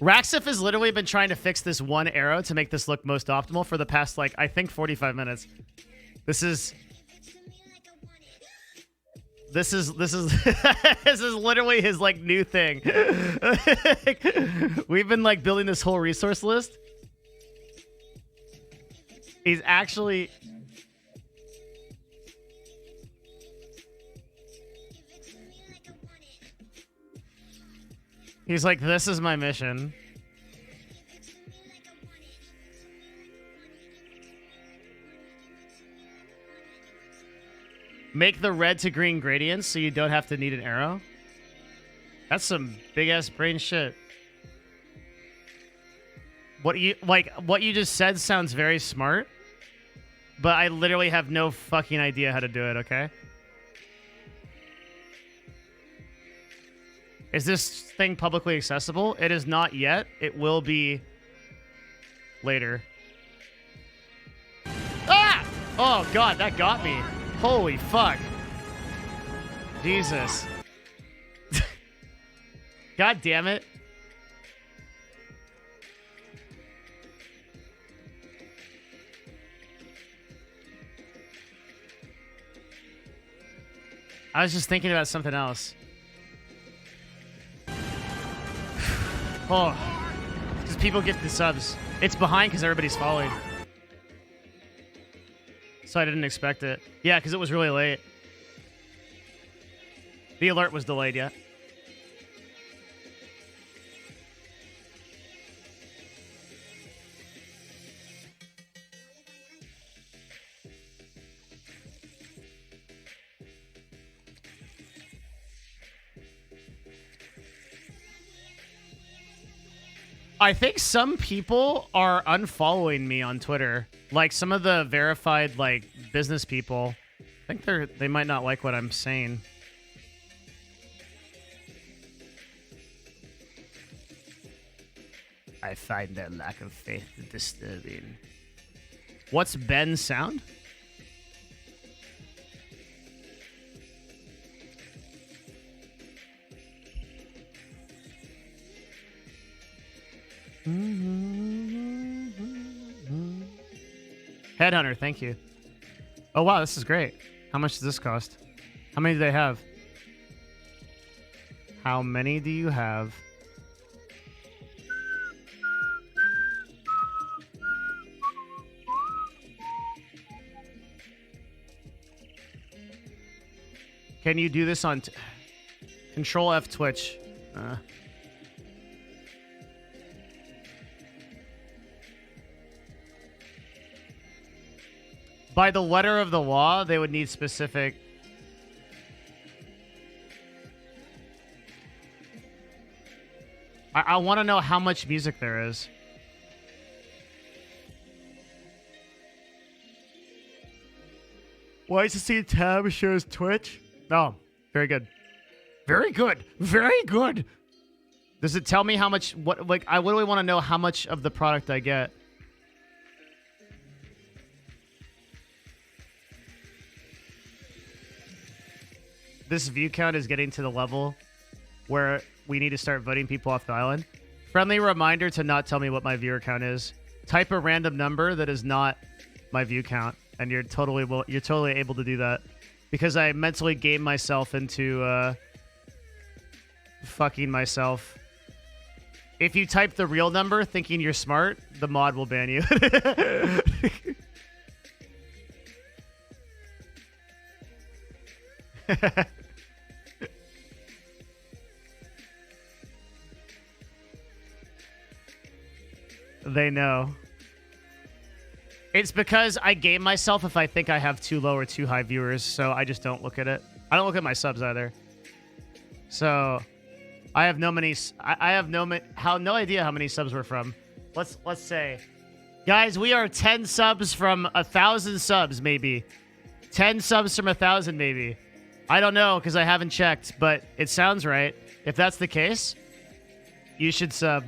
Raxef has literally been trying to fix this one arrow to make this look most optimal for the past, like, I think 45 minutes. This is this is literally his, like, new thing. We've been, like, building this whole resource list. He's actually... He's like, this is my mission. Make the red to green gradients so you don't have to need an arrow. That's some big ass brain shit. What you just said sounds very smart, but I literally have no fucking idea how to do it, okay? Is this thing publicly accessible? It is not yet. It will be later. Ah! Oh, God, that got me. Holy fuck. Jesus. God damn it. I was just thinking about something else. Oh, because people get the subs. It's behind because everybody's following. So I didn't expect it. Yeah, because it was really late. The alert was delayed, yeah. I think some people are unfollowing me on Twitter. Like some of the verified like business people. I think they might not like what I'm saying. I find their lack of faith disturbing. What's Ben's sound? Headhunter, thank you. Oh wow, this is great. How much does this cost? How many do they have? How many do you have? Can you do this on Control F Twitch? By the letter of the law, they would need specific... I want to know how much music there is. Why does it see tab shows Twitch? Oh, very good. Very good. Very good. Does it tell me how much... What? Like, I literally want to know how much of the product I get. This view count is getting to the level where we need to start voting people off the island. Friendly reminder to not tell me what my viewer count is. Type a random number that is not my view count, and you're totally able to do that because I mentally game myself into fucking myself. If you type the real number thinking you're smart, the mod will ban you. They know. It's because I game myself if I think I have too low or too high viewers, so I just don't look at it. I don't look at my subs either. So I have no idea how many subs we're from. Let's say, guys, we are 10 subs from 1,000 subs, maybe 10 subs from 1,000, maybe. I don't know because I haven't checked, but it sounds right. If that's the case, you should sub.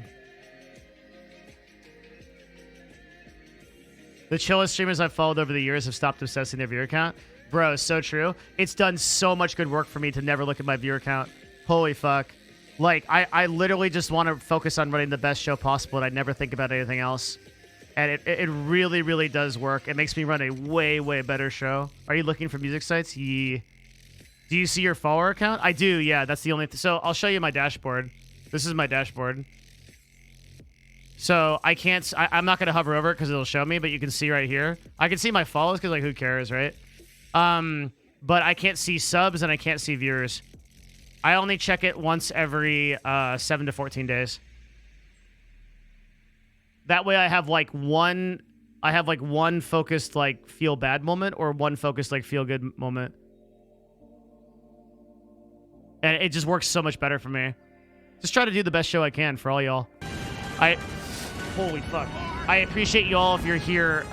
The chillest streamers I've followed over the years have stopped obsessing their viewer count. Bro, so true. It's done so much good work for me to never look at my viewer count. Holy fuck. Like, I literally just want to focus on running the best show possible, and I never think about anything else. And it really, really does work. It makes me run a way, way better show. Are you looking for music sites? Yeah. Do you see your follower count? I do, yeah. That's the only... So I'll show you my dashboard. This is my dashboard. So I can't... I'm not going to hover over it because it'll show me, but you can see right here. I can see my follows because, like, who cares, right? But I can't see subs and I can't see viewers. I only check it once every 7 to 14 days. That way I have like one focused like feel bad moment or one focused like feel good moment. And it just works so much better for me. Just try to do the best show I can for all y'all. Holy fuck. I appreciate y'all if you're here.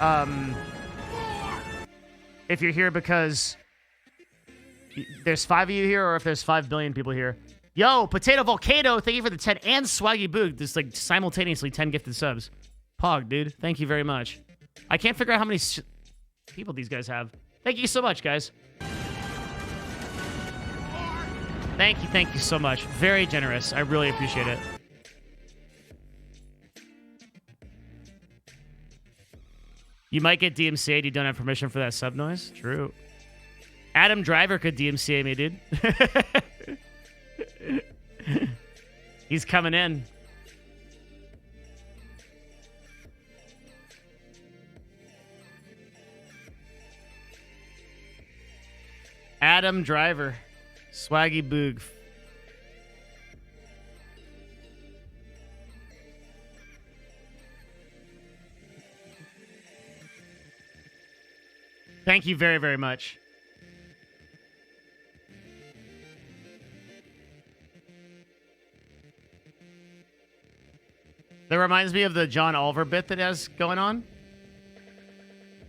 If you're here because there's 5 of you here, or if there's 5 billion people here. Yo, Potato Volcano, thank you for the 10, and Swaggy Boog, just like simultaneously 10 gifted subs. Pog, dude, thank you very much. I can't figure out how many people these guys have. Thank you so much, guys. Thank you so much. Very generous. I really appreciate it. You might get DMCA'd. You don't have permission for that sub noise. True. Adam Driver could DMCA me, dude. He's coming in. Adam Driver. Swaggy Boog. Thank you very, very much. That reminds me of the John Oliver bit that has going on.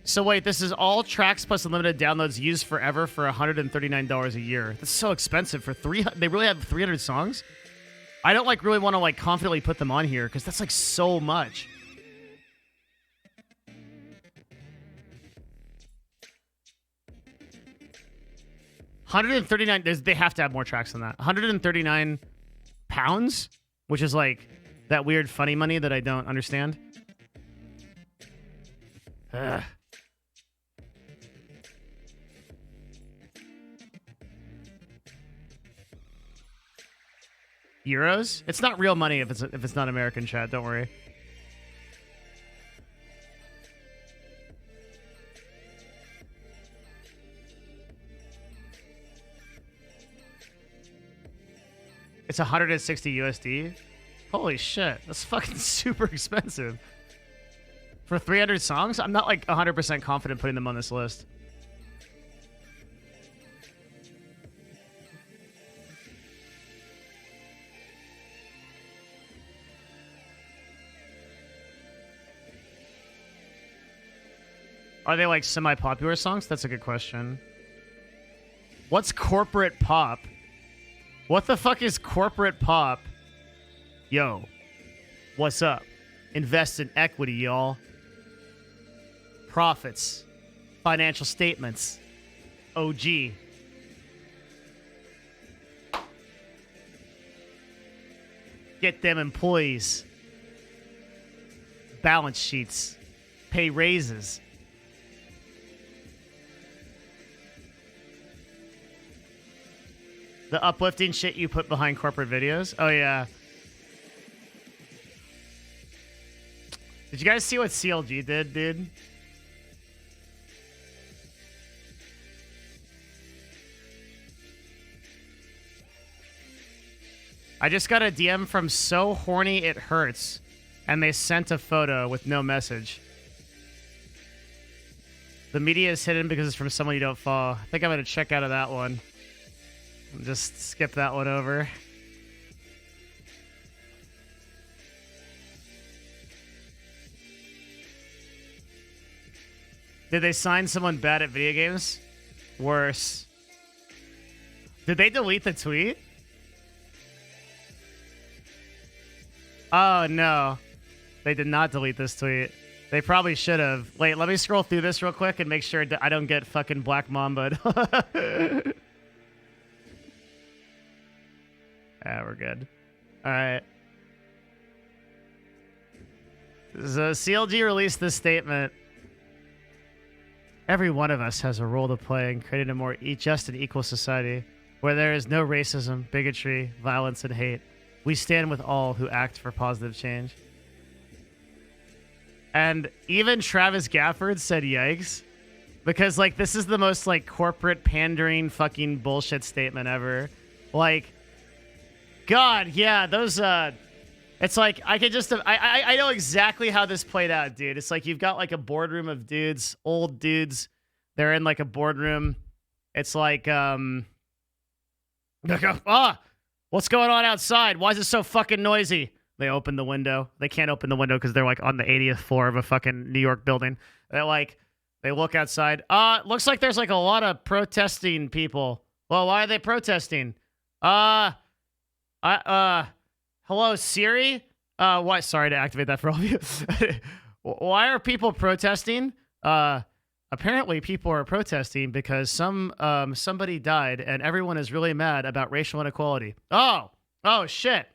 So wait, this is all tracks plus unlimited downloads used forever for $139 a year. That's so expensive for 300. They really have 300 songs? I don't like really want to like confidently put them on here because that's like so much. $139. They have to have more tracks than that. 139 pounds, which is like that weird funny money that I don't understand. Ugh. Euros? It's not real money if it's not American, chat. Don't worry. It's 160 USD. Holy shit, that's fucking super expensive. For 300 songs? I'm not like 100% confident putting them on this list. Are they like semi-popular songs? That's a good question. What's corporate pop? What the fuck is corporate pop? Yo, what's up? Invest in equity, y'all. Profits. Financial statements. OG. Get them employees. balance sheets, pay raises. The uplifting shit you put behind corporate videos. Oh, yeah. Did you guys see what CLG did, dude? I just got a DM from So Horny It Hurts, and they sent a photo with no message. The media is hidden because it's from someone you don't follow. I think I'm going to check out of that one. Just skip that one over. Did they sign someone bad at video games? Worse. Did they delete the tweet? Oh, no. They did not delete this tweet. They probably should have. Wait, let me scroll through this real quick and make sure I don't get fucking Black Mamba'd. Yeah, we're good. All right. So CLG released this statement. Every one of us has a role to play in creating a more just and equal society where there is no racism, bigotry, violence, and hate. We stand with all who act for positive change. And even Travis Gafford said yikes. Because, like, this is the most, like, corporate pandering fucking bullshit statement ever. Like, God, yeah, those, it's like, I could just, I know exactly how this played out, dude. It's like, you've got, like, a boardroom of dudes, old dudes. They're in, like, a boardroom. It's like, what's going on outside? Why is it so fucking noisy? They open the window. They can't open the window because they're, like, on the 80th floor of a fucking New York building. They're like, they look outside. Looks like there's, like, a lot of protesting people. Well, why are they protesting? Hello, Siri? Why? Sorry to activate that for all of you. Why are people protesting? Apparently people are protesting because somebody died and everyone is really mad about racial inequality. Oh, shit.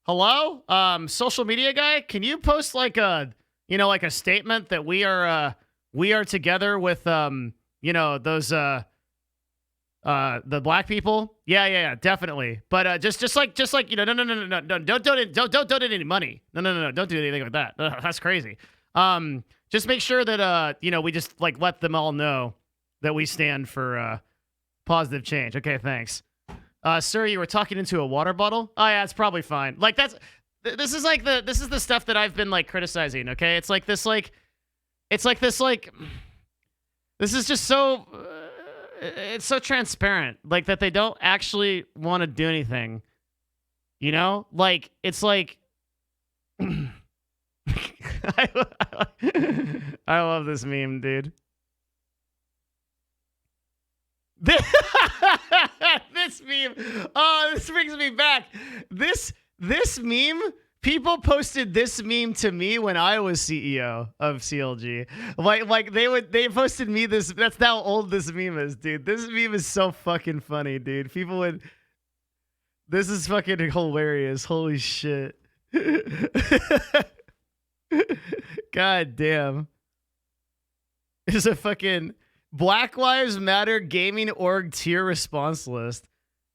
Hello? Social media guy? Can you post like a statement that we are together with, those, the black people? Yeah, definitely. But just like no, don't donate any money. No, don't do anything like that. That's crazy. Just make sure that we just like let them all know that we stand for positive change. Okay, thanks. Sir, you were talking into a water bottle? Oh yeah, it's probably fine. Like this is the stuff that I've been like criticizing. Okay, this is just so. It's so transparent, like that they don't actually want to do anything. You know, like it's like I love this meme, dude. This meme. Oh, this brings me back. This meme. People posted this meme to me when I was CEO of CLG. Like they posted me this. That's how old this meme is, dude. This meme is so fucking funny, dude. People would. This is fucking hilarious. Holy shit. God damn. There's a fucking Black Lives Matter gaming org tier response list.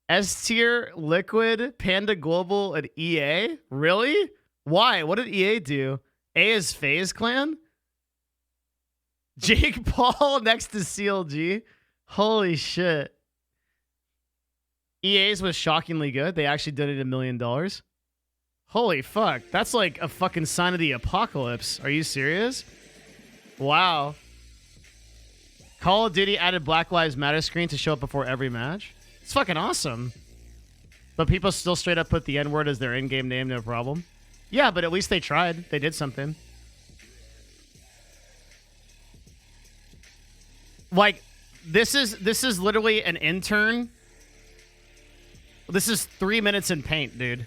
S tier, Liquid, Panda Global, and EA? Really? Why? What did EA do? A is FaZe Clan? Jake Paul next to CLG? Holy shit. EA's was shockingly good. They actually donated $1 million. Holy fuck. That's like a fucking sign of the apocalypse. Are you serious? Wow. Call of Duty added Black Lives Matter screen to show up before every match. It's fucking awesome. But people still straight up put the N-word as their in-game name, no problem. Yeah, but at least they tried. They did something. Like, this is literally an intern. This is 3 minutes in paint, dude.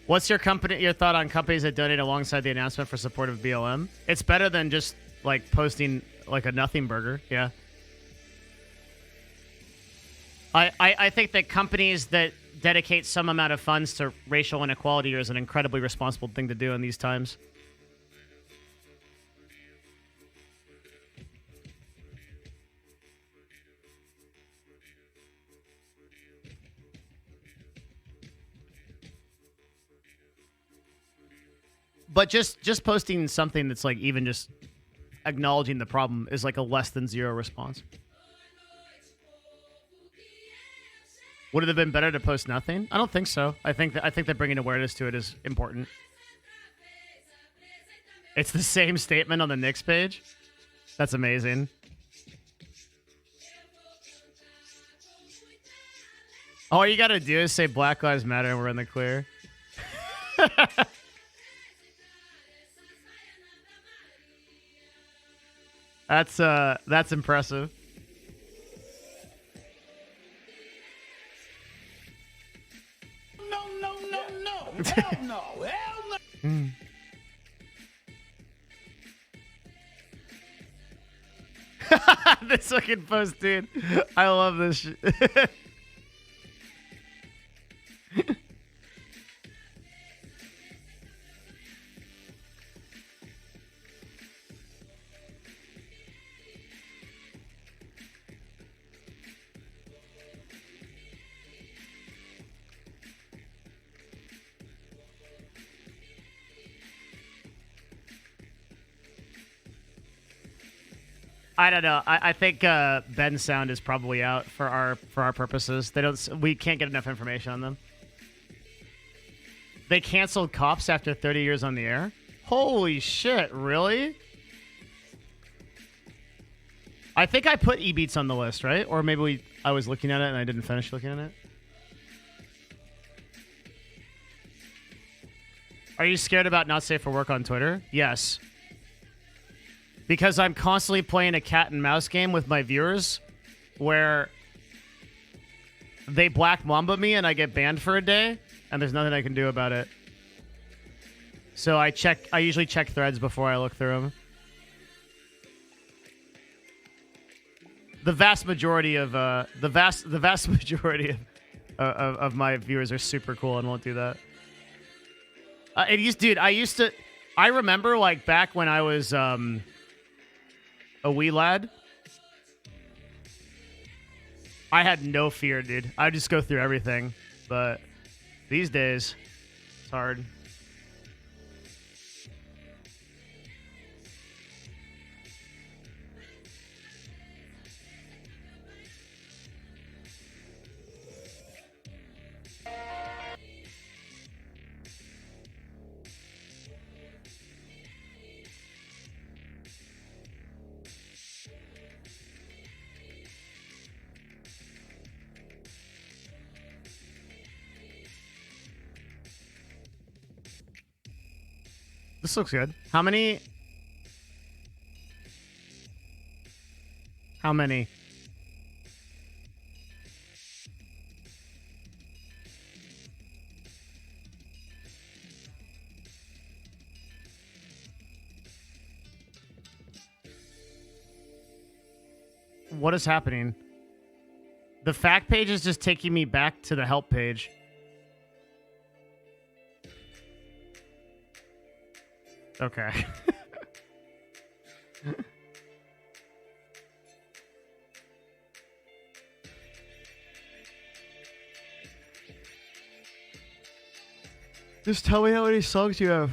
What's your thought on companies that donate alongside the announcement for support of BLM? It's better than just like posting like a nothing burger. Yeah. I think that companies that dedicate some amount of funds to racial inequality is an incredibly responsible thing to do in these times. But just posting something that's like even just acknowledging the problem is like a less than zero response. Would it have been better to post nothing? I don't think so. I think that bringing awareness to it is important. It's the same statement on the Knicks page. That's amazing. All you gotta do is say Black Lives Matter and we're in the clear. That's impressive. No. Hell no. This fucking post, dude. I love this shit. I don't know. I think Ben's sound is probably out for our purposes. We can't get enough information on them. They canceled Cops after 30 years on the air? Holy shit, really? I think I put E-Beats on the list, right? Or maybe I was looking at it and I didn't finish looking at it. Are you scared about not safe for work on Twitter? Yes. Because I'm constantly playing a cat and mouse game with my viewers where they Black Mamba me and I get banned for a day and there's nothing I can do about it. So I usually check threads before I look through them. The vast majority of of my viewers are super cool and won't do that. I remember like back when I was a wee lad, I had no fear, dude. I just go through everything. But these days, it's hard. This looks good. How many? What is happening? The fact page is just taking me back to the help page. Okay. Just tell me how many songs you have.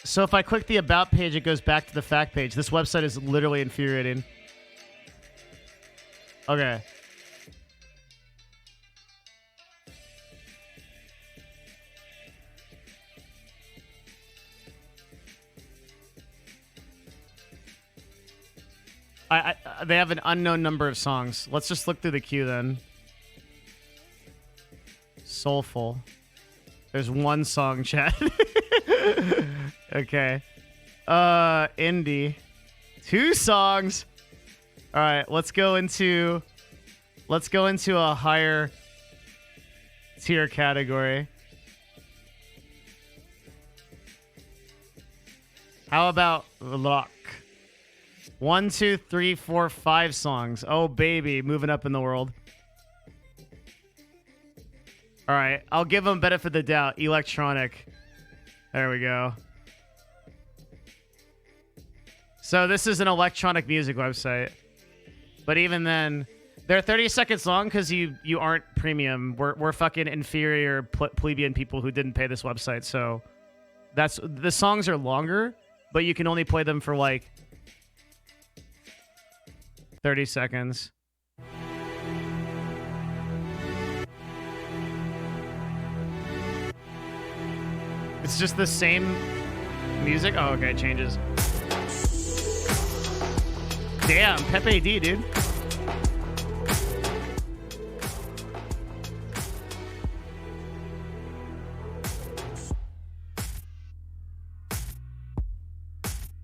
So if I click the About page, it goes back to the Fact page. This website is literally infuriating. Okay. They have an unknown number of songs. Let's just look through the queue then. Soulful. There's one song, chat. Okay. Indie. 2 songs. All right, let's go into a higher tier category. How about rock? 1, 2, 3, 4, 5 songs. Oh, baby. Moving up in the world. All right. I'll give them benefit of the doubt. Electronic. There we go. So this is an electronic music website. But even then, they're 30 seconds long because you aren't premium. We're fucking inferior plebeian people who didn't pay this website. So that's the songs are longer, but you can only play them for like 30 seconds. It's just the same music. Oh, okay, it changes. Damn, Pepe D, dude.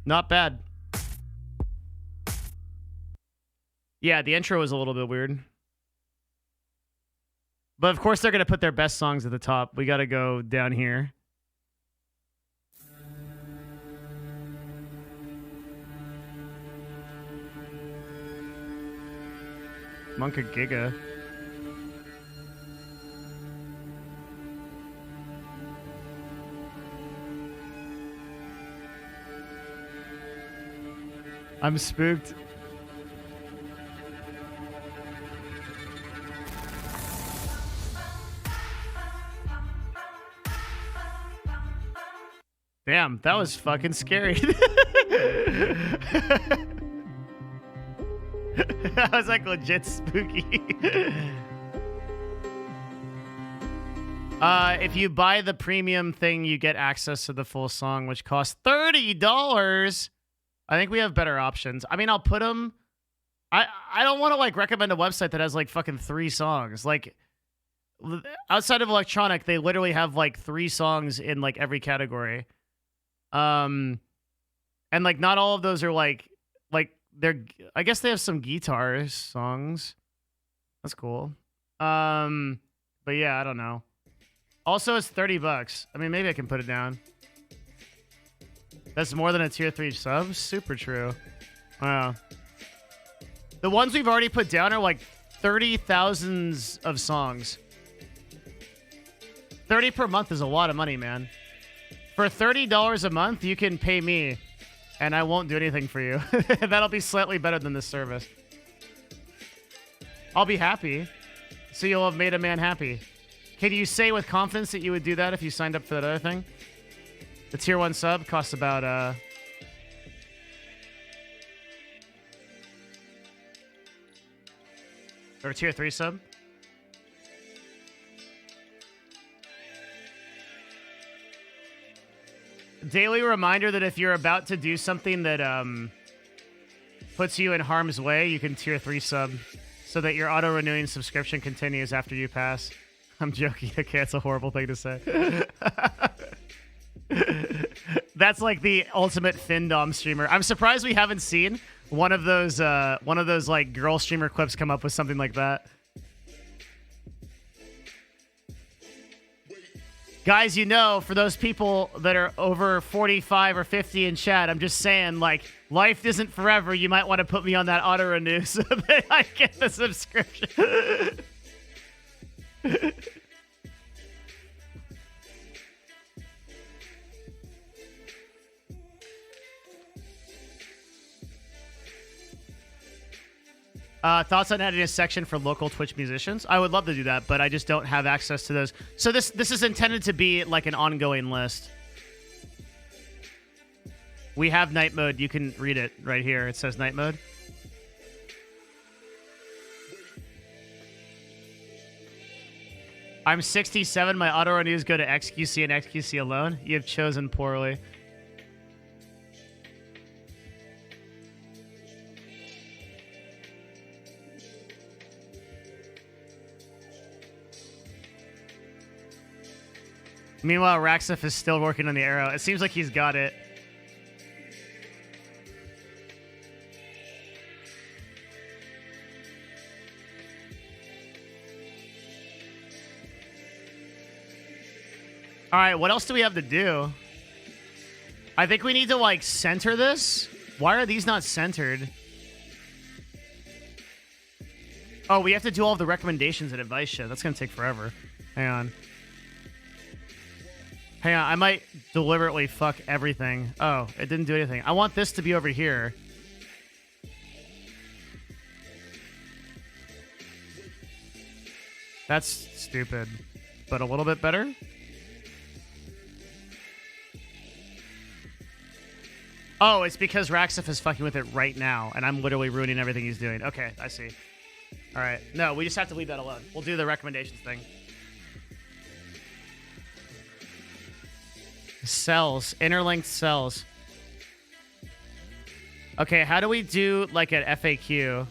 Not bad. Yeah, the intro was a little bit weird. But of course they're going to put their best songs at the top. We got to go down here. Monka Giga. I'm spooked. Damn, that was fucking scary. That was like legit spooky. If you buy the premium thing, you get access to the full song, which costs $30. I think we have better options. I mean, I'll put them. I don't want to like recommend a website that has like fucking 3 songs. Like outside of electronic, they literally have like 3 songs in like every category. And like not all of those are like they're. I guess they have some guitar songs. That's cool. But yeah, I don't know. Also, it's $30. I mean, maybe I can put it down. That's more than a tier 3 sub? Super true. Wow. The ones we've already put down are like 30,000s of songs. 30 per month is a lot of money, man. For $30 a month, you can pay me, and I won't do anything for you. That'll be slightly better than this service. I'll be happy. So you'll have made a man happy. Can you say with confidence that you would do that if you signed up for that other thing? The tier 1 sub costs about or tier 3 sub. Daily reminder that if you're about to do something that puts you in harm's way, you can tier 3 sub so that your auto-renewing subscription continues after you pass. I'm joking. Okay, it's a horrible thing to say. That's like the ultimate Findom streamer. I'm surprised we haven't seen one of those like girl streamer clips come up with something like that. Guys, you know, for those people that are over 45 or 50 in chat, I'm just saying, like, life isn't forever. You might want to put me on that auto-renew so that I get the subscription. Thoughts on adding a section for local Twitch musicians? I would love to do that, but I just don't have access to those. So this is intended to be like an ongoing list. We have night mode. You can read it right here. It says night mode. I'm 67. My auto renews go to XQC and XQC alone. You have chosen poorly. Meanwhile, Raxif is still working on the arrow. It seems like he's got it. All right, what else do we have to do? I think we need to, like, center this. Why are these not centered? Oh, we have to do all of the recommendations and advice shit. That's going to take forever. Hang on. Hang on, I might deliberately fuck everything. Oh, it didn't do anything. I want this to be over here. That's stupid, but a little bit better. Oh, it's because Raxif is fucking with it right now, and I'm literally ruining everything he's doing. Okay, I see. All right. No, we just have to leave that alone. We'll do the recommendations thing. Cells. Interlinked cells. Okay, how do we do, like, an FAQ?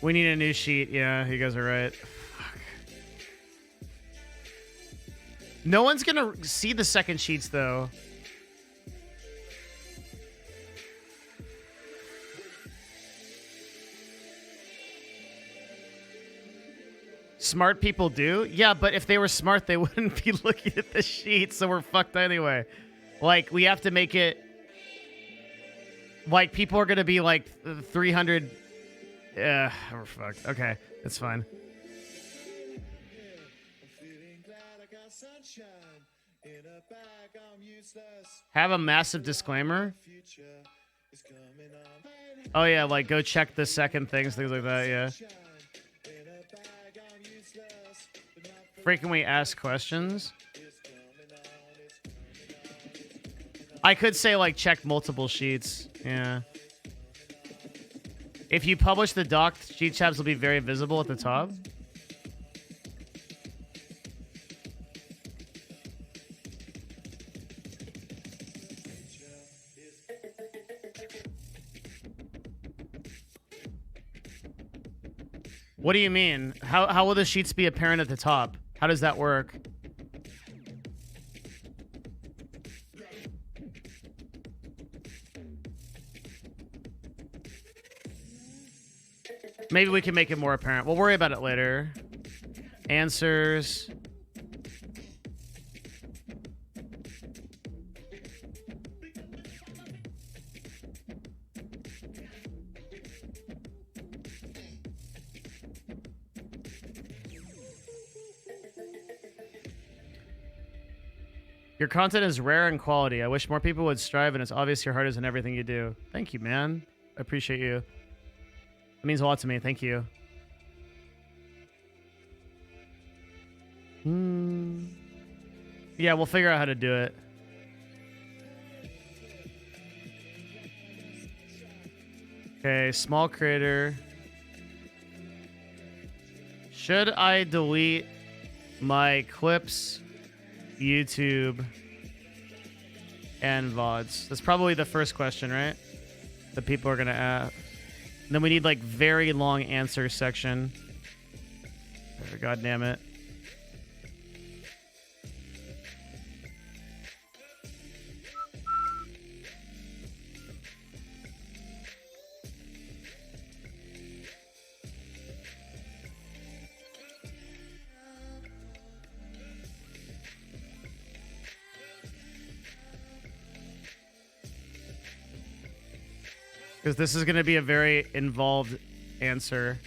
We need a new sheet. Yeah, you guys are right. Fuck. No one's gonna see the second sheets, though. Smart people do? Yeah, but if they were smart, they wouldn't be looking at the sheet, so we're fucked anyway. Like, we have to make it... Like, people are gonna be, like, 300... Yeah, we're fucked. Okay, that's fine. Have a massive disclaimer. Oh yeah, like go check the second things like that, yeah. Frequently asked questions. I could say like check multiple sheets, yeah. If you publish the doc, sheet tabs will be very visible at the top. What do you mean? How will the sheets be apparent at the top? How does that work? Maybe we can make it more apparent. We'll worry about it later. Answers. Your content is rare in quality. I wish more people would strive, and it's obvious your heart is in everything you do. Thank you, man. I appreciate you. It means a lot to me. Thank you. Yeah, we'll figure out how to do it. Okay, small creator. Should I delete my clips, YouTube, and VODs? That's probably the first question, right? That people are going to ask. And then we need like very long answer section. God damn it. Because this is going to be a very involved answer.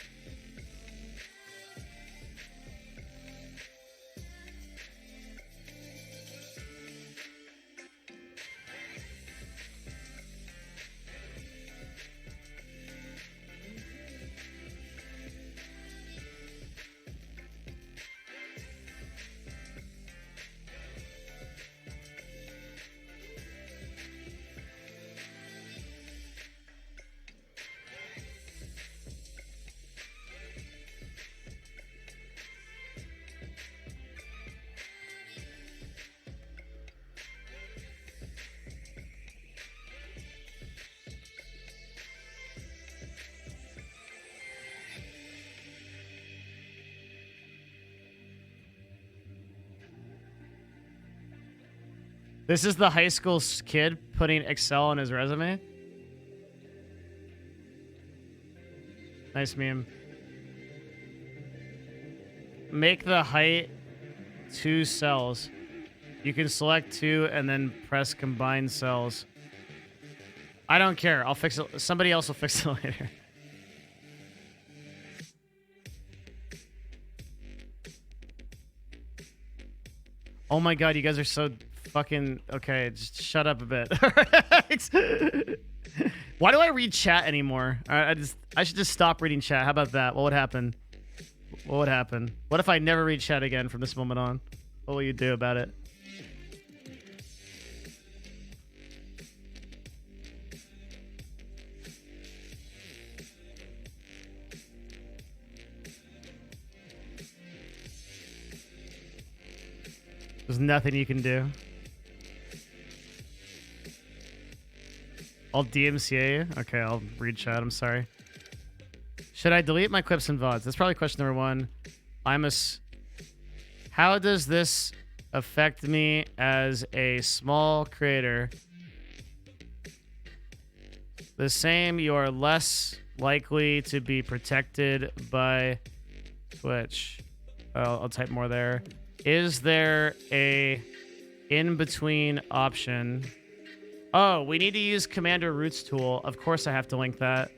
This is the high school kid putting Excel on his resume. Nice meme. Make the height 2 cells. You can select 2 and then press combine cells. I don't care. I'll fix it. Somebody else will fix it later. Oh my god, you guys are so fucking... Okay, just shut up a bit. Why do I read chat anymore? I should just stop reading chat. How about that? What would happen? What would happen? What if I never read chat again from this moment on? What will you do about it? There's nothing you can do. I'll DMCA you? Okay, I'll read chat. I'm sorry. Should I delete my clips and VODs? That's probably question number 1. How does this affect me as a small creator? The same, you are less likely to be protected by Twitch. I'll type more there. Is there a in-between option? Oh, we need to use Commander Roots tool. Of course I have to link that.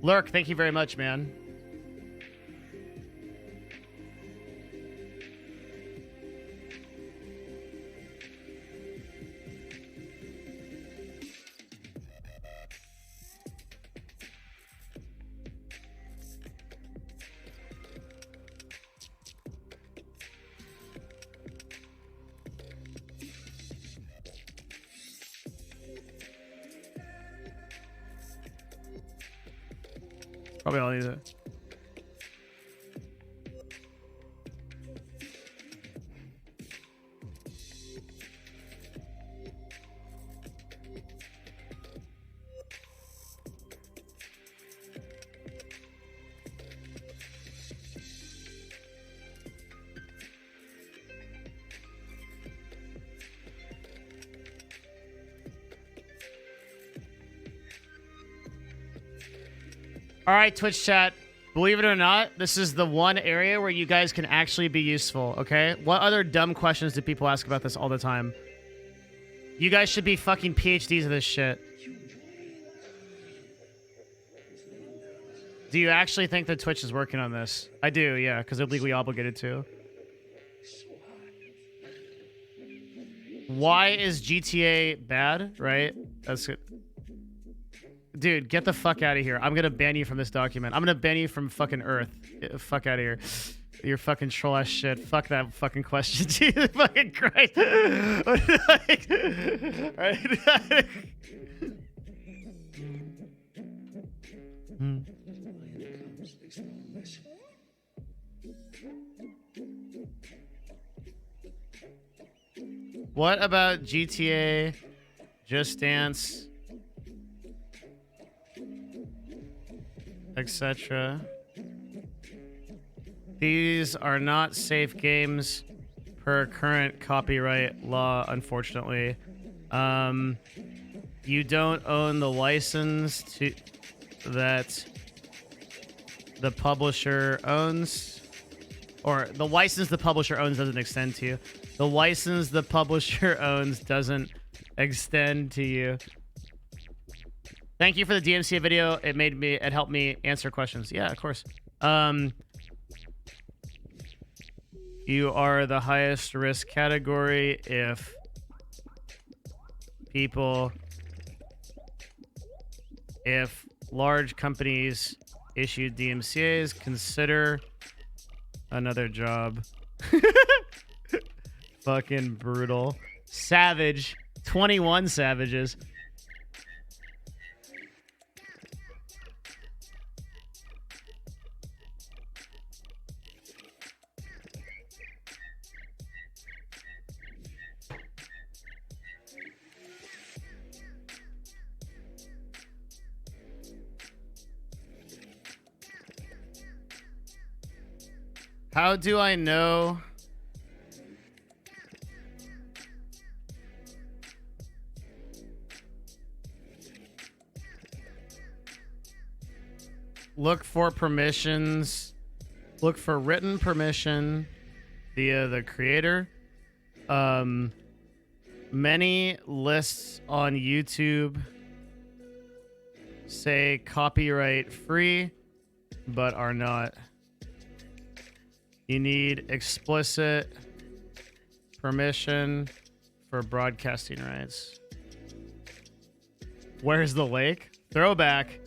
Lurk, thank you very much, man. Probably all need it. All right, Twitch chat. Believe it or not, this is the one area where you guys can actually be useful, okay? What other dumb questions do people ask about this all the time? You guys should be fucking PhDs of this shit. Do you actually think that Twitch is working on this? I do, yeah, because they're legally obligated to. Why is GTA bad, right? That's it. Dude, get the fuck out of here. I'm gonna ban you from this document. I'm gonna ban you from fucking Earth. Fuck out of here. You're fucking troll ass shit. Fuck that fucking question. Jesus fucking Christ. Right? What about GTA, Just Dance, etc.? These are not safe games per current copyright law, unfortunately. You don't own the license that the publisher owns, or the license the publisher owns doesn't extend to you. The license the publisher owns doesn't extend to you. Thank you for the DMCA video. It helped me answer questions. Yeah, of course. You are the highest risk category if large companies issue DMCAs, consider another job. Fucking brutal. Savage. 21 savages. How do I know? Look for permissions. Look for written permission via the creator. Many lists on YouTube say copyright free, but are not. You need explicit permission for broadcasting rights. Where's the lake? Throwback.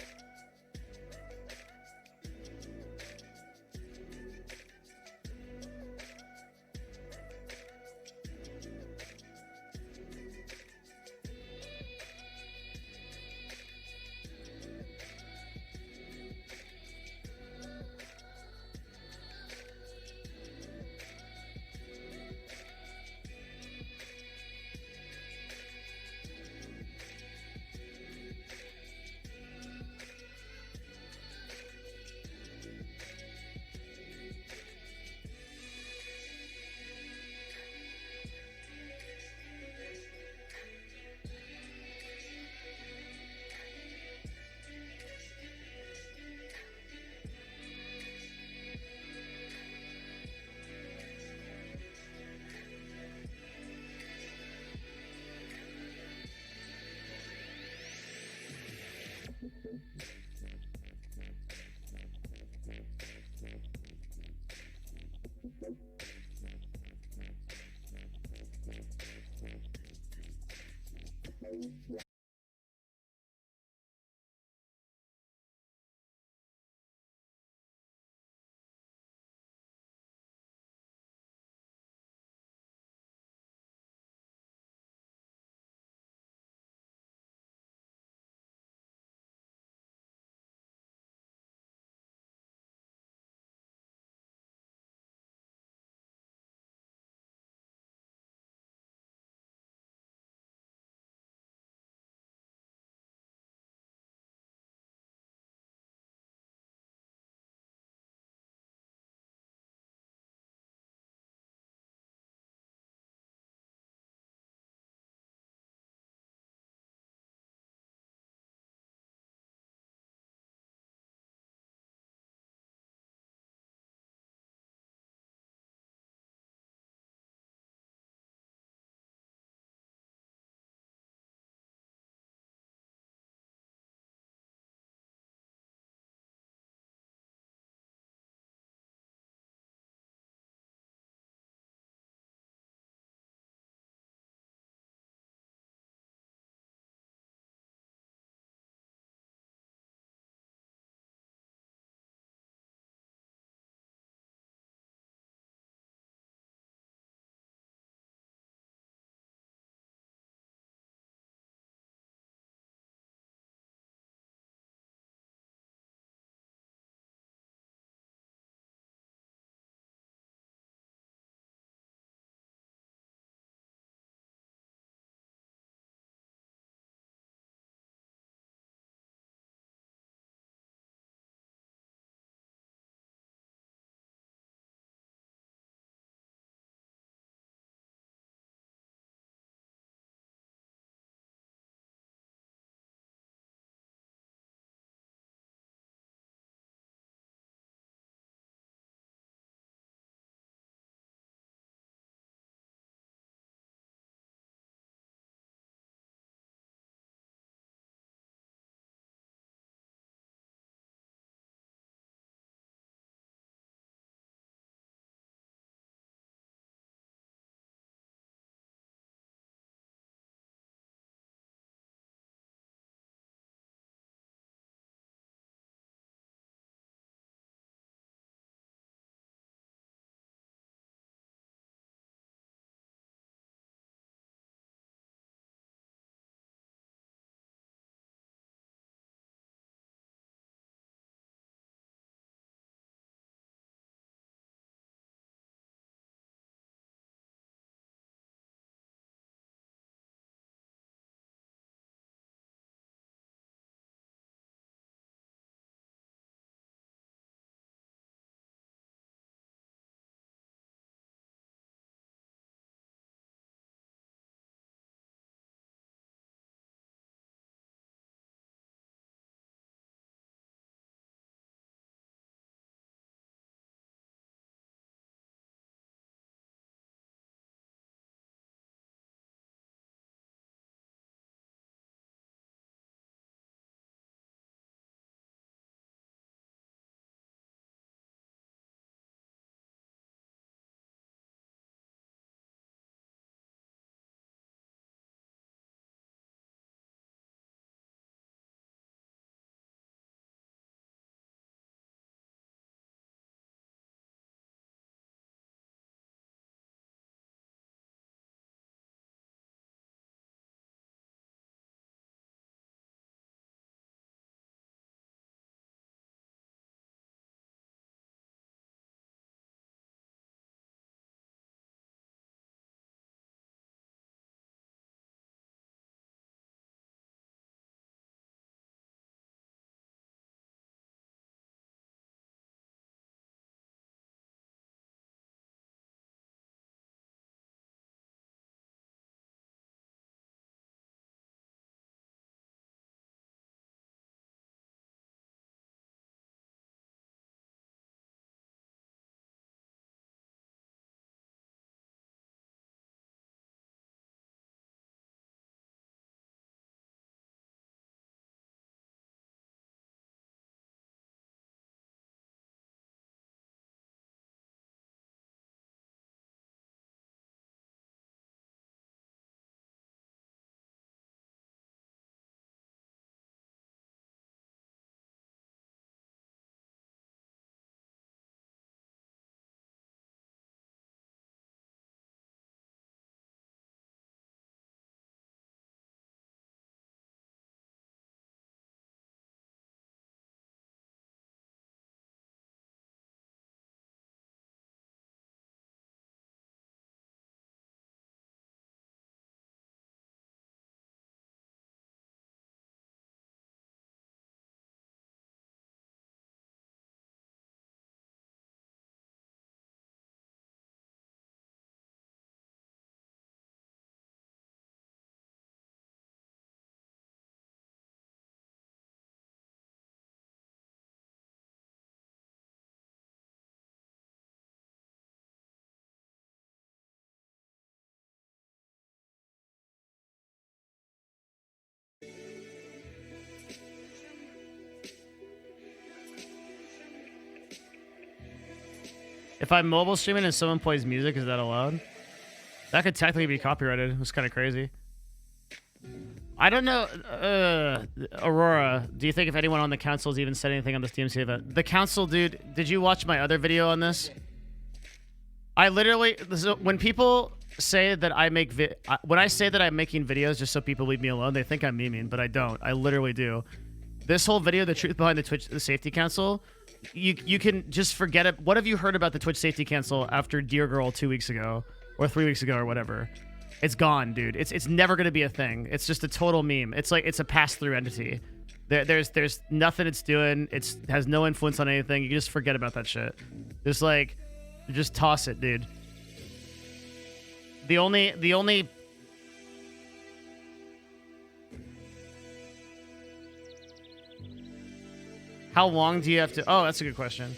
If I'm mobile streaming and someone plays music, is that allowed? That could technically be copyrighted. It's kind of crazy. I don't know. Aurora, do you think if anyone on the council has even said anything on this DMCA event? The council, dude, did you watch my other video on this? I literally, when people say that I make, when I say that I'm making videos just so people leave me alone, they think I'm memeing, but I don't. I literally do. This whole video, the truth behind the Safety Council, you can just forget it. What have you heard about the Twitch Safety Council after Dear Girl 2 weeks ago or 3 weeks ago or whatever? It's gone, dude. It's never gonna be a thing. It's just a total meme. It's like it's a pass-through entity. There's nothing it's doing. It has no influence on anything. You just forget about that shit. Just toss it, dude. The only how long do you have to? Oh, that's a good question.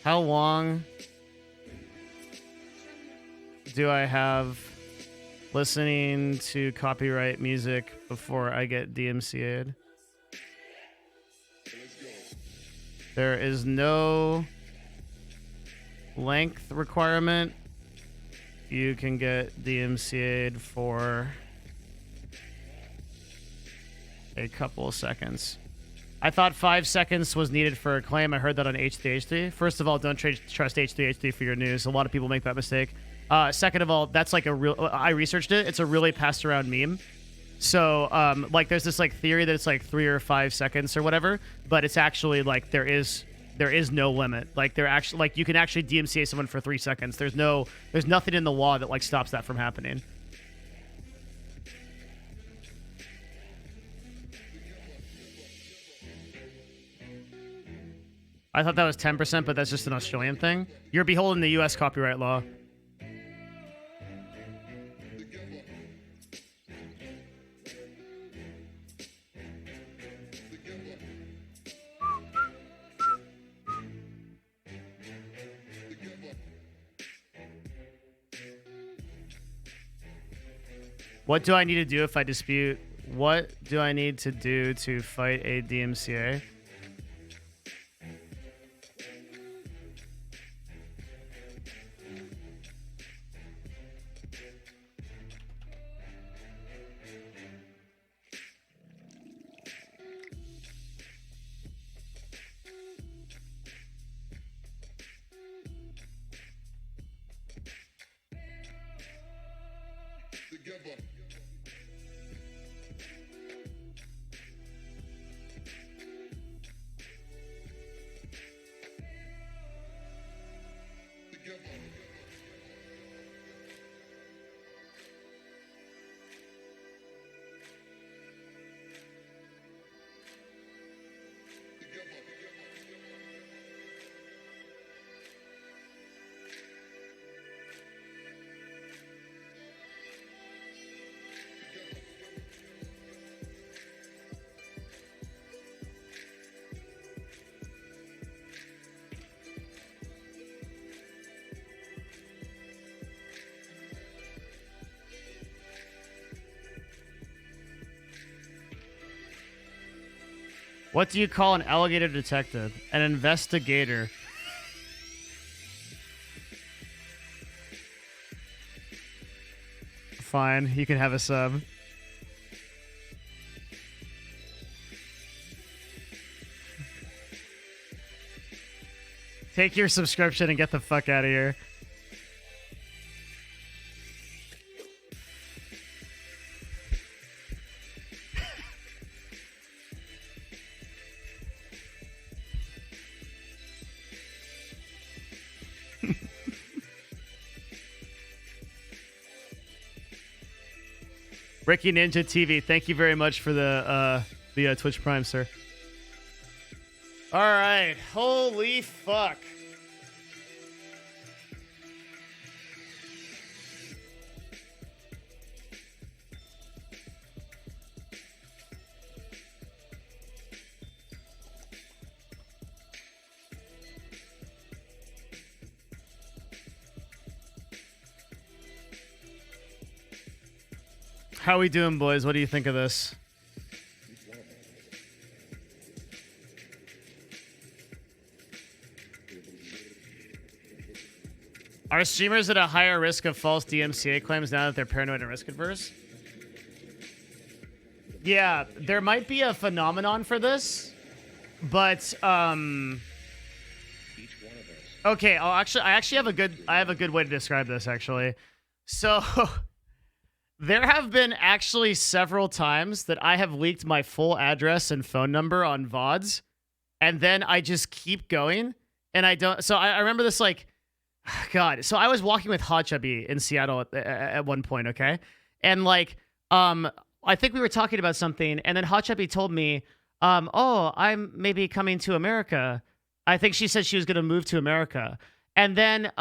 How long do I have listening to copyright music before I get DMCA'd? There is no length requirement. You can get DMCA'd for a couple of seconds. I thought 5 seconds was needed for a claim. I heard that on H3H3. First of all, don't trust H3H3 for your news. A lot of people make that mistake. Second of all, that's like a real... I researched it. It's a really passed around meme. So, like, there's this, like, theory that it's, like, 3 or 5 seconds or whatever. But it's actually, like, there is no limit. Like, you can actually DMCA someone for 3 seconds. There's nothing in the law that, like, stops that from happening. I thought that was 10%, but that's just an Australian thing. You're beholden to U.S. copyright law. What do I need to do if I dispute? What do I need to do to fight a DMCA? What do you call an alligator detective? An investigator. Fine, you can have a sub. Take your subscription and get the fuck out of here. Ricky Ninja TV, thank you very much for the Twitch Prime, sir. All right, holy fuck. How we doing, boys? What do you think of this? Are streamers at a higher risk of false DMCA claims now that they're paranoid and risk adverse? Yeah, there might be a phenomenon for this, but okay, I actually have a good way to describe this actually. So there have been actually several times that I have leaked my full address and phone number on VODs, and then I just keep going, and I don't. So I remember this like, God. So I was walking with Hot Chubby in Seattle at one point, okay, and like I think we were talking about something, and then Hot Chubby told me, oh, I'm maybe coming to America. I think she said she was going to move to America. And then,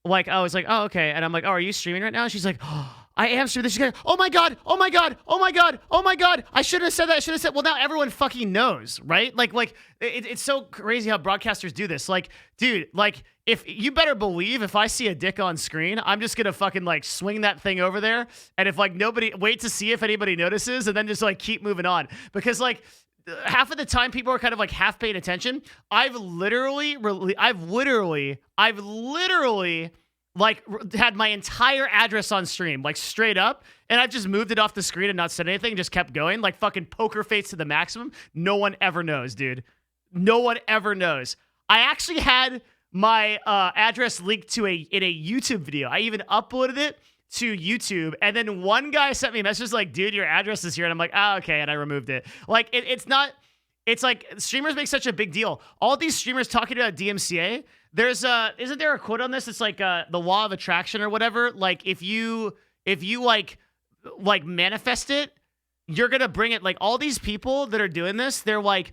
like, I was like, oh, okay. And I'm like, oh, are you streaming right now? And she's like, oh, I am streaming. She's like, oh my God, oh my God, oh my God, oh my God. I should have said that. I should have said, well, now everyone fucking knows, right? Like it's so crazy how broadcasters do this. Like, dude, like, if you better believe if I see a dick on screen, I'm just going to fucking like swing that thing over there. And if like nobody, wait to see if anybody notices and then just like keep moving on. Because like, half of the time people are kind of like half paying attention. I've literally like had my entire address on stream, like straight up, and I've just moved it off the screen and not said anything, just kept going, like fucking poker face to the maximum. No one ever knows, dude. No one ever knows. I actually had my address linked to in a YouTube video. I even uploaded it to YouTube, and then one guy sent me a message like, dude, your address is here, and I'm like, oh, okay, and I removed it. Like, it's not, it's like, streamers make such a big deal. All these streamers talking about DMCA, there's isn't there a quote on this? It's like the law of attraction or whatever. Like, if you like manifest it, you're gonna bring it. Like, all these people that are doing this, they're like,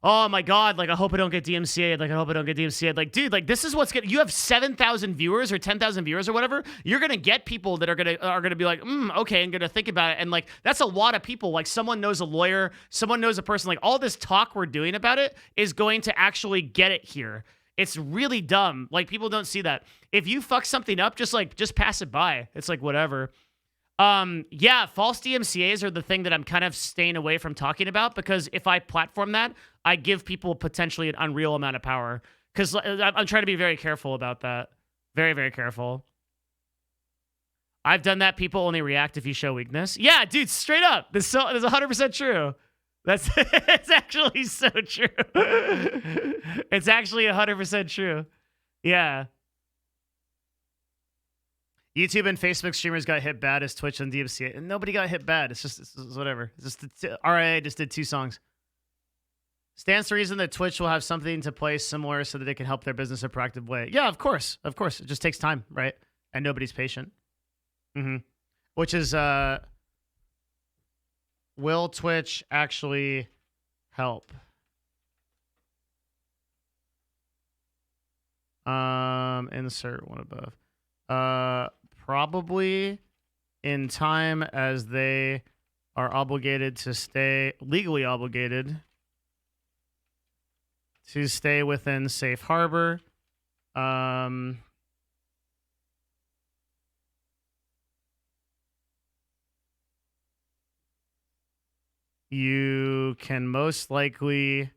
oh my God, like, I hope I don't get DMCA'd. Like, I hope I don't get DMCA'd. Like, dude, like, this is what's gonna, you have 7,000 viewers or 10,000 viewers or whatever. You're gonna get people that are gonna be like, okay, and gonna think about it. And like, that's a lot of people. Like, someone knows a lawyer, someone knows a person. Like, all this talk we're doing about it is going to actually get it here. It's really dumb. Like, people don't see that. If you fuck something up, just pass it by. It's like, whatever. Yeah, false DMCAs are the thing that I'm kind of staying away from talking about, because if I platform that, I give people potentially an unreal amount of power. Because I'm trying to be very careful about that. Very, very careful. I've done that. People only react if you show weakness. Yeah, dude, straight up. This is 100% true. That's it's actually so true. It's actually 100% true. Yeah. YouTube and Facebook streamers got hit bad as Twitch and DMCA. And nobody got hit bad. It's whatever. It's just RIA just did 2 songs. Stands to reason that Twitch will have something to play similar so that they can help their business in a proactive way. Yeah, of course. Of course. It just takes time, right? And nobody's patient. Which is, will Twitch actually help? Insert one above. Probably in time, as they are obligated to stay, legally obligated to stay within safe harbor. You can most likely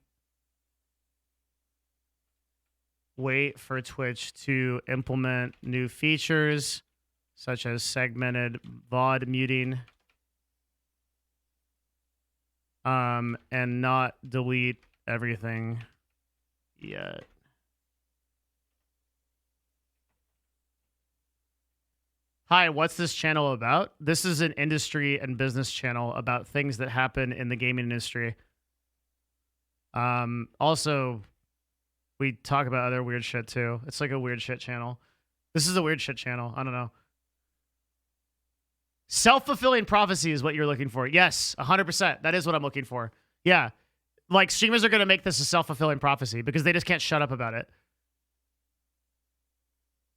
wait for Twitch to implement new features such as segmented VOD muting, and not delete everything yet. Hi, what's this channel about? This is an industry and business channel about things that happen in the gaming industry. Also, we talk about other weird shit too. It's like a weird shit channel. This is a weird shit channel. I don't know. Self-fulfilling prophecy is what you're looking for. Yes, 100%. That is what I'm looking for. Yeah. Like, streamers are going to make this a self-fulfilling prophecy because they just can't shut up about it.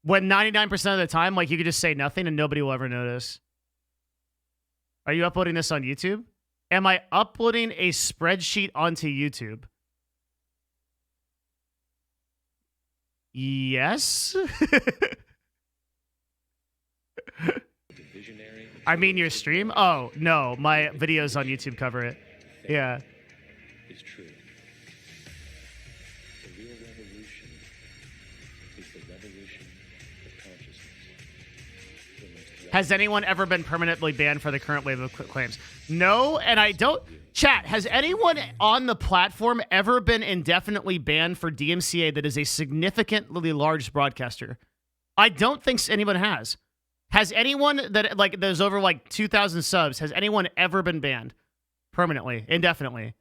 When 99% of the time, like, you could just say nothing and nobody will ever notice. Are you uploading this on YouTube? Am I uploading a spreadsheet onto YouTube? Yes. I mean your stream? Oh, no. My videos on YouTube cover it. Yeah. Is true. The real revolution is the revolution Has anyone ever been permanently banned for the current wave of claims? No, and I don't. Chat, has anyone on the platform ever been indefinitely banned for DMCA that is a significantly large broadcaster? I don't think anyone has. Has anyone that, like, there's over, like, 2,000 subs, has anyone ever been banned permanently, indefinitely?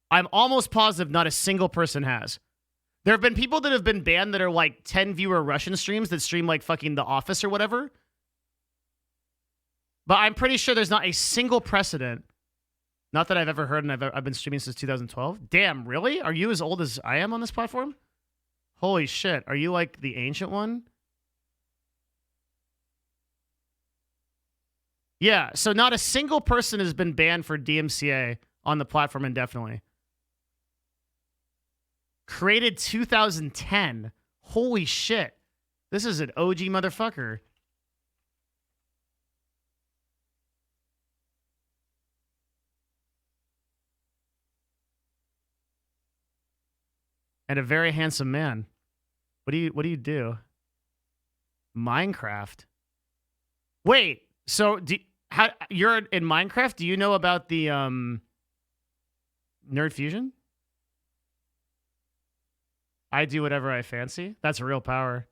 I'm almost positive not a single person has. There have been people that have been banned that are, like, 10 viewer Russian streams that stream, like, fucking The Office or whatever. But I'm pretty sure there's not a single precedent. Not that I've ever heard, and I've been streaming since 2012. Damn, really? Are you as old as I am on this platform? Holy shit. Are you like the ancient one? Yeah, so not a single person has been banned for DMCA on the platform indefinitely. Created 2010. Holy shit. This is an OG motherfucker. And a very handsome man. What do you do? Minecraft. Wait, so you're in Minecraft? Do you know about the Nerd Fusion? I do whatever I fancy. That's real power.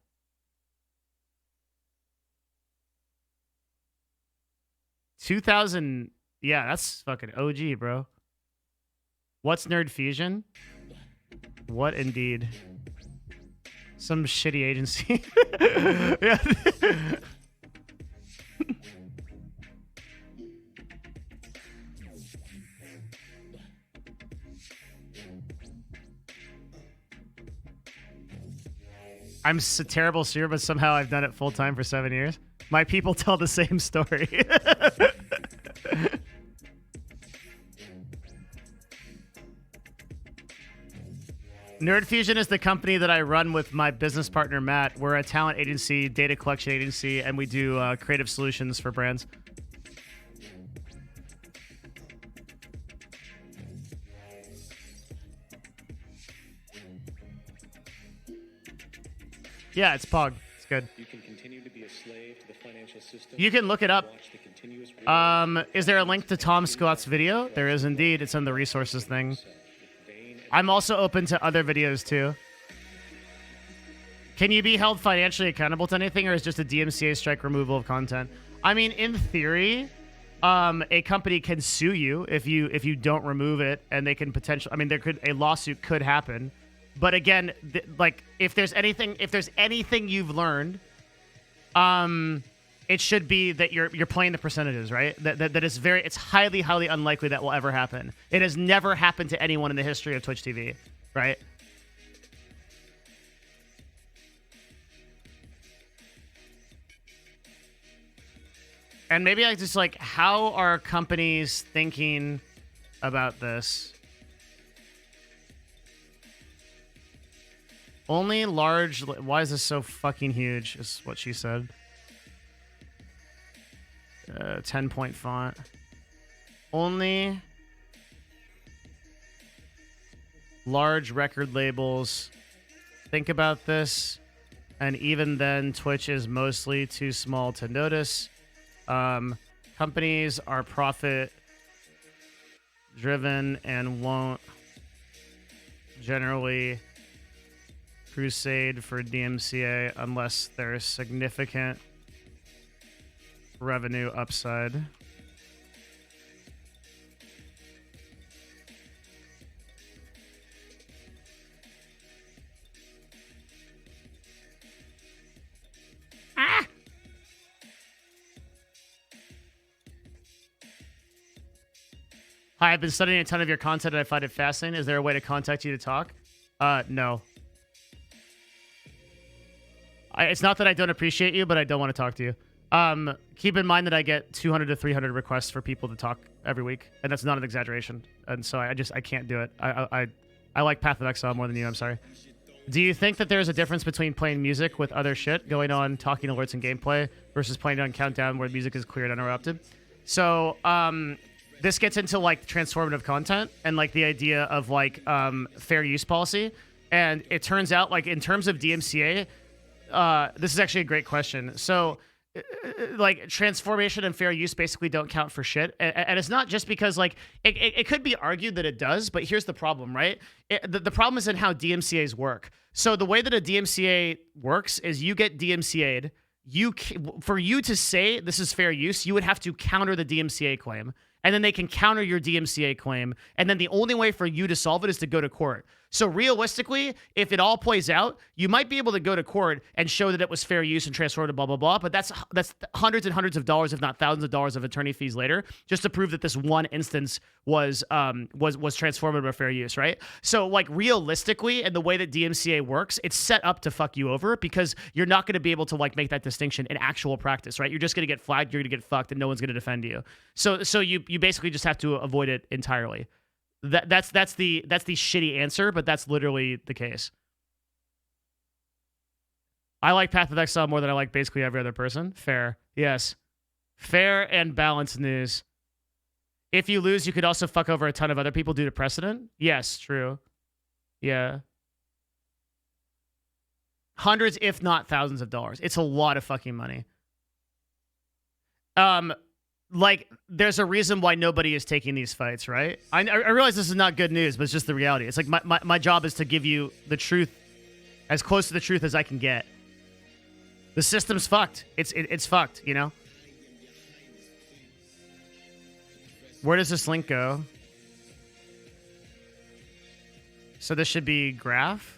$2,000. Yeah, that's fucking OG, bro. What's Nerd Fusion? What indeed? Some shitty agency. Yeah. I'm a terrible streamer, but somehow I've done it full time for 7 years. My people tell the same story. Nerd Fusion is the company that I run with my business partner, Matt. We're a talent agency, data collection agency, and we do creative solutions for brands. Yeah, it's Pog. It's good. You can continue to be a slave to the financial system. You can look it up. Is there a link to Tom Scott's video? There is indeed. It's in the resources thing. I'm also open to other videos too. Can you be held financially accountable to anything, or is just a DMCA strike removal of content? I mean, in theory, a company can sue you if you don't remove it, and they can potentially. I mean, a lawsuit could happen. But again, like if there's anything you've learned, it should be that you're playing the percentages, right? That it's highly unlikely that will ever happen. It has never happened to anyone in the history of Twitch TV, right? And maybe I just like, how are companies thinking about this? Only large... Why is this so fucking huge, is what she said. 10-point font. Only large record labels think about this, and even then, Twitch is mostly too small to notice. Companies are profit-driven and won't generally crusade for DMCA unless there's significant revenue upside. Ah! Hi, I've been studying a ton of your content and I find it fascinating. Is there a way to contact you to talk? No. It's not that I don't appreciate you, but I don't want to talk to you. Keep in mind that I get 200 to 300 requests for people to talk every week, and that's not an exaggeration. And so I can't do it. I like Path of Exile more than you. I'm sorry. Do you think that there's a difference between playing music with other shit going on, talking alerts and gameplay, versus playing on Countdown where music is clear and uninterrupted? So this gets into like transformative content and like the idea of like fair use policy. And it turns out like in terms of DMCA. This is actually a great question. So like transformation and fair use basically don't count for shit, and it's not just because like it could be argued that it does, but here's the problem, right? The problem is in how DMCA's work. So the way that a DMCA works is you get DMCA'd. For you to say this is fair use, you would have to counter the DMCA claim, and then they can counter your DMCA claim, and then the only way for you to solve it is to go to court. So realistically, if it all plays out, you might be able to go to court and show that it was fair use and transfer to blah, blah, blah, but that's hundreds and hundreds of dollars, if not thousands of dollars of attorney fees later, just to prove that this one instance was transformative or fair use, right? So like realistically, and the way that DMCA works, it's set up to fuck you over because you're not going to be able to like make that distinction in actual practice, right? You're just going to get flagged, you're going to get fucked, and no one's going to defend you. So you basically just have to avoid it entirely. That's the shitty answer, but that's literally the case. I like Path of Exile more than I like basically every other person. Fair. Yes. Fair and balanced news. If you lose, you could also fuck over a ton of other people due to precedent. Yes, true. Yeah. Hundreds, if not thousands of dollars. It's a lot of fucking money. Like, there's a reason why nobody is taking these fights, right? I realize this is not good news, but it's just the reality. It's like my job is to give you the truth, as close to the truth as I can get. The system's fucked. It's fucked, you know? Where does this link go? So this should be graph?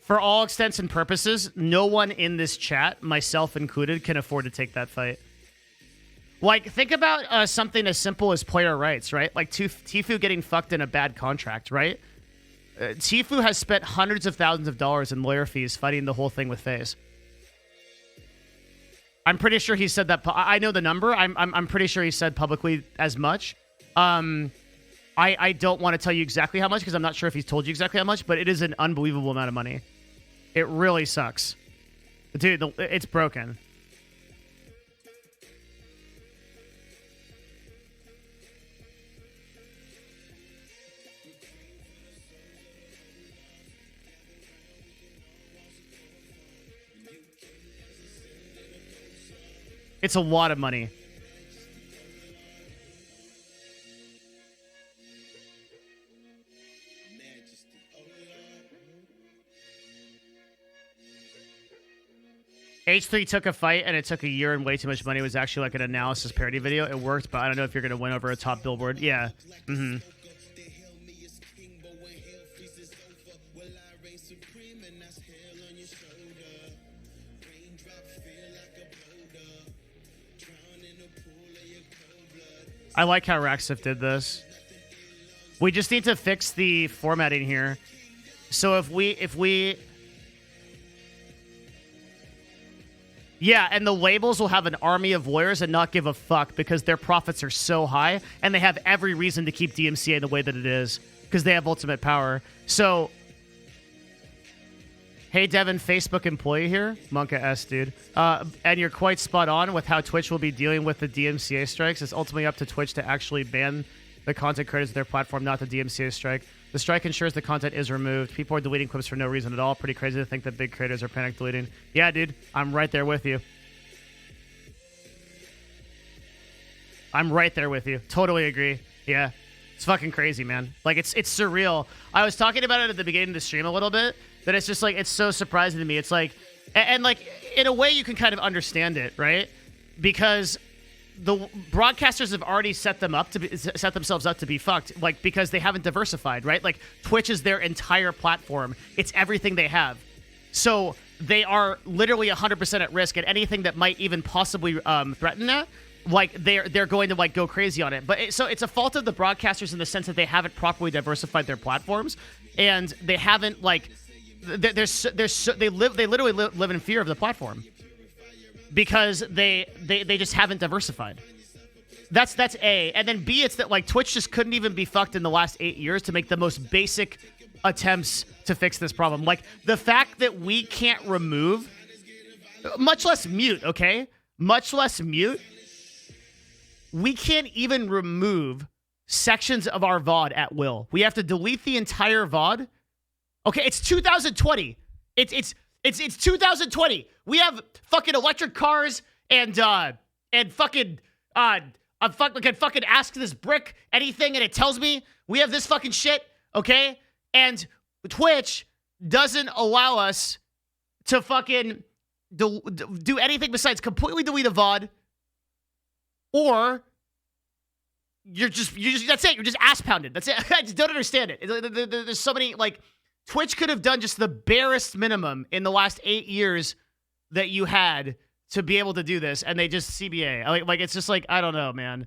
For all extents and purposes, no one in this chat, myself included, can afford to take that fight. Like, think about something as simple as player rights, right? Like Tfue getting fucked in a bad contract, right? Tfue has spent hundreds of thousands of dollars in lawyer fees fighting the whole thing with FaZe. I'm pretty sure he said that. I know the number. I'm pretty sure he said publicly as much. I don't want to tell you exactly how much because I'm not sure if he's told you exactly how much, but it is an unbelievable amount of money. It really sucks. Dude, it's broken. It's a lot of money. H3 took a fight and it took a year and way too much money. It was actually like an analysis parody video. It worked, but I don't know if you're going to win over a top billboard. Yeah. Mm-hmm. I like how Raxif did this. We just need to fix the formatting here. So if we yeah, and the labels will have an army of lawyers and not give a fuck because their profits are so high and they have every reason to keep DMCA the way that it is because they have ultimate power. So, hey, Devin, Facebook employee here. Monka S, dude. And you're quite spot on with how Twitch will be dealing with the DMCA strikes. It's ultimately up to Twitch to actually ban the content creators of their platform, not the DMCA strike. The strike ensures the content is removed. People are deleting clips for no reason at all. Pretty crazy to think that big creators are panic deleting. Yeah, dude, I'm right there with you. I'm right there with you. Totally agree. Yeah, it's fucking crazy, man. Like, it's surreal. I was talking about it at the beginning of the stream a little bit, that it's just like, it's so surprising to me. It's like, and like, in a way you can kind of understand it, right? Because the broadcasters have already set themselves up to be fucked, like, because they haven't diversified, right? Like, Twitch is their entire platform. It's everything they have. So they are literally 100% at risk, and anything that might even possibly threaten that, like, they're going to like go crazy on it. But so it's a fault of the broadcasters in the sense that they haven't properly diversified their platforms, and they haven't like they literally live in fear of the platform. Because they just haven't diversified. That's A. And then B, it's that like Twitch just couldn't even be fucked in the last 8 years to make the most basic attempts to fix this problem. Like the fact that we can't remove, much less mute, okay? much less mute. We can't even remove sections of our VOD at will. We have to delete the entire VOD. Okay, it's 2020. It's 2020. We have fucking electric cars and fucking I can fucking ask this brick anything and it tells me we have this fucking shit, okay? And Twitch doesn't allow us to fucking do anything besides completely delete a VOD, or you're just that's it. You're just ass pounded. That's it. I just don't understand it. There's so many, like, Twitch could have done just the barest minimum in the last 8 years that you had to be able to do this, and they just CBA. Like it's just like, I don't know, man.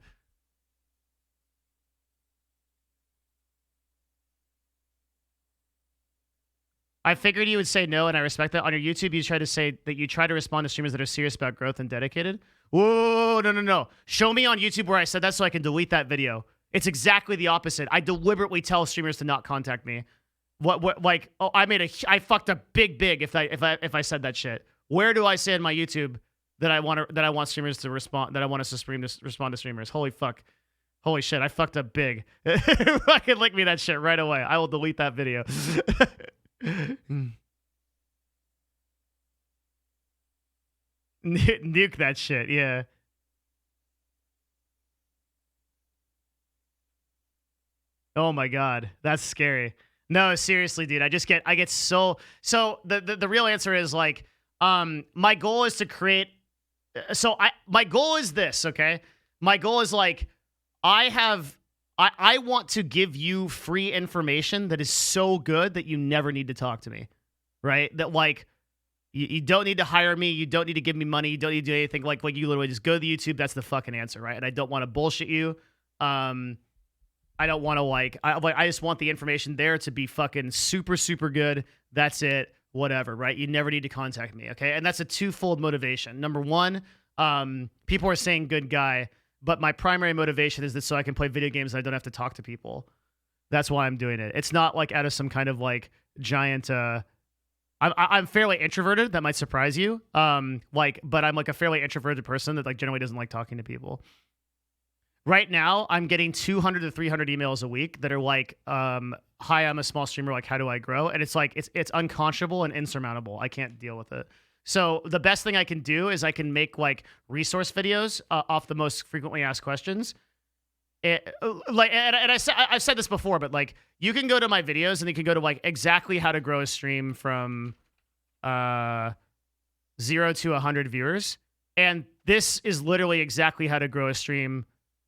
I figured you would say no, and I respect that. On your YouTube, you try to say that you try to respond to streamers that are serious about growth and dedicated. Whoa, no. Show me on YouTube where I said that so I can delete that video. It's exactly the opposite. I deliberately tell streamers to not contact me. What like, oh, I fucked up big if I said that shit. Where do I say in my YouTube that I want streamers to respond, that I want us to respond to streamers? Holy fuck. Holy shit, I fucked up big. Fucking link me that shit right away. I will delete that video. Nuke that shit, yeah. Oh my god, that's scary. No, seriously, dude. I get so the real answer is like, my goal is to create. My goal is this, okay? My goal is like, I want to give you free information that is so good that you never need to talk to me, right? That like, you don't need to hire me, you don't need to give me money, you don't need to do anything. Like you literally just go to the YouTube. That's the fucking answer, right? And I don't want to bullshit you. I don't want to I just want the information there to be fucking super, super good. That's it. Whatever, right? You never need to contact me, okay? And that's a twofold motivation. Number one, people are saying good guy, but my primary motivation is that so I can play video games and I don't have to talk to people. That's why I'm doing it. It's not like out of some kind of like giant, I'm fairly introverted. That might surprise you. But I'm like a fairly introverted person that like generally doesn't like talking to people. Right now, I'm getting 200 to 300 emails a week that are like, hi, I'm a small streamer, like, how do I grow? And it's like, it's unconscionable and insurmountable. I can't deal with it. So the best thing I can do is I can make like resource videos off the most frequently asked questions. I've said this before, but like, you can go to my videos and you can go to like exactly how to grow a stream from 0 to 100 viewers. And this is literally exactly how to grow a stream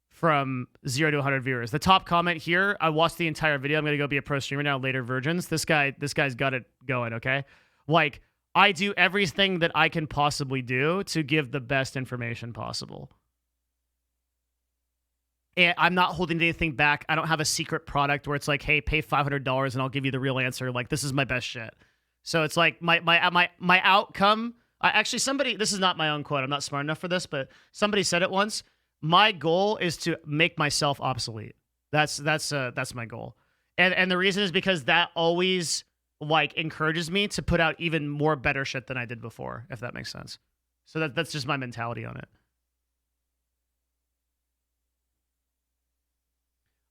from 0 to 100 viewers. The top comment here, I watched the entire video. I'm going to go be a pro streamer now, later versions. This guy's got it going, okay? Like, I do everything that I can possibly do to give the best information possible. And I'm not holding anything back. I don't have a secret product where it's like, hey, pay $500 and I'll give you the real answer. Like, this is my best shit. So it's like my outcome. Somebody, this is not my own quote. I'm not smart enough for this, but somebody said it once. My goal is to make myself obsolete. That's my goal. And the reason is because that always like encourages me to put out even more better shit than I did before, if that makes sense. So that's just my mentality on it.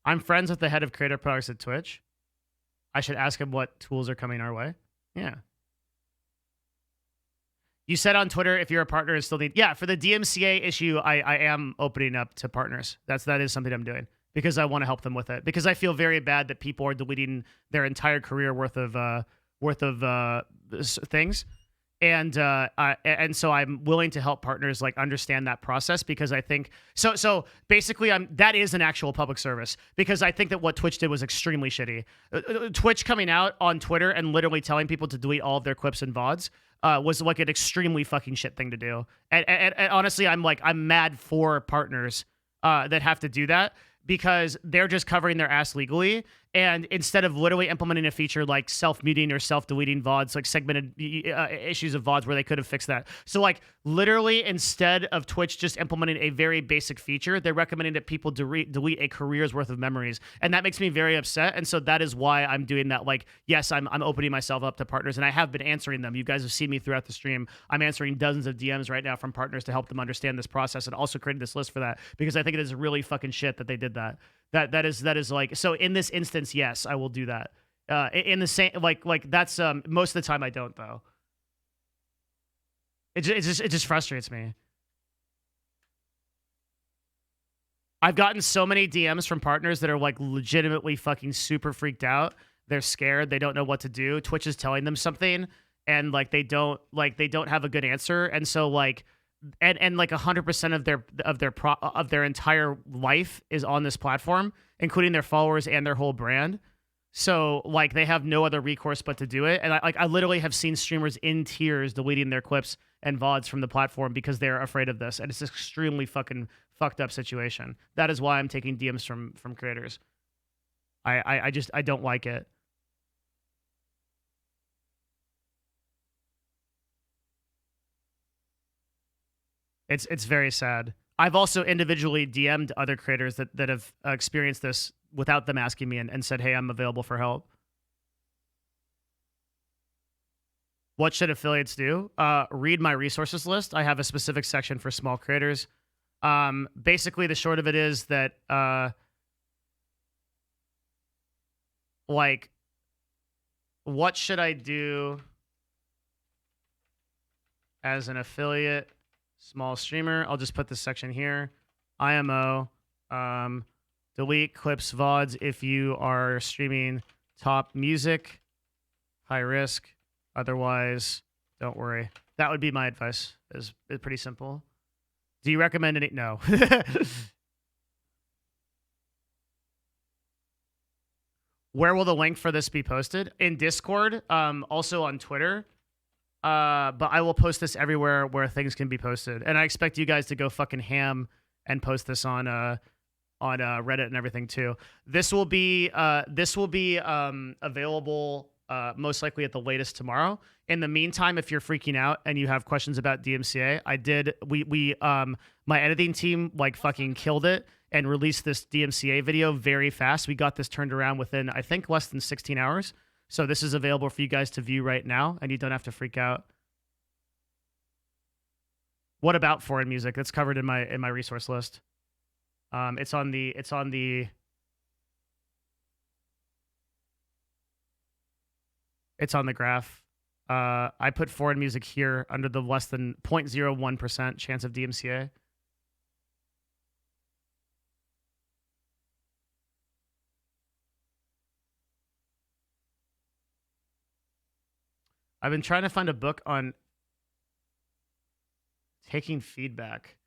I'm friends with the head of creative products at Twitch. I should ask him what tools are coming our way. Yeah. You said on Twitter, if you're a partner, it still need... Yeah, for the DMCA issue, I am opening up to partners. That is something I'm doing because I want to help them with it. Because I feel very bad that people are deleting their entire career worth of things. And so I'm willing to help partners like understand that process because I think... So basically, that is an actual public service because I think that what Twitch did was extremely shitty. Twitch coming out on Twitter and literally telling people to delete all of their clips and VODs was like an extremely fucking shit thing to do. And honestly, I'm mad for partners that have to do that because they're just covering their ass legally And instead of literally implementing a feature like self-muting or self-deleting VODs, like segmented issues of VODs where they could have fixed that. So like literally instead of Twitch just implementing a very basic feature, they're recommending that people delete a career's worth of memories. And that makes me very upset. And so that is why I'm doing that. Like, yes, I'm opening myself up to partners, and I have been answering them. You guys have seen me throughout the stream. I'm answering dozens of DMs right now from partners to help them understand this process, and also created this list for that because I think it is really fucking shit that they did that. That is like, so in this instance, yes, I will do that. In the same like that's most of the time I don't though. It just frustrates me. I've gotten so many DMs from partners that are like legitimately fucking super freaked out. They're scared. They don't know what to do. Twitch is telling them something, and like they don't have a good answer, and so like. And like 100% of their entire life is on this platform, including their followers and their whole brand. So like they have no other recourse but to do it. And I literally have seen streamers in tears deleting their clips and VODs from the platform because they're afraid of this. And it's an extremely fucking fucked up situation. That is why I'm taking DMs from creators. I don't like it. It's very sad. I've also individually DM'd other creators that have experienced this without them asking me and said, hey, I'm available for help. What should affiliates do? Read my resources list. I have a specific section for small creators. Basically, the short of it is that, like, what should I do as an affiliate small streamer? I'll just put this section here. IMO. Delete clips, VODs if you are streaming top music. High risk. Otherwise, don't worry. That would be my advice. It's pretty simple. Do you recommend any? No. Where will the link for this be posted? In Discord, also on Twitter. But I will post this everywhere where things can be posted. And I expect you guys to go fucking ham and post this on Reddit and everything too. This will be available most likely at the latest tomorrow. In the meantime, if you're freaking out and you have questions about DMCA, my editing team like fucking killed it and released this DMCA video very fast. We got this turned around within, I think, less than 16 hours. So this is available for you guys to view right now, and you don't have to freak out. What about foreign music? That's covered in my resource list. It's on the graph. I put foreign music here under the less than 0.01% chance of DMCA. I've been trying to find a book on taking feedback.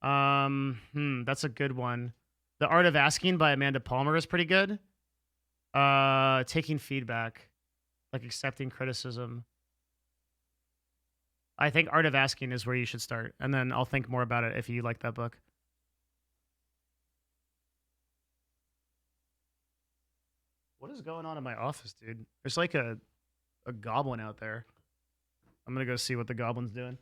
That's a good one. The Art of Asking by Amanda Palmer is pretty good. Taking feedback, like accepting criticism. I think Art of Asking is where you should start, and then I'll think more about it if you like that book. What is going on in my office, dude? There's like a goblin out there. I'm gonna go see what the goblin's doing.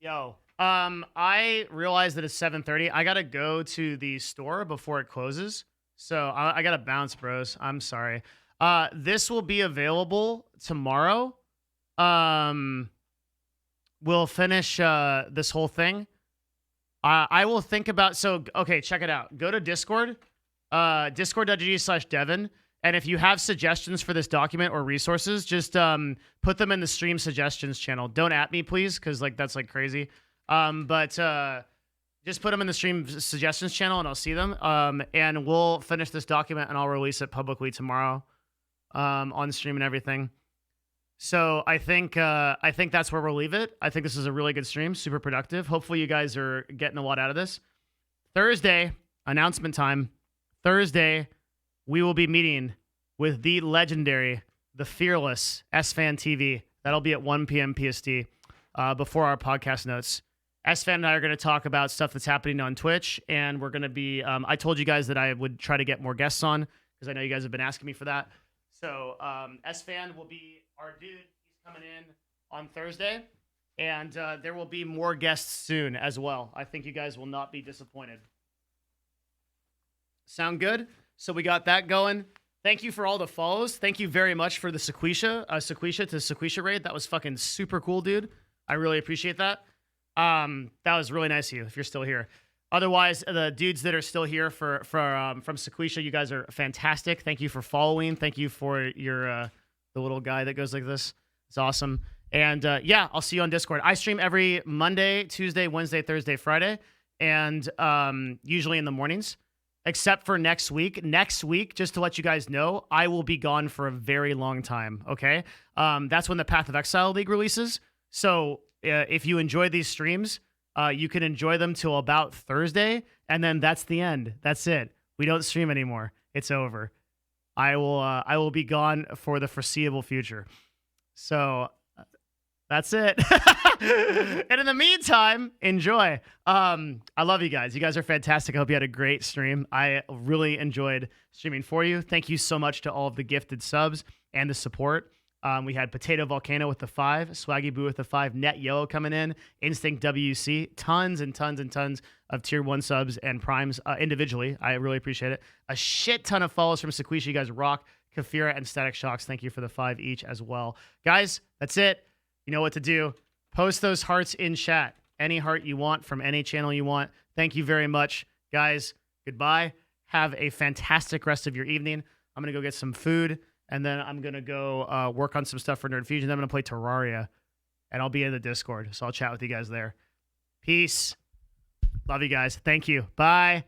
Yo, I realized that it's 7:30. I gotta go to the store before it closes, so I gotta bounce, bros. I'm sorry. This will be available tomorrow. We'll finish this whole thing. I will think about. So okay, check it out. Go to Discord, discord.gg/Devin. And if you have suggestions for this document or resources, just put them in the stream suggestions channel. Don't at me, please, because like that's like crazy. But just put them in the stream suggestions channel, and I'll see them. And we'll finish this document, and I'll release it publicly tomorrow on stream and everything. So I think that's where we'll leave it. I think this is a really good stream, super productive. Hopefully you guys are getting a lot out of this. Thursday, announcement time. Thursday, we will be meeting with the legendary, the fearless SFan TV. That'll be at 1 p.m. PST before our podcast notes. SFan and I are going to talk about stuff that's happening on Twitch, and we're going to be, I told you guys that I would try to get more guests on because I know you guys have been asking me for that. So SFan will be our dude. He's coming in on Thursday, and there will be more guests soon as well. I think you guys will not be disappointed. Sound good? So we got that going. Thank you for all the follows. Thank you very much for the Sequisha to Sequisha raid. That was fucking super cool, dude. I really appreciate that. That was really nice of you if you're still here. Otherwise, the dudes that are still here from Sequisha, you guys are fantastic. Thank you for following. Thank you for your the little guy that goes like this. It's awesome. And yeah, I'll see you on Discord. I stream every Monday, Tuesday, Wednesday, Thursday, Friday, and usually in the mornings. Except for next week. Next week, just to let you guys know, I will be gone for a very long time, okay? That's when the Path of Exile League releases. So if you enjoy these streams, you can enjoy them till about Thursday, and then that's the end. That's it. We don't stream anymore. It's over. I will be gone for the foreseeable future. So that's it. And in the meantime, enjoy. I love you guys. You guys are fantastic. I hope you had a great stream. I really enjoyed streaming for you. Thank you so much to all of the gifted subs and the support. We had Potato Volcano with the 5, Swaggy Boo with the 5, Net Yellow coming in, Instinct WC, tons and tons and tons of tier 1 subs and primes individually. I really appreciate it. A shit ton of follows from Sequisha. You guys rock. Kafira and Static Shocks, thank you for the 5 each as well. Guys, that's it. You know what to do. Post those hearts in chat. Any heart you want from any channel you want. Thank you very much. Guys, goodbye. Have a fantastic rest of your evening. I'm going to go get some food, and then I'm going to go work on some stuff for Nerd Fusion. Then I'm going to play Terraria, and I'll be in the Discord, so I'll chat with you guys there. Peace. Love you guys. Thank you. Bye.